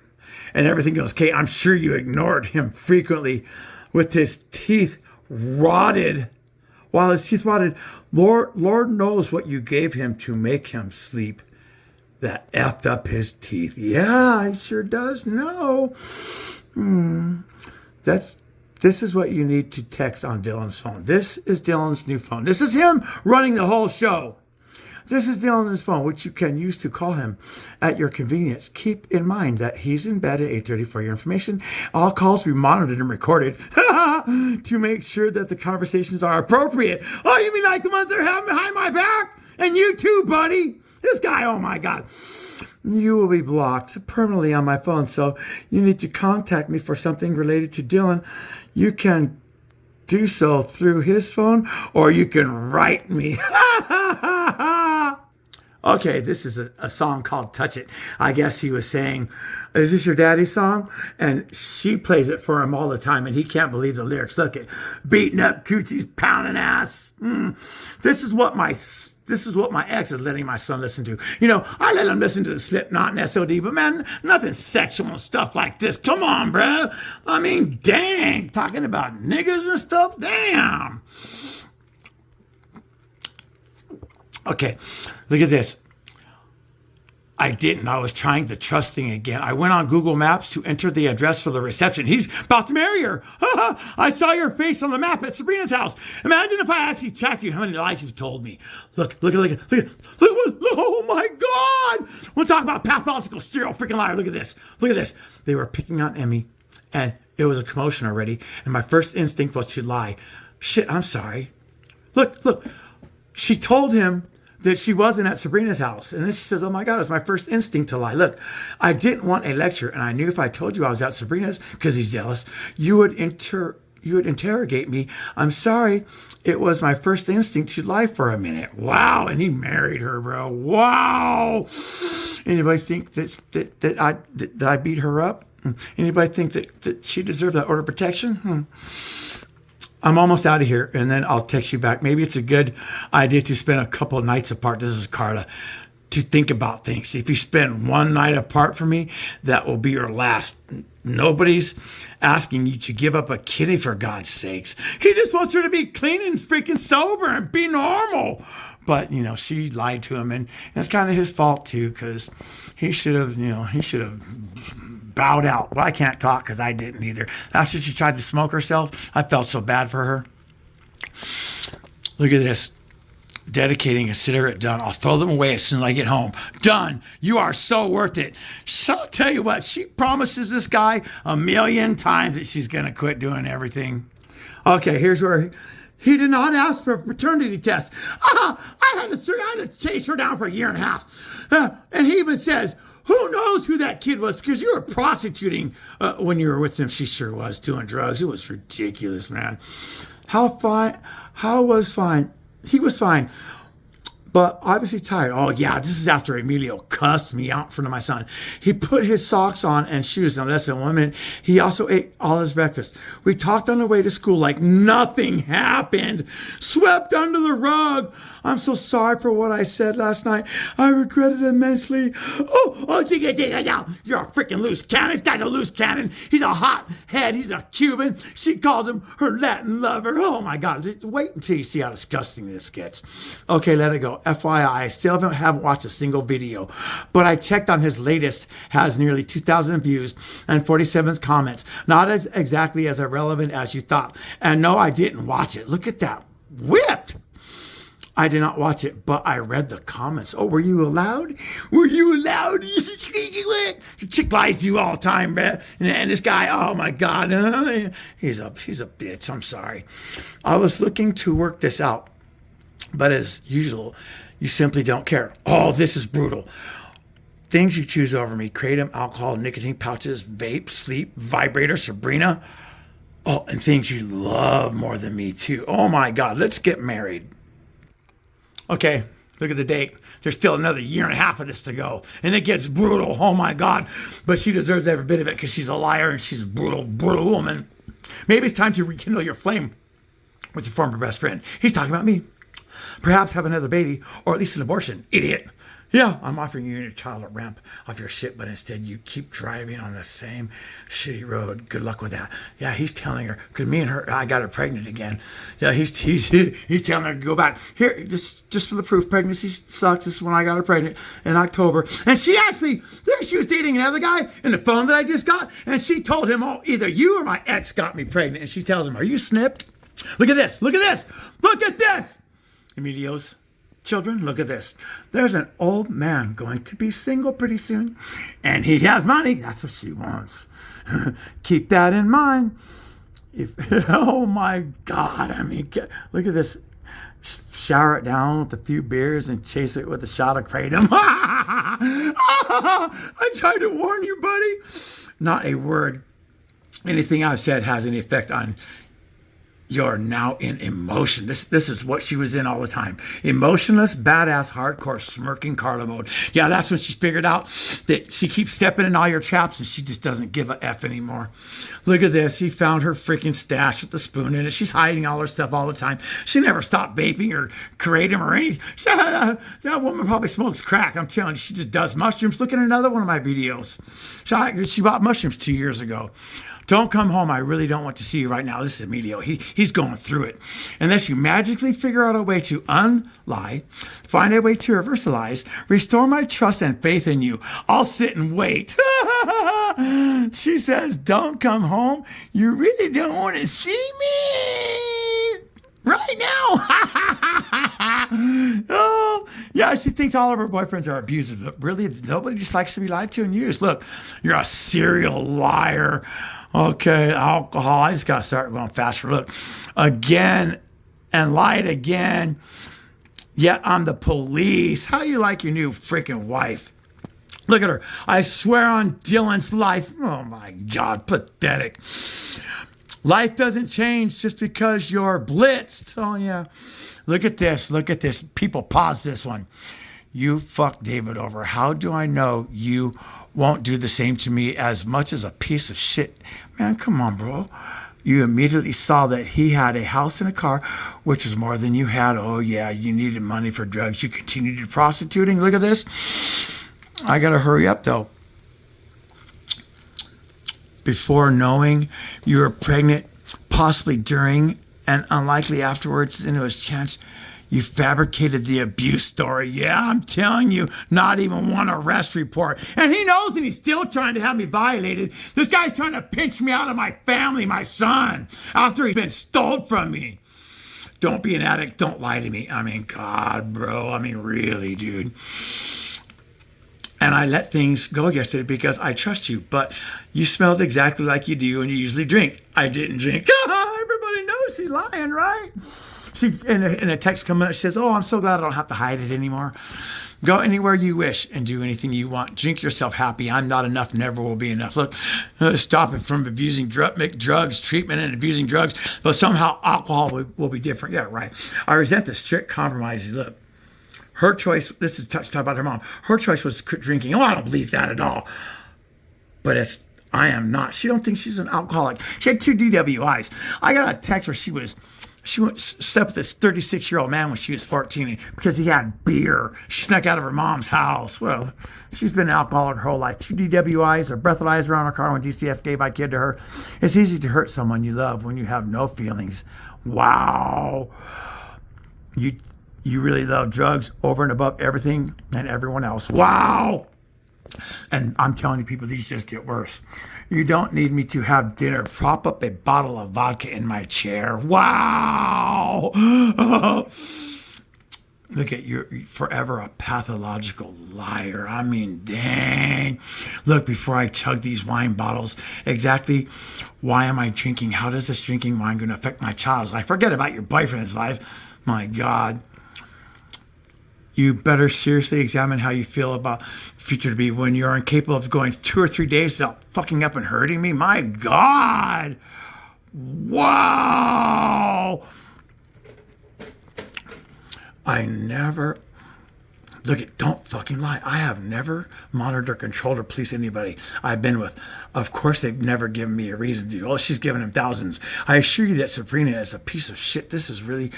and everything goes okay. I'm sure you ignored him frequently with his teeth rotted. While his teeth rotted, Lord knows what you gave him to make him sleep. That effed up his teeth. Yeah, he sure does know. This is what you need to text on Dylan's phone. This is Dylan's new phone. This is him running the whole show. This is Dylan's phone, which you can use to call him at your convenience. Keep in mind that he's in bed at 8:30 for your information. All calls will be monitored and recorded to make sure that the conversations are appropriate. Oh, you mean like the ones they're having behind my back? And you too, buddy. This guy, oh my God. You will be blocked permanently on my phone, so you need to contact me for something related to Dylan. You can do so through his phone, or you can write me. Okay, this is a song called Touch It. I guess he was saying, is this your daddy's song? And she plays it for him all the time, and he can't believe the lyrics. Look at beating up coochies, pounding ass. This is what my ex is letting my son listen to. I let him listen to the Slipknot and SOD, but man, nothing sexual and stuff like this. Come on, bro. I mean, dang, talking about niggas and stuff. Damn. Okay, look at this. I didn't. I was trying the trust thing again. I went on Google Maps to enter the address for the reception. He's about to marry her. I saw your face on the map at Sabrina's house. Imagine if I actually checked you how many lies you've told me. Look. Oh my God. We'll talk about pathological serial freaking liar. Look at this. Look at this. They were picking on Emmy and it was a commotion already. And my first instinct was to lie. Shit, I'm sorry. Look. She told him that she wasn't at Sabrina's house. And then she says, oh my God, it was my first instinct to lie. Look, I didn't want a lecture. And I knew if I told you I was at Sabrina's because he's jealous, you would interrogate me. I'm sorry. It was my first instinct to lie for a minute. Wow. And he married her, bro. Wow. Anybody think that I beat her up? Anybody think that she deserved that order of protection? I'm almost out of here, and then I'll text you back. Maybe it's a good idea to spend a couple of nights apart. This is Carla. To think about things. If you spend one night apart from me, that will be your last. Nobody's asking you to give up a kidney for God's sakes. He just wants her to be clean and freaking sober and be normal. But, she lied to him, and it's kind of his fault, too, because he should have bowed out. Well, I can't talk because I didn't either. After she tried to smoke herself, I felt so bad for her. Look at this. Dedicating a cigarette, done. I'll throw them away as soon as I get home. Done. You are so worth it. So I'll tell you what, she promises this guy 1,000,000 times that she's going to quit doing everything. Okay, here's where he did not ask for a paternity test. I had to chase her down for 1.5 years. And he even says, who knows who that kid was? Because you were prostituting when you were with him. She sure was, doing drugs. It was ridiculous, man. How was fine? He was fine, but obviously tired. Oh, yeah, this is after Emilio cussed me out in front of my son. He put his socks on and shoes in less than 1 minute. He also ate all his breakfast. We talked on the way to school like nothing happened. Swept under the rug. I'm so sorry for what I said last night. I regret it immensely. Digga now. You're a freaking loose cannon. This guy's a loose cannon. He's a hot head. He's a Cuban. She calls him her Latin lover. Oh my God. Just wait until you see how disgusting this gets. Okay, let it go. FYI, I still haven't watched a single video, but I checked on his latest, has nearly 2,000 views and 47 comments. Not as exactly as irrelevant as you thought. And no, I didn't watch it. Look at that. Whipped. I did not watch it, but I read the comments. Oh, were you allowed? Were you allowed? Your chick lies to you all the time, bruh. And this guy, oh my God, he's a bitch. I'm sorry. I was looking to work this out, but as usual, you simply don't care. Oh, this is brutal. Things you choose over me: kratom, alcohol, nicotine pouches, vape, sleep, vibrator, Sabrina. Oh, and things you love more than me too. Oh my God, let's get married. Okay, look at the date. There's still another 1.5 years of this to go. And it gets brutal. Oh my God. But she deserves every bit of it because she's a liar and she's a brutal woman. Maybe it's time to rekindle your flame with your former best friend. He's talking about me. Perhaps have another baby or at least an abortion. Idiot. Yeah, I'm offering you and your child a ramp off your shit, but instead you keep driving on the same shitty road. Good luck with that. Yeah, he's telling her, because me and her, I got her pregnant again. Yeah, he's telling her to go back. Here, just for the proof, pregnancy sucks. This is when I got her pregnant in October. And she was dating another guy in the phone that I just got, and she told him, oh, either you or my ex got me pregnant. And she tells him, are you snipped? Look at this. Look at this. Look at this. Emilio's children, look at this. There's an old man going to be single pretty soon, and he has money. That's what she wants. Keep that in mind. Oh my God, I mean, look at this. Shower it down with a few beers and chase it with a shot of kratom. I tried to warn you, buddy. Not a word. Anything I've said has any effect on you're now in emotion. This is what she was in all the time. Emotionless, badass, hardcore, smirking Carla mode. Yeah, that's when she figured out that she keeps stepping in all your traps and she just doesn't give a F anymore. Look at this. He found her freaking stash with the spoon in it. She's hiding all her stuff all the time. She never stopped vaping or kratom or anything. That woman probably smokes crack. I'm telling you, she just does mushrooms. Look at another one of my videos. She bought mushrooms 2 years ago. Don't come home. I really don't want to see you right now. This is Emilio. He's going through it. Unless you magically figure out a way to unlie, find a way to reverse the lies, restore my trust and faith in you, I'll sit and wait. She says, don't come home. You really don't want to see me right now. Oh, yeah, she thinks all of her boyfriends are abusive, but really, nobody just likes to be lied to and used. Look, you're a serial liar. Okay, alcohol. I just got to start going faster. Look, again and lied again. Yet I'm the police. How you like your new freaking wife? Look at her. I swear on Dylan's life. Oh my God, pathetic. Life doesn't change just because you're blitzed. Oh, yeah. Look at this. Look at this. People, pause this one. You fucked David over. How do I know you won't do the same to me as much as a piece of shit? Man, come on, bro. You immediately saw that he had a house and a car, which is more than you had. Oh, yeah, you needed money for drugs. You continued prostituting. Look at this. I got to hurry up, though. Before knowing you were pregnant, possibly during and unlikely afterwards, then it was chance you fabricated the abuse story. Yeah, I'm telling you, not even one arrest report. And he knows, and he's still trying to have me violated. This guy's trying to pinch me out of my family, my son, after he's been stolen from me. Don't be an addict. Don't lie to me. I mean, God, bro. I mean, really, dude. And I let things go yesterday because I trust you. But you smelled exactly like you do and you usually drink. I didn't drink. Everybody knows he's lying, right? She's in a text coming up. She says, oh, I'm so glad I don't have to hide it anymore. Go anywhere you wish and do anything you want. Drink yourself happy. I'm not enough, never will be enough. Look, stop it from abusing drugs, treatment and abusing drugs. But somehow alcohol will be different. Yeah, right. I resent the strict compromises. Look. Her choice, this is talk about her mom. Her choice was drinking. Oh, I don't believe that at all. But I am not. She don't think she's an alcoholic. She had 2 DWIs. I got a text where she slept with this 36-year-old man when she was 14 because he had beer. She snuck out of her mom's house. Well, she's been an alcoholic her whole life. 2 DWIs, a breathalyzer on her car when DCF gave my kid to her. It's easy to hurt someone you love when you have no feelings. Wow. You really love drugs over and above everything and everyone else. Wow. And I'm telling you, people, these just get worse. You don't need me to have dinner. Prop up a bottle of vodka in my chair. Wow. Look at you're forever a pathological liar. I mean, dang. Look, before I chug these wine bottles, exactly why am I drinking? How does this drinking wine going to affect my child's life? Forget about your boyfriend's life. My God. You better seriously examine how you feel about future to be when you're incapable of going 2 or 3 days without fucking up and hurting me. My God. Wow. Don't fucking lie. I have never monitored or controlled or policed anybody I've been with. Of course, they've never given me a reason to. Oh, she's giving him thousands. I assure you that Sabrina is a piece of shit. This is really,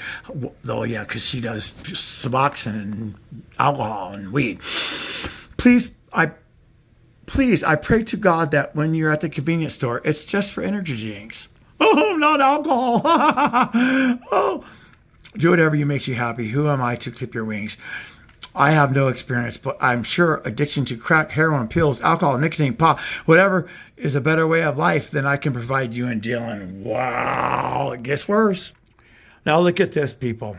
though, yeah, because she does Suboxone and alcohol and weed. Please, I pray to God that when you're at the convenience store, it's just for energy drinks. Oh, not alcohol. Oh, do whatever makes you happy. Who am I to clip your wings? I have no experience, but I'm sure addiction to crack, heroin, pills, alcohol, nicotine, pot, whatever is a better way of life than I can provide you and Dylan. Wow, it gets worse. Now look at this, people.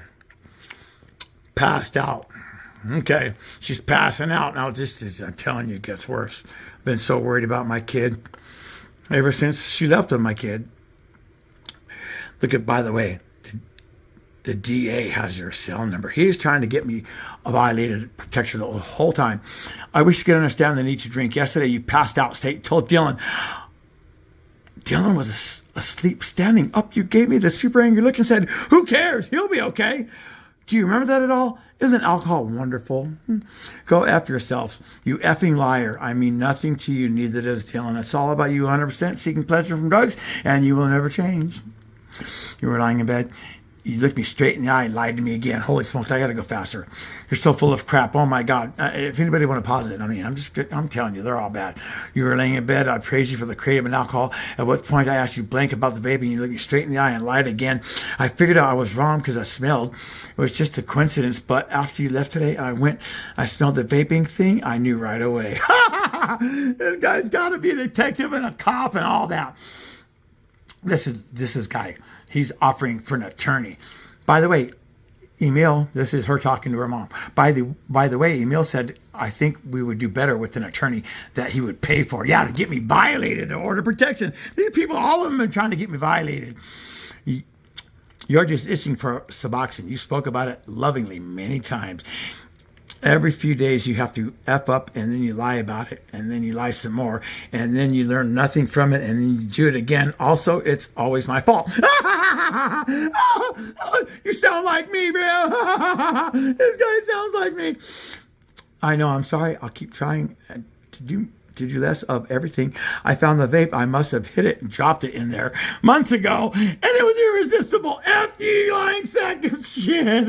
Passed out. Okay, she's passing out now. I'm telling you, it gets worse. I've been so worried about my kid ever since she left with my kid. Look at, by the way, the DA has your cell number. He's trying to get me violated protection the whole time. I wish you could understand the need to drink. Yesterday, you passed out, told Dylan. Dylan was asleep, standing up. You gave me the super angry look and said, who cares? He'll be okay. Do you remember that at all? Isn't alcohol wonderful? Go F yourself, you effing liar. I mean nothing to you, neither does Dylan. It's all about you 100% seeking pleasure from drugs, and you will never change. You were lying in bed. You looked me straight in the eye and lied to me again. Holy smokes, I got to go faster. You're so full of crap. Oh my God. If anybody want to pause it, I mean, I'm telling you, they're all bad. You were laying in bed. I praised you for the creative and alcohol. At what point I asked you blank about the vaping. You looked me straight in the eye and lied again. I figured out I was wrong because I smelled. It was just a coincidence. But after you left today, I smelled the vaping thing. I knew right away. This guy's got to be a detective and a cop and all that. This is guy. He's offering for an attorney. By the way, Emil, this is her talking to her mom. By the way, Emil said, I think we would do better with an attorney that he would pay for. Yeah, to get me violated, the order of protection. These people, all of them are trying to get me violated. You're just itching for Suboxone. You spoke about it lovingly many times. Every few days you have to F up and then you lie about it and then you lie some more and then you learn nothing from it and then you do it again. Also, it's always my fault. You sound like me, bro. This guy sounds like me. I know, I'm sorry. I'll keep trying to do less of everything. I found the vape. I must have hit it and dropped it in there months ago, and it was irresistible. F you lying sack of shit.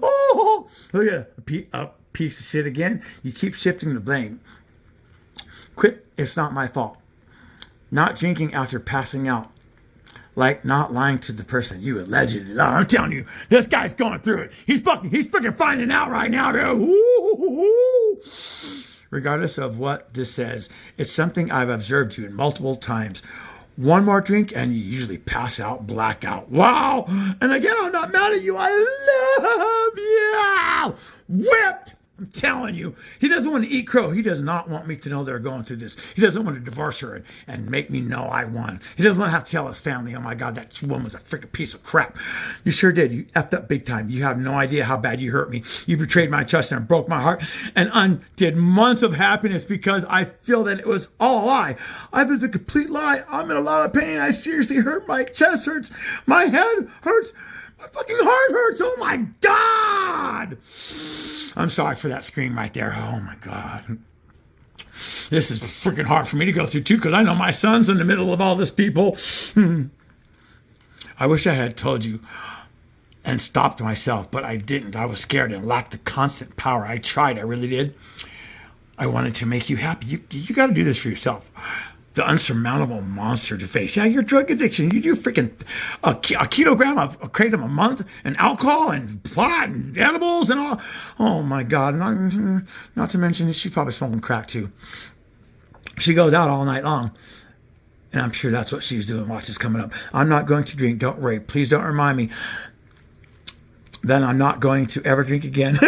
Oh, look at a piece of shit again. You keep shifting the blame. Quit. It's not my fault. Not drinking after passing out. Like not lying to the person you allegedly lied. I'm telling you, this guy's going through it. He's freaking finding out right now, bro. Ooh. Regardless of what this says, it's something I've observed you in multiple times. One more drink and you usually pass out, black out. Wow. And again, I'm not mad at you. I love you. Whipped. I'm telling you, he doesn't want to eat crow. He does not want me to know they're going through this. He doesn't want to divorce her and make me know I won. He doesn't want to have to tell his family, oh my God, that woman was a freaking piece of crap. You sure did. You effed up big time. You have no idea how bad you hurt me. You betrayed my trust and broke my heart and undid months of happiness because I feel that it was all a lie. I was a complete lie. I'm in a lot of pain. I seriously hurt. My chest hurts. My head hurts. My fucking heart hurts. Oh my God. I'm sorry for that scream right there. Oh my God. This is freaking hard for me to go through too because I know my son's in the middle of all this people. I wish I had told you and stopped myself, but I didn't. I was scared and lacked the constant power. I tried. I really did. I wanted to make you happy. You got to do this for yourself. The unsurmountable monster to face. Yeah, your drug addiction. You do freaking a kilogram of kratom a month, and alcohol and pot and edibles and all. Oh my God! Not to mention she's probably smoking crack too. She goes out all night long, and I'm sure that's what she's doing. Watch this coming up. I'm not going to drink. Don't worry. Please don't remind me. Then I'm not going to ever drink again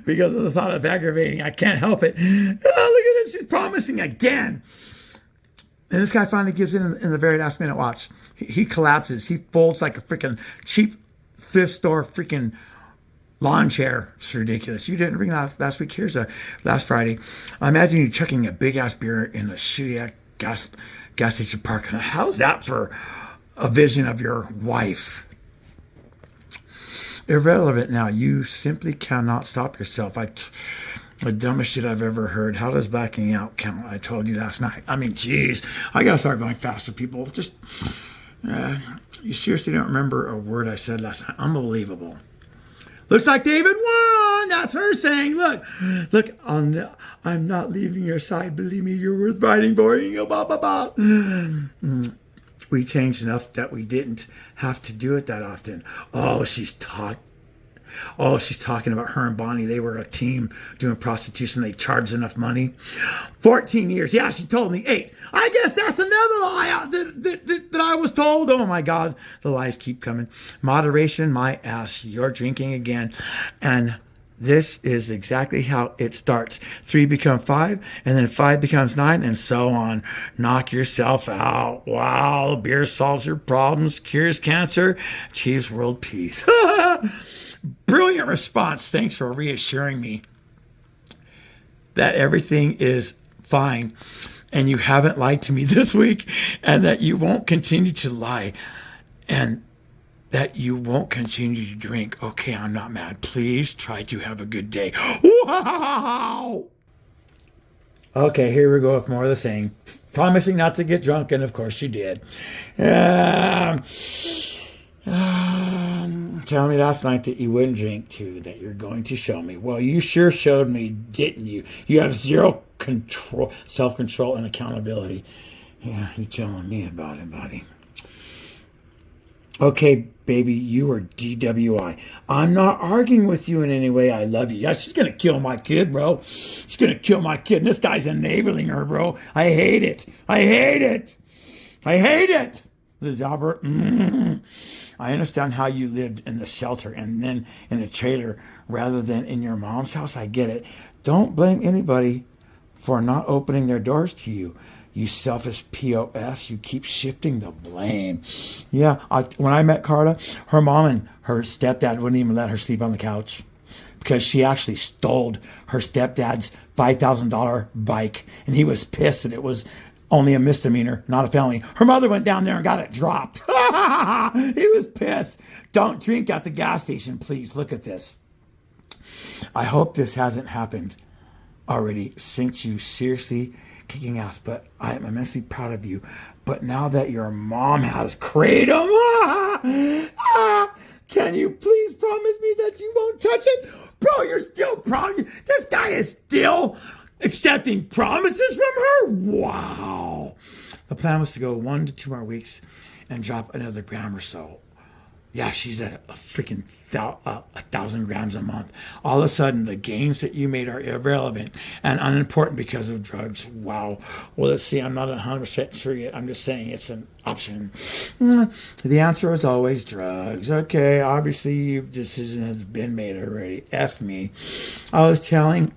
because of the thought of aggravating. I can't help it. Oh, look at it. She's promising again. And this guy finally gives in the very last minute. Watch. He collapses. He folds like a freaking cheap thrift store freaking lawn chair. It's ridiculous. You didn't ring last week. Here's last Friday. I imagine you chucking a big ass beer in a shitty gas station parking lot. How's that for a vision of your wife? Irrelevant now. You simply cannot stop yourself. The dumbest shit I've ever heard. How does backing out count? I told you last night. I mean, geez, I gotta start going faster, people. Just, you seriously don't remember a word I said last night? Unbelievable. Looks like David won. That's her saying, look, I'm not leaving your side. Believe me, you're worth fighting for. We changed enough that we didn't have to do it that often. Oh, she's talking about her and Bonnie. They were a team doing prostitution. They charged enough money. 14 years. Yeah, she told me 8. I guess that's another lie that I was told. Oh my God, the lies keep coming. Moderation, my ass. You're drinking again. And this is exactly how it starts. 3 become 5, and then 5 becomes 9, and so on. Knock yourself out. Wow, beer solves your problems, cures cancer, achieves world peace. Brilliant response. Thanks for reassuring me that everything is fine and you haven't lied to me this week and that you won't continue to lie and that you won't continue to drink. Okay, I'm not mad. Please try to have a good day. Wow! Okay, here we go with more of the same. Promising not to get drunk, and of course she did. Tell me last night that you wouldn't drink too, that you're going to show me. Well, you sure showed me, didn't you? You have zero control, self-control, and accountability. Yeah, you're telling me about it, buddy. Okay, baby, you are DWI. I'm not arguing with you in any way. I love you. Yeah, she's going to kill my kid, bro. She's going to kill my kid. And this guy's enabling her, bro. I hate it. I hate it. I hate it. Liz Albert, I understand how you lived in the shelter and then in a trailer rather than in your mom's house. I get it. Don't blame anybody for not opening their doors to you. You selfish POS, you keep shifting the blame. Yeah, when I met Carla, her mom and her stepdad wouldn't even let her sleep on the couch because she actually stole her stepdad's $5,000 bike, and he was pissed that it was only a misdemeanor, not a felony. Her mother went down there and got it dropped. He was pissed. Don't drink at the gas station, please. Look at this. I hope this hasn't happened already since you seriously kicking ass, but I am immensely proud of you. But now that your mom has kratom, can you please promise me that you won't touch it? Bro, you're still proud. This guy is still accepting promises from her? Wow. The plan was to go 1 to 2 more weeks and drop another gram or so. Yeah, she's at a freaking 1,000 grams a month. All of a sudden, the gains that you made are irrelevant and unimportant because of drugs. Wow. Well, let's see. I'm not 100% sure yet. I'm just saying it's an option. The answer is always drugs. Okay, obviously, your decision has been made already. F me. I was telling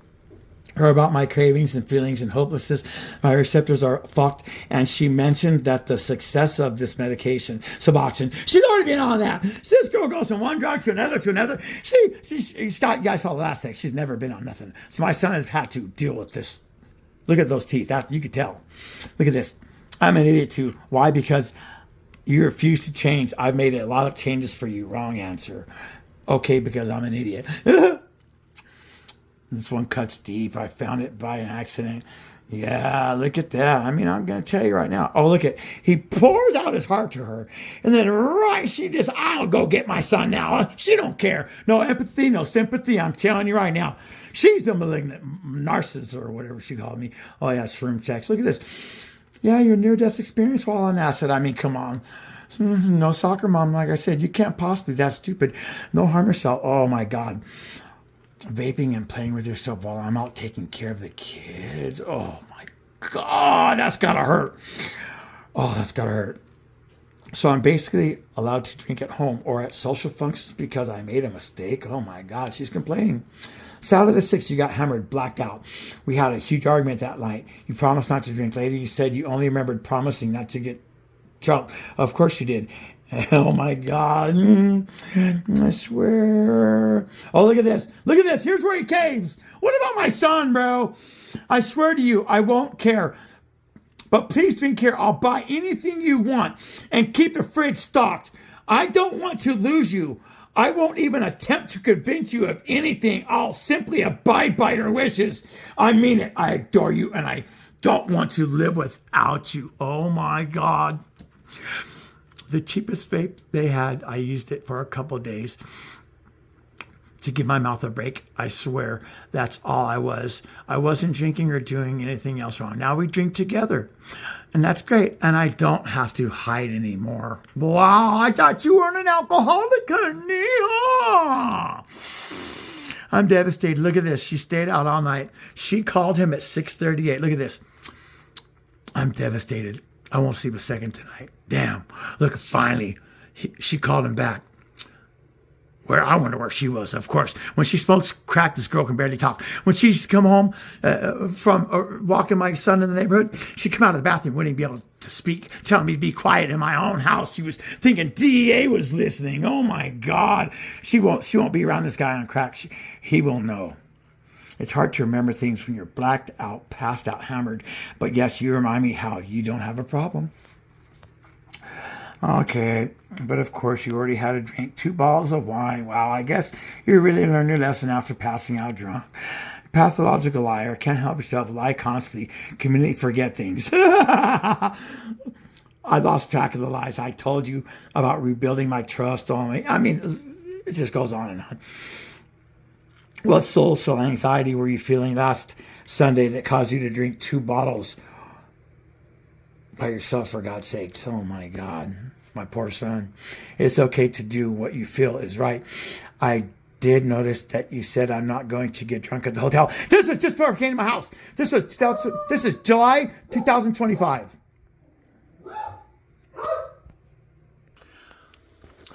her about my cravings and feelings and hopelessness. My receptors are fucked. And she mentioned that the success of this medication, Suboxone, she's already been on that. This girl goes from one drug to another to another. She's got, you guys saw the last thing. She's never been on nothing. So my son has had to deal with this. Look at those teeth. That you could tell. Look at this. I'm an idiot too. Why? Because you refuse to change. I've made a lot of changes for you. Wrong answer. Okay, because I'm an idiot. This one cuts deep. I found it by an accident. Yeah, look at that. I mean, I'm going to tell you right now. Oh, look at, he pours out his heart to her. And then she just, I'll go get my son now. She don't care. No empathy, no sympathy. I'm telling you right now. She's the malignant narcissist or whatever she called me. Oh, yeah, shroom checks. Look at this. Yeah, your near-death experience while on acid. I mean, come on. No soccer mom. Like I said, you can't possibly. That's stupid. No harm yourself. Oh, my God. Vaping and playing with yourself while I'm out taking care of the kids. Oh my God, that's gotta hurt. Oh, that's gotta hurt. So I'm basically allowed to drink at home or at social functions because I made a mistake. Oh my God, she's complaining. Saturday the 6th, you got hammered, blacked out. We had a huge argument that night. You promised not to drink later. You said you only remembered promising not to get drunk. Of course you did. Oh my God. I swear. Oh, look at this. Look at this. Here's where he caves. What about my son, bro? I swear to you, I won't care. But please drink here. I'll buy anything you want and keep the fridge stocked. I don't want to lose you. I won't even attempt to convince you of anything. I'll simply abide by your wishes. I mean it. I adore you and I don't want to live without you. Oh my God. The cheapest vape they had, I used it for a couple of days to give my mouth a break. I swear, that's all I was. I wasn't drinking or doing anything else wrong. Now we drink together, and that's great. And I don't have to hide anymore. Wow, I thought you weren't an alcoholic, honey. Oh. I'm devastated. Look at this. She stayed out all night. She called him at 6:38. Look at this. I'm devastated. I won't sleep a second tonight. Damn. Look, finally, she called him back. I wonder where she was, of course. When she smokes crack, this girl can barely talk. When she's come home from walking my son in the neighborhood, she'd come out of the bathroom, wouldn't even be able to speak, telling me to be quiet in my own house. She was thinking DEA was listening. Oh, my God. She won't be around this guy on crack. He will know. It's hard to remember things when you're blacked out, passed out, hammered. But yes, you remind me how you don't have a problem. Okay, but of course you already had to drink 2 bottles of wine. Wow, I guess you really learned your lesson after passing out drunk. Pathological liar. Can't help yourself. Lie constantly. Conveniently forget things. I lost track of the lies. I told you about rebuilding my trust on me. I mean, it just goes on and on. What social anxiety were you feeling last Sunday that caused you to drink 2 bottles by yourself, for God's sakes? Oh my God, my poor son. It's okay to do what you feel is right. I did notice that you said I'm not going to get drunk at the hotel. This is just before I came to my house. This is July 2025.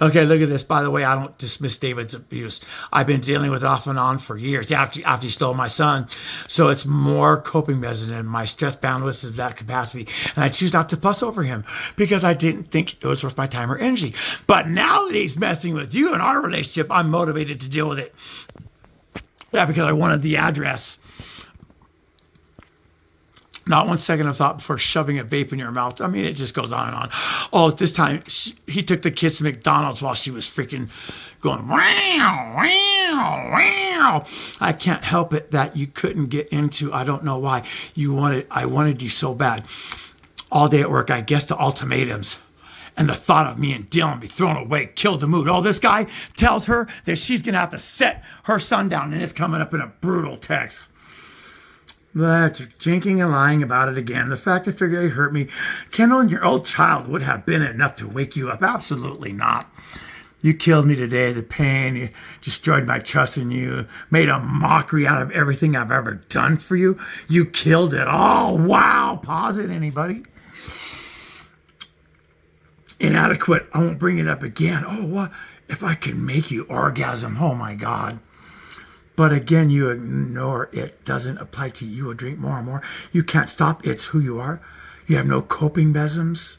Okay, look at this. By the way, I don't dismiss David's abuse. I've been dealing with it off and on for years after he stole my son. So it's more coping mechanism, and my stress bandwidth is that capacity. And I choose not to fuss over him because I didn't think it was worth my time or energy. But now that he's messing with you in our relationship, I'm motivated to deal with it. Yeah, because I wanted the address. Not one second of thought before shoving a vape in your mouth. I mean, it just goes on and on. Oh, this time he took the kids to McDonald's while she was freaking going, wow, wow, wow. I can't help it that you couldn't get into, I don't know why. I wanted you so bad. All day at work, I guessed the ultimatums. And the thought of me and Dylan be thrown away killed the mood. Oh, this guy tells her that she's going to have to set her son down, and it's coming up in a brutal text. But drinking and lying about it again. The fact that figure you hurt me. Kendall, your old child would have been enough to wake you up. Absolutely not. You killed me today. The pain, you destroyed my trust in you, made a mockery out of everything I've ever done for you. You killed it all. Wow. Pause it, anybody. Inadequate. I won't bring it up again. Oh, what? If I could make you orgasm. Oh, my God. But again, you ignore it. Doesn't apply to you. You will drink more and more. You can't stop. It's who you are. You have no coping mechanisms.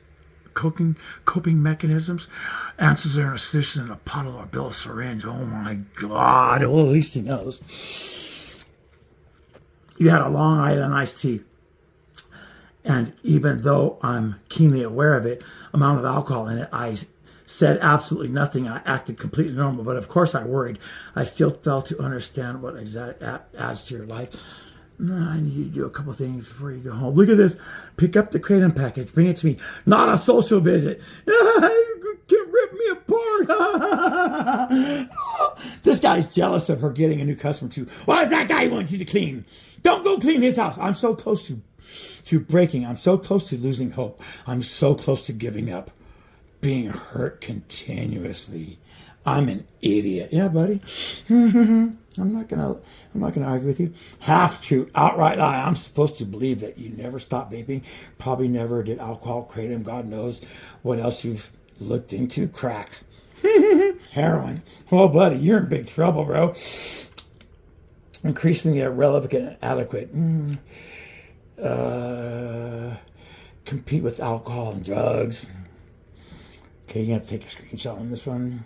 Answers are in a solution in a puddle or bill syringe. Oh my God. Well, at least he knows. You had a Long Island iced tea. And even though I'm keenly aware of it, amount of alcohol in it, I said absolutely nothing. I acted completely normal, but of course I worried. I still failed to understand what exactly adds to your life. I need you to do a couple things before you go home. Look at this. Pick up the Kratom package. Bring it to me. Not a social visit. You can rip me apart. This guy's jealous of her getting a new customer too. Why is that guy wants you to clean? Don't go clean his house. I'm so close to breaking. I'm so close to losing hope. I'm so close to giving up. Being hurt continuously. I'm an idiot. Yeah, buddy. I'm not gonna argue with you. Half truth, outright lie. I'm supposed to believe that you never stopped vaping. Probably never did alcohol, kratom. God knows what else you've looked into. Crack, heroin. Oh, buddy, you're in big trouble, bro. Increasingly irrelevant and inadequate. Compete with alcohol and drugs. Okay, you have to take a screenshot on this one.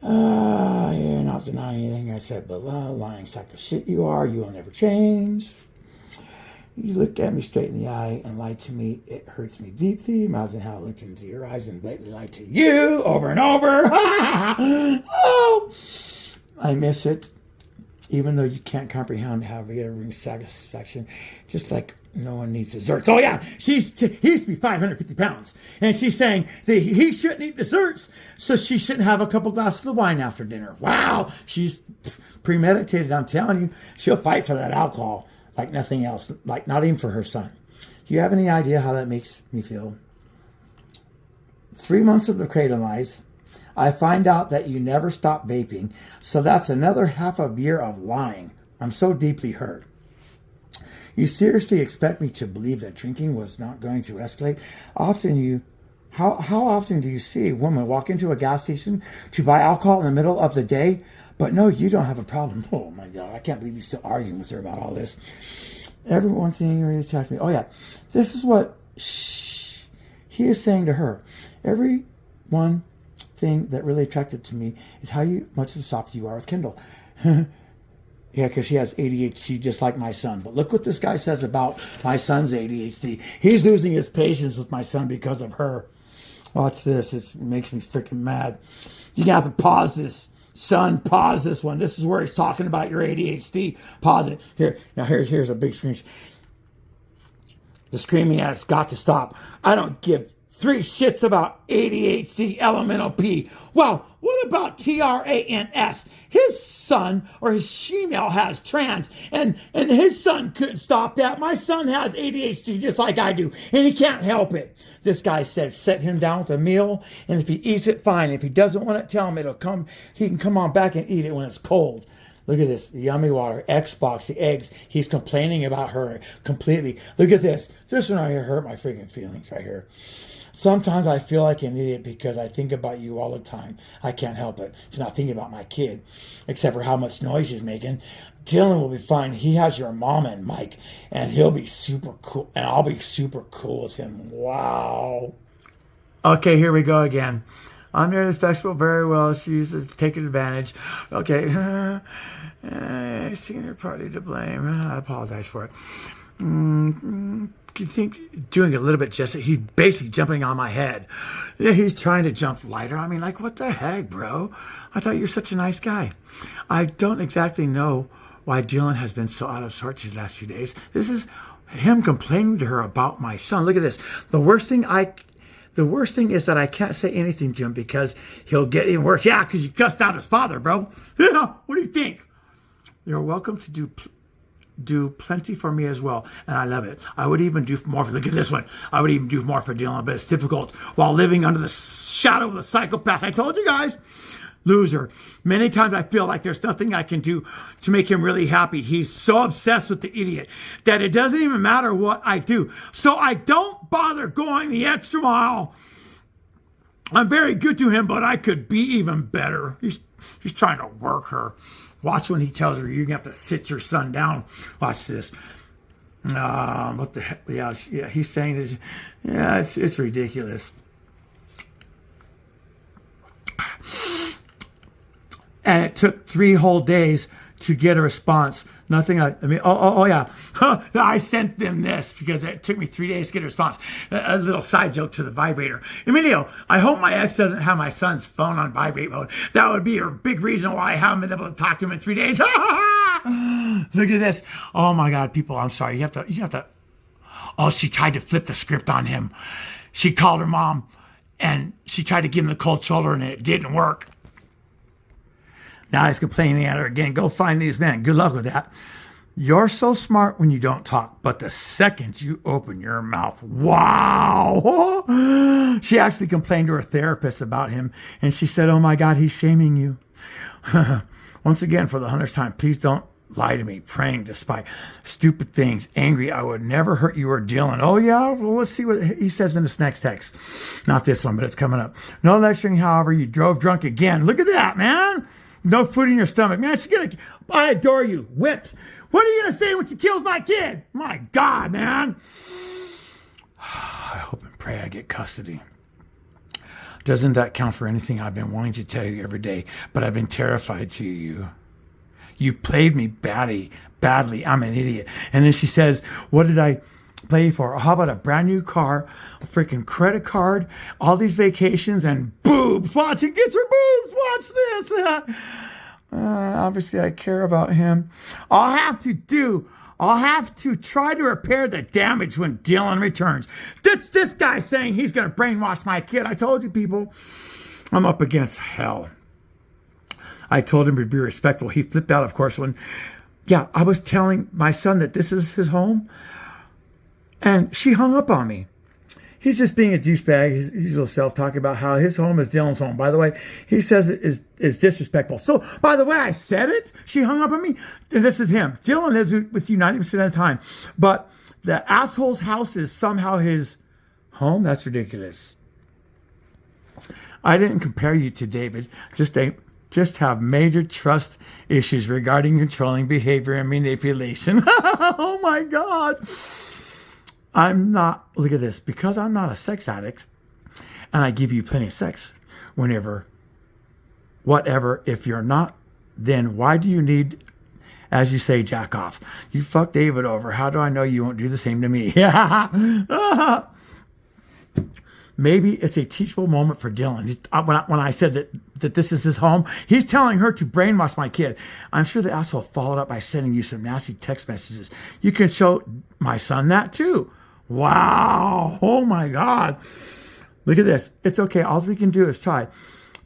You're not denying anything I said, but lying sack of shit you are. You will never change. You look at me straight in the eye and lie to me. It hurts me deeply. Imagine how it looked into your eyes and blatantly lied to you over and over. Oh, I miss it. Even though you can't comprehend how it brings satisfaction, just like no one needs desserts. Oh yeah, he used to be 550 pounds, and she's saying that he shouldn't eat desserts, so she shouldn't have a couple glasses of wine after dinner. Wow, she's premeditated. I'm telling you, she'll fight for that alcohol like nothing else, like not even for her son. Do you have any idea how that makes me feel? 3 months of the Kratom lies. I find out that you never stopped vaping, so that's another half a year of lying. I'm so deeply hurt. You seriously expect me to believe that drinking was not going to escalate? How often do you see a woman walk into a gas station to buy alcohol in the middle of the day? But no, you don't have a problem. Oh my God, I can't believe you're still arguing with her about all this. Every one thing really attacked me. Oh yeah, this is what he is saying to her. Every one thing that really attracted to me is how much of a soft you are with Kendall. Yeah, because she has ADHD just like my son. But look what this guy says about my son's ADHD. He's losing his patience with my son because of her. Watch this. It makes me freaking mad. You're going to have to pause this. Son, pause this one. This is where he's talking about your ADHD. Pause it. Here. Now here's a big screen. The screaming at it's got to stop. I don't give three shits about ADHD, elemental P. Wow, what about TRANS? His son or his female has trans, and his son couldn't stop that. My son has ADHD just like I do, and he can't help it. This guy said, set him down with a meal, and if he eats it, fine. If he doesn't want it, tell him he can come on back and eat it when it's cold. Look at this, yummy water, Xbox, the eggs. He's complaining about her completely. Look at this. This one right here hurt my freaking feelings right here. Sometimes I feel like an idiot because I think about you all the time. I can't help it. He's not thinking about my kid, except for how much noise he's making. Dylan will be fine. He has your mom and Mike, and he'll be super cool, and I'll be super cool with him. Wow. Okay, here we go again. I'm near the festival very well. She's taking advantage. Okay. Senior party to blame. I apologize for it. You think doing a little bit just he's basically jumping on my head. Yeah, he's trying to jump lighter. I mean, like, what the heck, bro? I thought you're such a nice guy. I don't exactly know why Dylan has been so out of sorts these last few days. This is him complaining to her about my son. Look at this. The worst thing is that I can't say anything, Jim, because he'll get even worse. Yeah, because you cussed out his father, bro. Yeah, what do you think? You're welcome to do plenty for me as well, and I love it. I would even do more. Look at this one. I would even do more for Dylan, but it's difficult while living under the shadow of the psychopath. I told you guys. Loser. Many times I feel like there's nothing I can do to make him really happy. He's so obsessed with the idiot that it doesn't even matter what I do. So I don't bother going the extra mile. I'm very good to him, but I could be even better. He's trying to work her. Watch when he tells her you're going to have to sit your son down. Watch this. What the heck? Yeah, he's saying this. Yeah, it's ridiculous. And it took 3 whole days to get a response. Nothing. Yeah. I sent them this because it took me 3 days to get a response. A little side joke to the vibrator. Emilio, I hope my ex doesn't have my son's phone on vibrate mode. That would be a big reason why I haven't been able to talk to him in 3 days. Look at this. Oh my God, people, I'm sorry. You have to. Oh, she tried to flip the script on him. She called her mom and she tried to give him the cold shoulder and it didn't work. Now he's complaining at her again. Go find these men. Good luck with that. You're so smart when you don't talk, but the second you open your mouth, wow. She actually complained to her therapist about him, and she said, oh my God, he's shaming you. Once again, for the 100th time, please don't lie to me, praying despite stupid things, angry. I would never hurt you or Dylan. Oh yeah, well, let's see what he says in this next text. Not this one, but it's coming up. No lecturing, however, you drove drunk again. Look at that, man. No food in your stomach. Man, I adore you. Whipped. What are you going to say when she kills my kid? My God, man. I hope and pray I get custody. Doesn't that count for anything I've been wanting to tell you every day? But I've been terrified to you. You played me badly. I'm an idiot. And then she says, what did I play for? How about a brand new car, a freaking credit card, all these vacations, and boobs. Watch, he gets her boobs. Watch this. Obviously, I care about him. I'll have to try to repair the damage when Dylan returns. That's this guy saying he's going to brainwash my kid. I told you, people, I'm up against hell. I told him to be respectful. He flipped out, of course, I was telling my son that this is his home. And she hung up on me. He's just being a douchebag. His usual self, talking about how his home is Dylan's home. By the way, he says it is disrespectful. So, by the way, I said it. She hung up on me. And this is him. Dylan lives with you 90% of the time. But the asshole's house is somehow his home? That's ridiculous. I didn't compare you to David. Just have major trust issues regarding controlling behavior and manipulation. Oh, my God. Look at this, because I'm not a sex addict and I give you plenty of sex whatever, if you're not, then why do you need, as you say, jack off? You fuck David over. How do I know you won't do the same to me? Maybe it's a teachable moment for Dylan. When I said that this is his home, he's telling her to brainwash my kid. I'm sure the asshole followed up by sending you some nasty text messages. You can show my son that too. Wow. Oh my God. Look at this. It's okay. All we can do is try.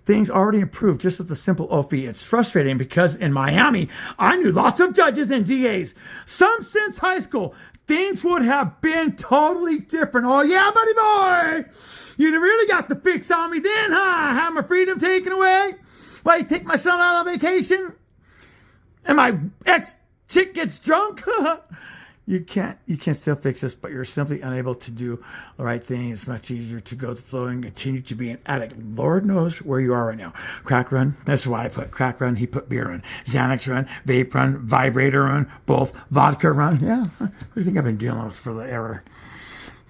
Things already improved just with the simple OFE. It's frustrating because in Miami, I knew lots of judges and DAs. Some since high school. Things would have been totally different. Oh yeah, buddy boy. You really got the fix on me then, huh? Have my freedom taken away? Why, you take my son out on vacation? And my ex-chick gets drunk? You can't still fix this, but you're simply unable to do the right thing. It's much easier to go with the flow and continue to be an addict. Lord knows where you are right now. Crack run. That's why I put crack run. He put beer run. Xanax run. Vape run. Vibrator run. Both. Vodka run. Yeah. What do you think I've been dealing with forever?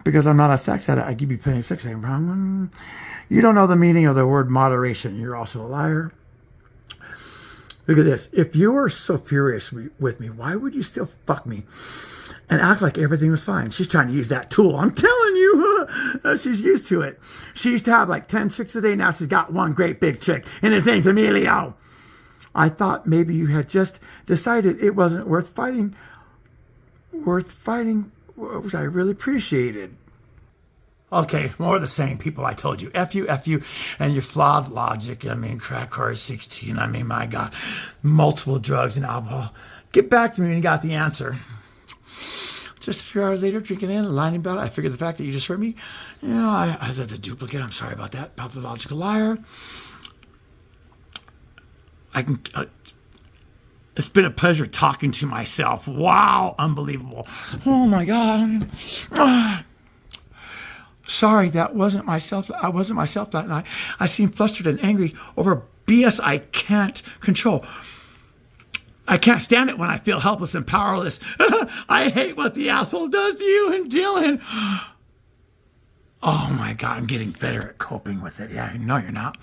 Because I'm not a sex addict. I give you plenty of sex. I'm wrong. You don't know the meaning of the word moderation. You're also a liar. Look at this. If you were so furious with me, why would you still fuck me and act like everything was fine? She's trying to use that tool. I'm telling you, she's used to it. She used to have like 10 chicks a day. Now she's got one great big chick, and his name's Emilio. I thought maybe you had just decided it wasn't worth fighting, which I really appreciated. Okay, more of the same, people. I told you. F you, and your flawed logic. I mean, crack hard 16. I mean, my God. Multiple drugs and alcohol. Get back to me when you got the answer. Just a few hours later, drinking in, lying about it. I figured the fact that you just heard me, I did the duplicate. I'm sorry about that. Pathological liar. It's been a pleasure talking to myself. Wow, unbelievable. Oh, my God. Sorry, that wasn't myself. I wasn't myself that night. I seemed flustered and angry over BS I can't control. I can't stand it when I feel helpless and powerless. I hate what the asshole does to you and Dylan. Oh my God, I'm getting better at coping with it. Yeah, no, you're not.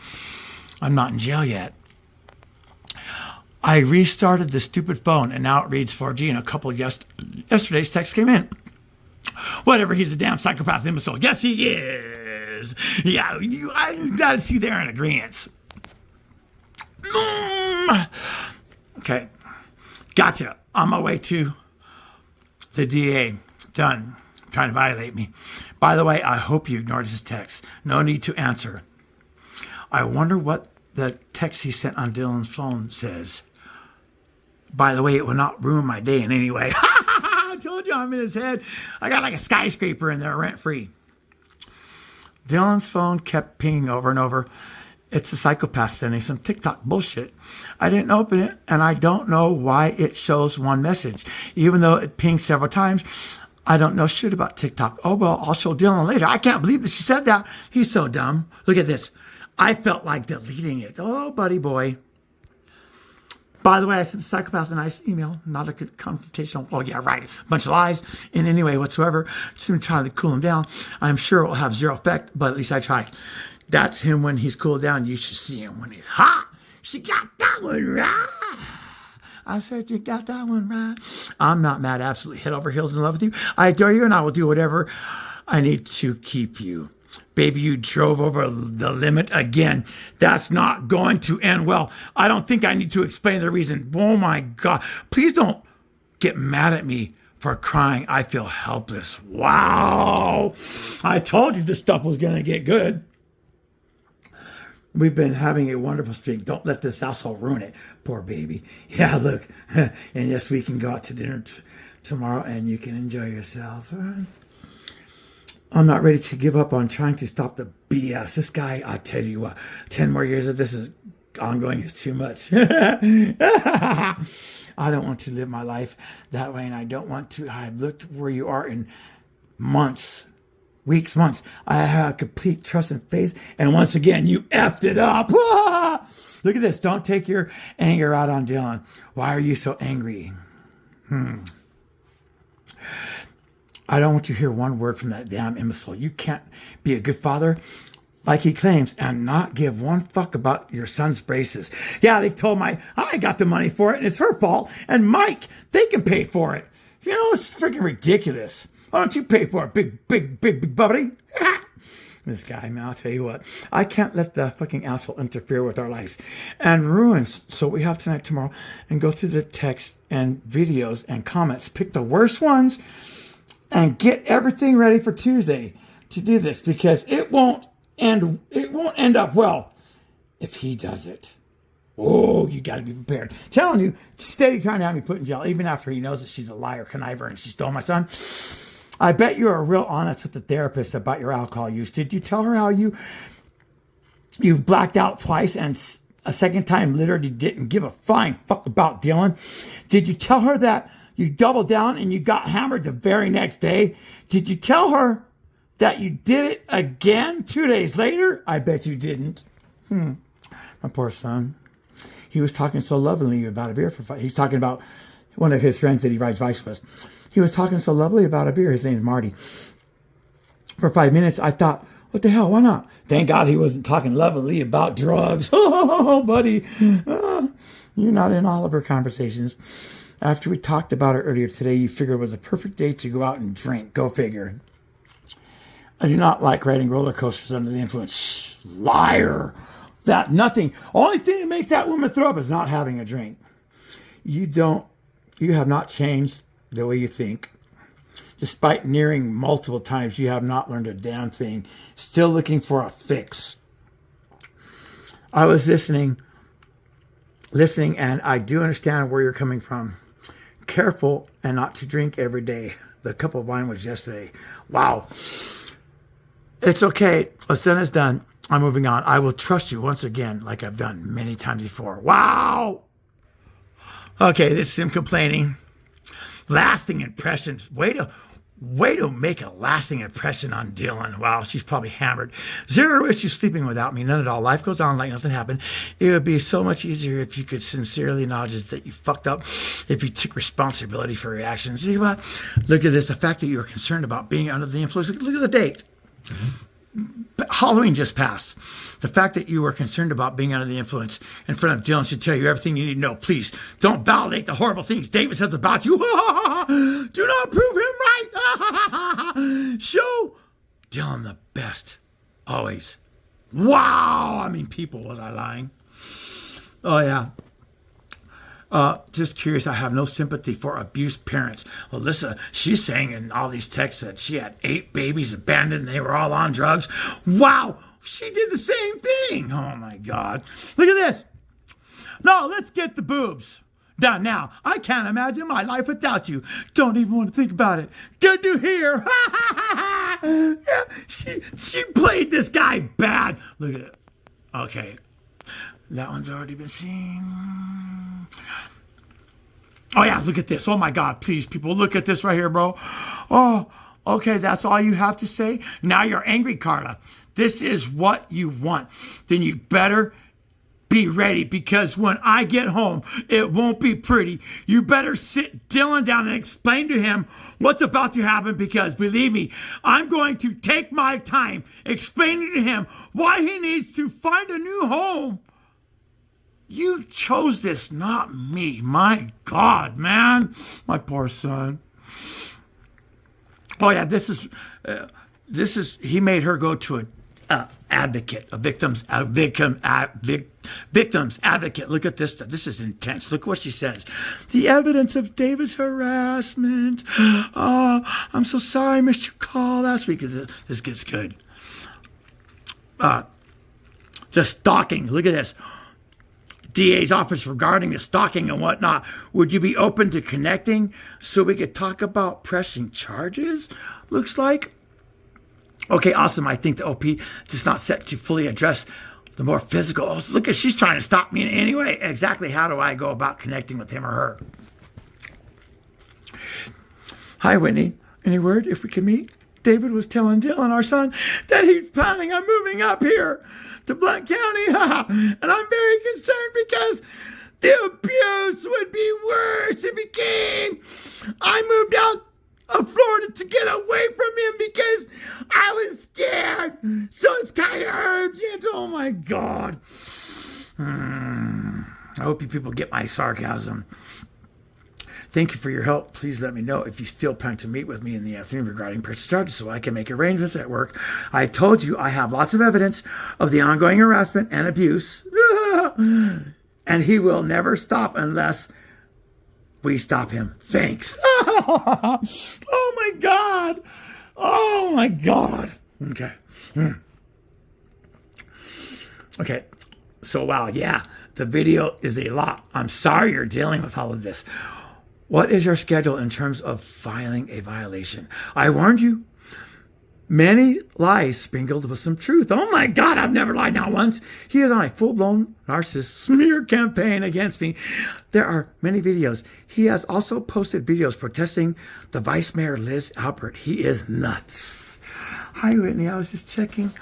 I'm not in jail yet. I restarted the stupid phone and now it reads 4G, and a couple of yesterday's texts came in. Whatever, he's a damn psychopath imbecile. Yes, he is. Yeah, I got to see they're in agreement. Okay, gotcha. On my way to the DA. Done. Trying to violate me. By the way, I hope you ignored his text. No need to answer. I wonder what the text he sent on Dylan's phone says. By the way, it will not ruin my day in any way. I told you I'm in his head. I got like a skyscraper in there rent-free. Dylan's phone kept pinging over and over. It's a psychopath sending some TikTok bullshit. I didn't open it, and I don't know why it shows one message. Even though it pinged several times, I don't know shit about TikTok. Oh, well, I'll show Dylan later. I can't believe that she said that. He's so dumb. Look at this. I felt like deleting it. Oh, buddy boy. By the way, I sent the psychopath a nice email, not a confrontational. Oh, yeah, right. A bunch of lies in any way whatsoever. Just going to try to cool him down. I'm sure it will have zero effect, but at least I tried. That's him when he's cooled down. You should see him when he's hot. She got that one right. I said, you got that one right. I'm not mad, absolutely head over heels in love with you. I adore you, and I will do whatever I need to keep you. Baby, you drove over the limit again. That's not going to end well. I don't think I need to explain the reason. Oh my God. Please don't get mad at me for crying. I feel helpless. Wow. I told you this stuff was going to get good. We've been having a wonderful streak. Don't let this asshole ruin it. Poor baby. Yeah, look. And yes, we can go out to dinner tomorrow and you can enjoy yourself. I'm not ready to give up on trying to stop the BS. This guy, I'll tell you what, 10 more years of this is ongoing is too much. I don't want to live my life that way, and I don't want to. I've looked where you are in months, weeks, months. I have complete trust and faith, and once again, you effed it up. Look at this. Don't take your anger out on Dylan. Why are you so angry? I don't want to hear one word from that damn imbecile. You can't be a good father like he claims and not give one fuck about your son's braces. Yeah, they told I got the money for it and it's her fault. And Mike, they can pay for it. You know, it's freaking ridiculous. Why don't you pay for it, big buddy? This guy, man, I'll tell you what. I can't let the fucking asshole interfere with our lives and ruins. So we have tonight, tomorrow, and go through the text and videos and comments. Pick the worst ones and get everything ready for Tuesday to do this, because it won't end up well if he does it. Oh, you got to be prepared. Telling you, steady trying to have me put in jail, even after he knows that she's a liar, conniver, and she stole my son. I bet you are real honest with the therapist about your alcohol use. Did you tell her how you've blacked out twice and a second time literally didn't give a flying fuck about Dylan? Did you tell her that you doubled down and you got hammered the very next day? Did you tell her that you did it again 2 days later? I bet you didn't. My poor son. He was talking so lovingly about a beer for 5. He's talking about one of his friends that he rides bikes with. He was talking so lovely about a beer. His name's Marty. For 5 minutes, I thought, what the hell? Why not? Thank God he wasn't talking lovingly about drugs. Oh, buddy. You're not in all of our conversations. After we talked about it earlier today, you figured it was a perfect day to go out and drink. Go figure. I do not like riding roller coasters under the influence. Liar. That nothing. Only thing that makes that woman throw up is not having a drink. You have not changed the way you think. Despite nearing multiple times, you have not learned a damn thing. Still looking for a fix. I was listening, and I do understand where you're coming from. Careful and not to drink every day. The cup of wine was yesterday. Wow. It's okay. What's done is done. I'm moving on. I will trust you once again, like I've done many times before. Wow. Okay, this is him complaining. Lasting impression. Way to make a lasting impression on Dylan. Wow, she's probably hammered. Zero issue sleeping without me. None at all. Life goes on like nothing happened. It would be so much easier if you could sincerely acknowledge that you fucked up, if you took responsibility for your actions. You know what? Look at this. The fact that you were concerned about being under the influence. Look at the date. Halloween just passed. The fact that you were concerned about being under the influence in front of Dylan should tell you everything you need to know. Please don't validate the horrible things David says about you. Do not prove him right. Show Dylan the best. Always. Wow. I mean, people, was I lying? Oh, yeah. Just curious, I have no sympathy for abused parents. Alyssa, she's saying in all these texts that she had 8 babies abandoned and they were all on drugs. Wow, she did the same thing. Oh my God. Look at this. No, let's get the boobs done now. I can't imagine my life without you. Don't even want to think about it. Good to hear. Yeah, she played this guy bad. Look at it. Okay. That one's already been seen. Oh, yeah, look at this. Oh, my God, please, people, look at this right here, bro. Oh, okay, that's all you have to say? Now you're angry, Carla. This is what you want. Then you better be ready, because when I get home, it won't be pretty. You better sit Dylan down and explain to him what's about to happen, because believe me, I'm going to take my time explaining to him why he needs to find a new home. You chose this, not me. My God, man. My poor son. Oh, yeah, this is, he made her go to a advocate, a victim's advocate. Look at this stuff. This is intense. Look what she says. The evidence of David's harassment. Oh, I'm so sorry I missed your call last week. This gets good. The stalking. Look at this. DA's office regarding the stalking and whatnot. Would you be open to connecting so we could talk about pressing charges? Looks like. Okay, awesome. I think the OP is not set to fully address the more physical. Oh, look at, she's trying to stop me anyway. Exactly how do I go about connecting with him or her? Hi, Whitney. Any word if we can meet? David was telling Dylan, our son, that he's planning on moving up here to Blount County. And I'm very concerned because the abuse would be worse if he came. I moved out of Florida to get away from him because I was scared. So it's kind of urgent. Oh my God. I hope you people get my sarcasm. Thank you for your help. Please let me know if you still plan to meet with me in the afternoon regarding personal charges so I can make arrangements at work. I told you I have lots of evidence of the ongoing harassment and abuse, and he will never stop unless we stop him. Thanks. Oh my God. Oh my God. Okay. Okay. So, wow. Yeah. The video is a lot. I'm sorry you're dealing with all of this. What is your schedule in terms of filing a violation? I warned you. Many lies sprinkled with some truth. Oh my God, I've never lied not once. He is on a full-blown narcissist smear campaign against me. There are many videos. He has also posted videos protesting the Vice Mayor, Liz Albert. He is nuts. Hi, Whitney. I was just checking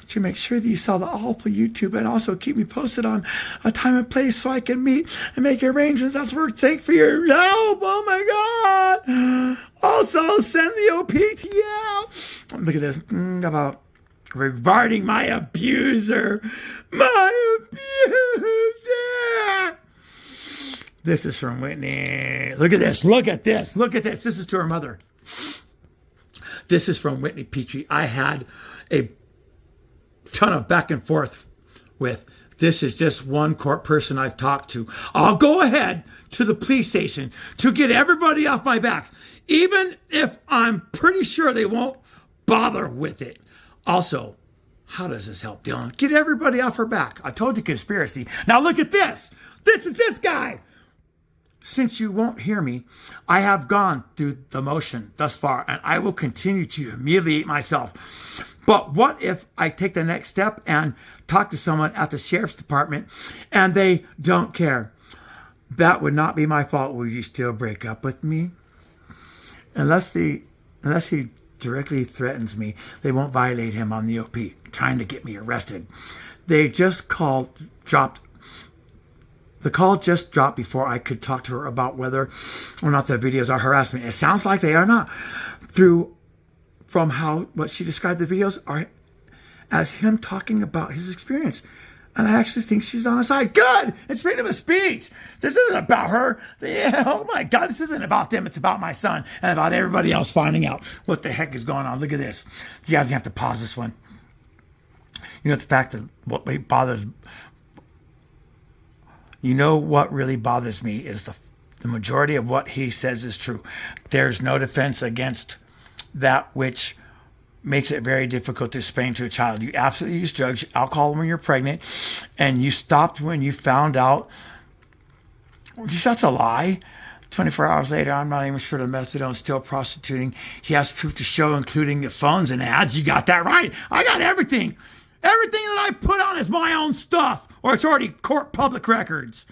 to make sure that you saw the awful YouTube and also keep me posted on a time and place so I can meet and make arrangements. That's work. Thank for your help. Oh my God. Also, send the OPTL. Look at this. About regarding my abuser. My abuser. This is from Whitney. Look at this. Look at this. Look at this. This is to her mother. This is from Whitney Petrie. I had a ton of back and forth with. This is just one court person I've talked to. I'll go ahead to the police station to get everybody off my back, even if I'm pretty sure they won't bother with it. Also, how does this help, Dylan? Get everybody off her back. I told you conspiracy. Now look at this. This is this guy. Since you won't hear me, I have gone through the motion thus far, and I will continue to humiliate myself. But what if I take the next step and talk to someone at the sheriff's department and they don't care? That would not be my fault. Will you still break up with me? Unless he directly threatens me, they won't violate him on the OP, trying to get me arrested. The call just dropped before I could talk to her about whether or not the videos are harassment. It sounds like they are not. From what she described the videos are as him talking about his experience. And I actually think she's on his side. Good! It's freedom of speech. This isn't about her. Yeah, oh my God, this isn't about them. It's about my son and about everybody else finding out what the heck is going on. Look at this. You guys have to pause this one. You know, the fact that what really bothers me is the majority of what he says is true. There's no defense against that which makes it very difficult to explain to a child. You absolutely use drugs, alcohol when you're pregnant, and you stopped when you found out. That's a lie. 24 hours later, I'm not even sure the methadone's still prostituting. He has proof to show, including the phones and ads. You got that right. I got everything. Everything that I put on is my own stuff, or it's already court public records.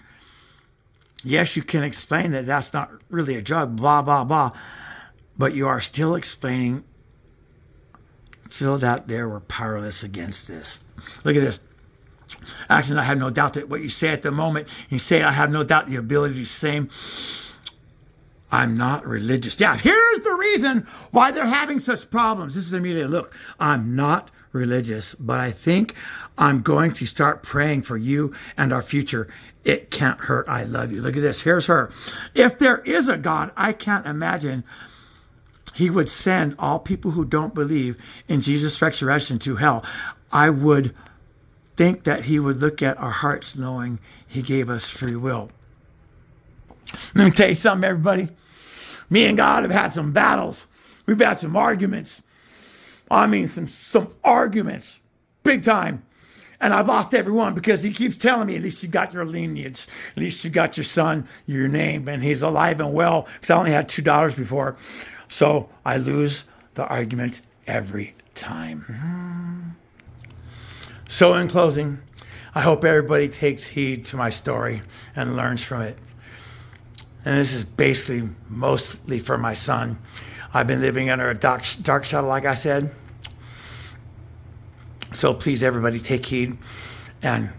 Yes, you can explain that that's not really a drug, blah, blah, blah. But you are still explaining, Phil, that they were powerless against this. Look at this. Actually, I have no doubt that what you say at the moment, you say, I have no doubt the ability to say, I'm not religious. Yeah, here's the reason why they're having such problems. This is Amelia. Look, I'm not religious, but I think I'm going to start praying for you and our future. It can't hurt. I love you. Look at this. Here's her. If there is a God, I can't imagine he would send all people who don't believe in Jesus' resurrection to hell. I would think that he would look at our hearts knowing he gave us free will. Let me tell you something, everybody. Me and God have had some battles. We've had some arguments. I mean, some arguments. Big time. And I've lost everyone because he keeps telling me, at least you got your lineage. At least you got your son, your name, and he's alive and well. Because I only had $2 before. So I lose the argument every time. So in closing, I hope everybody takes heed to my story and learns from it. And this is basically mostly for my son. I've been living under a dark shadow, like I said. So please, everybody, take heed and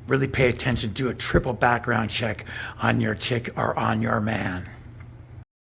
really pay attention. Do a triple background check on your chick or on your man.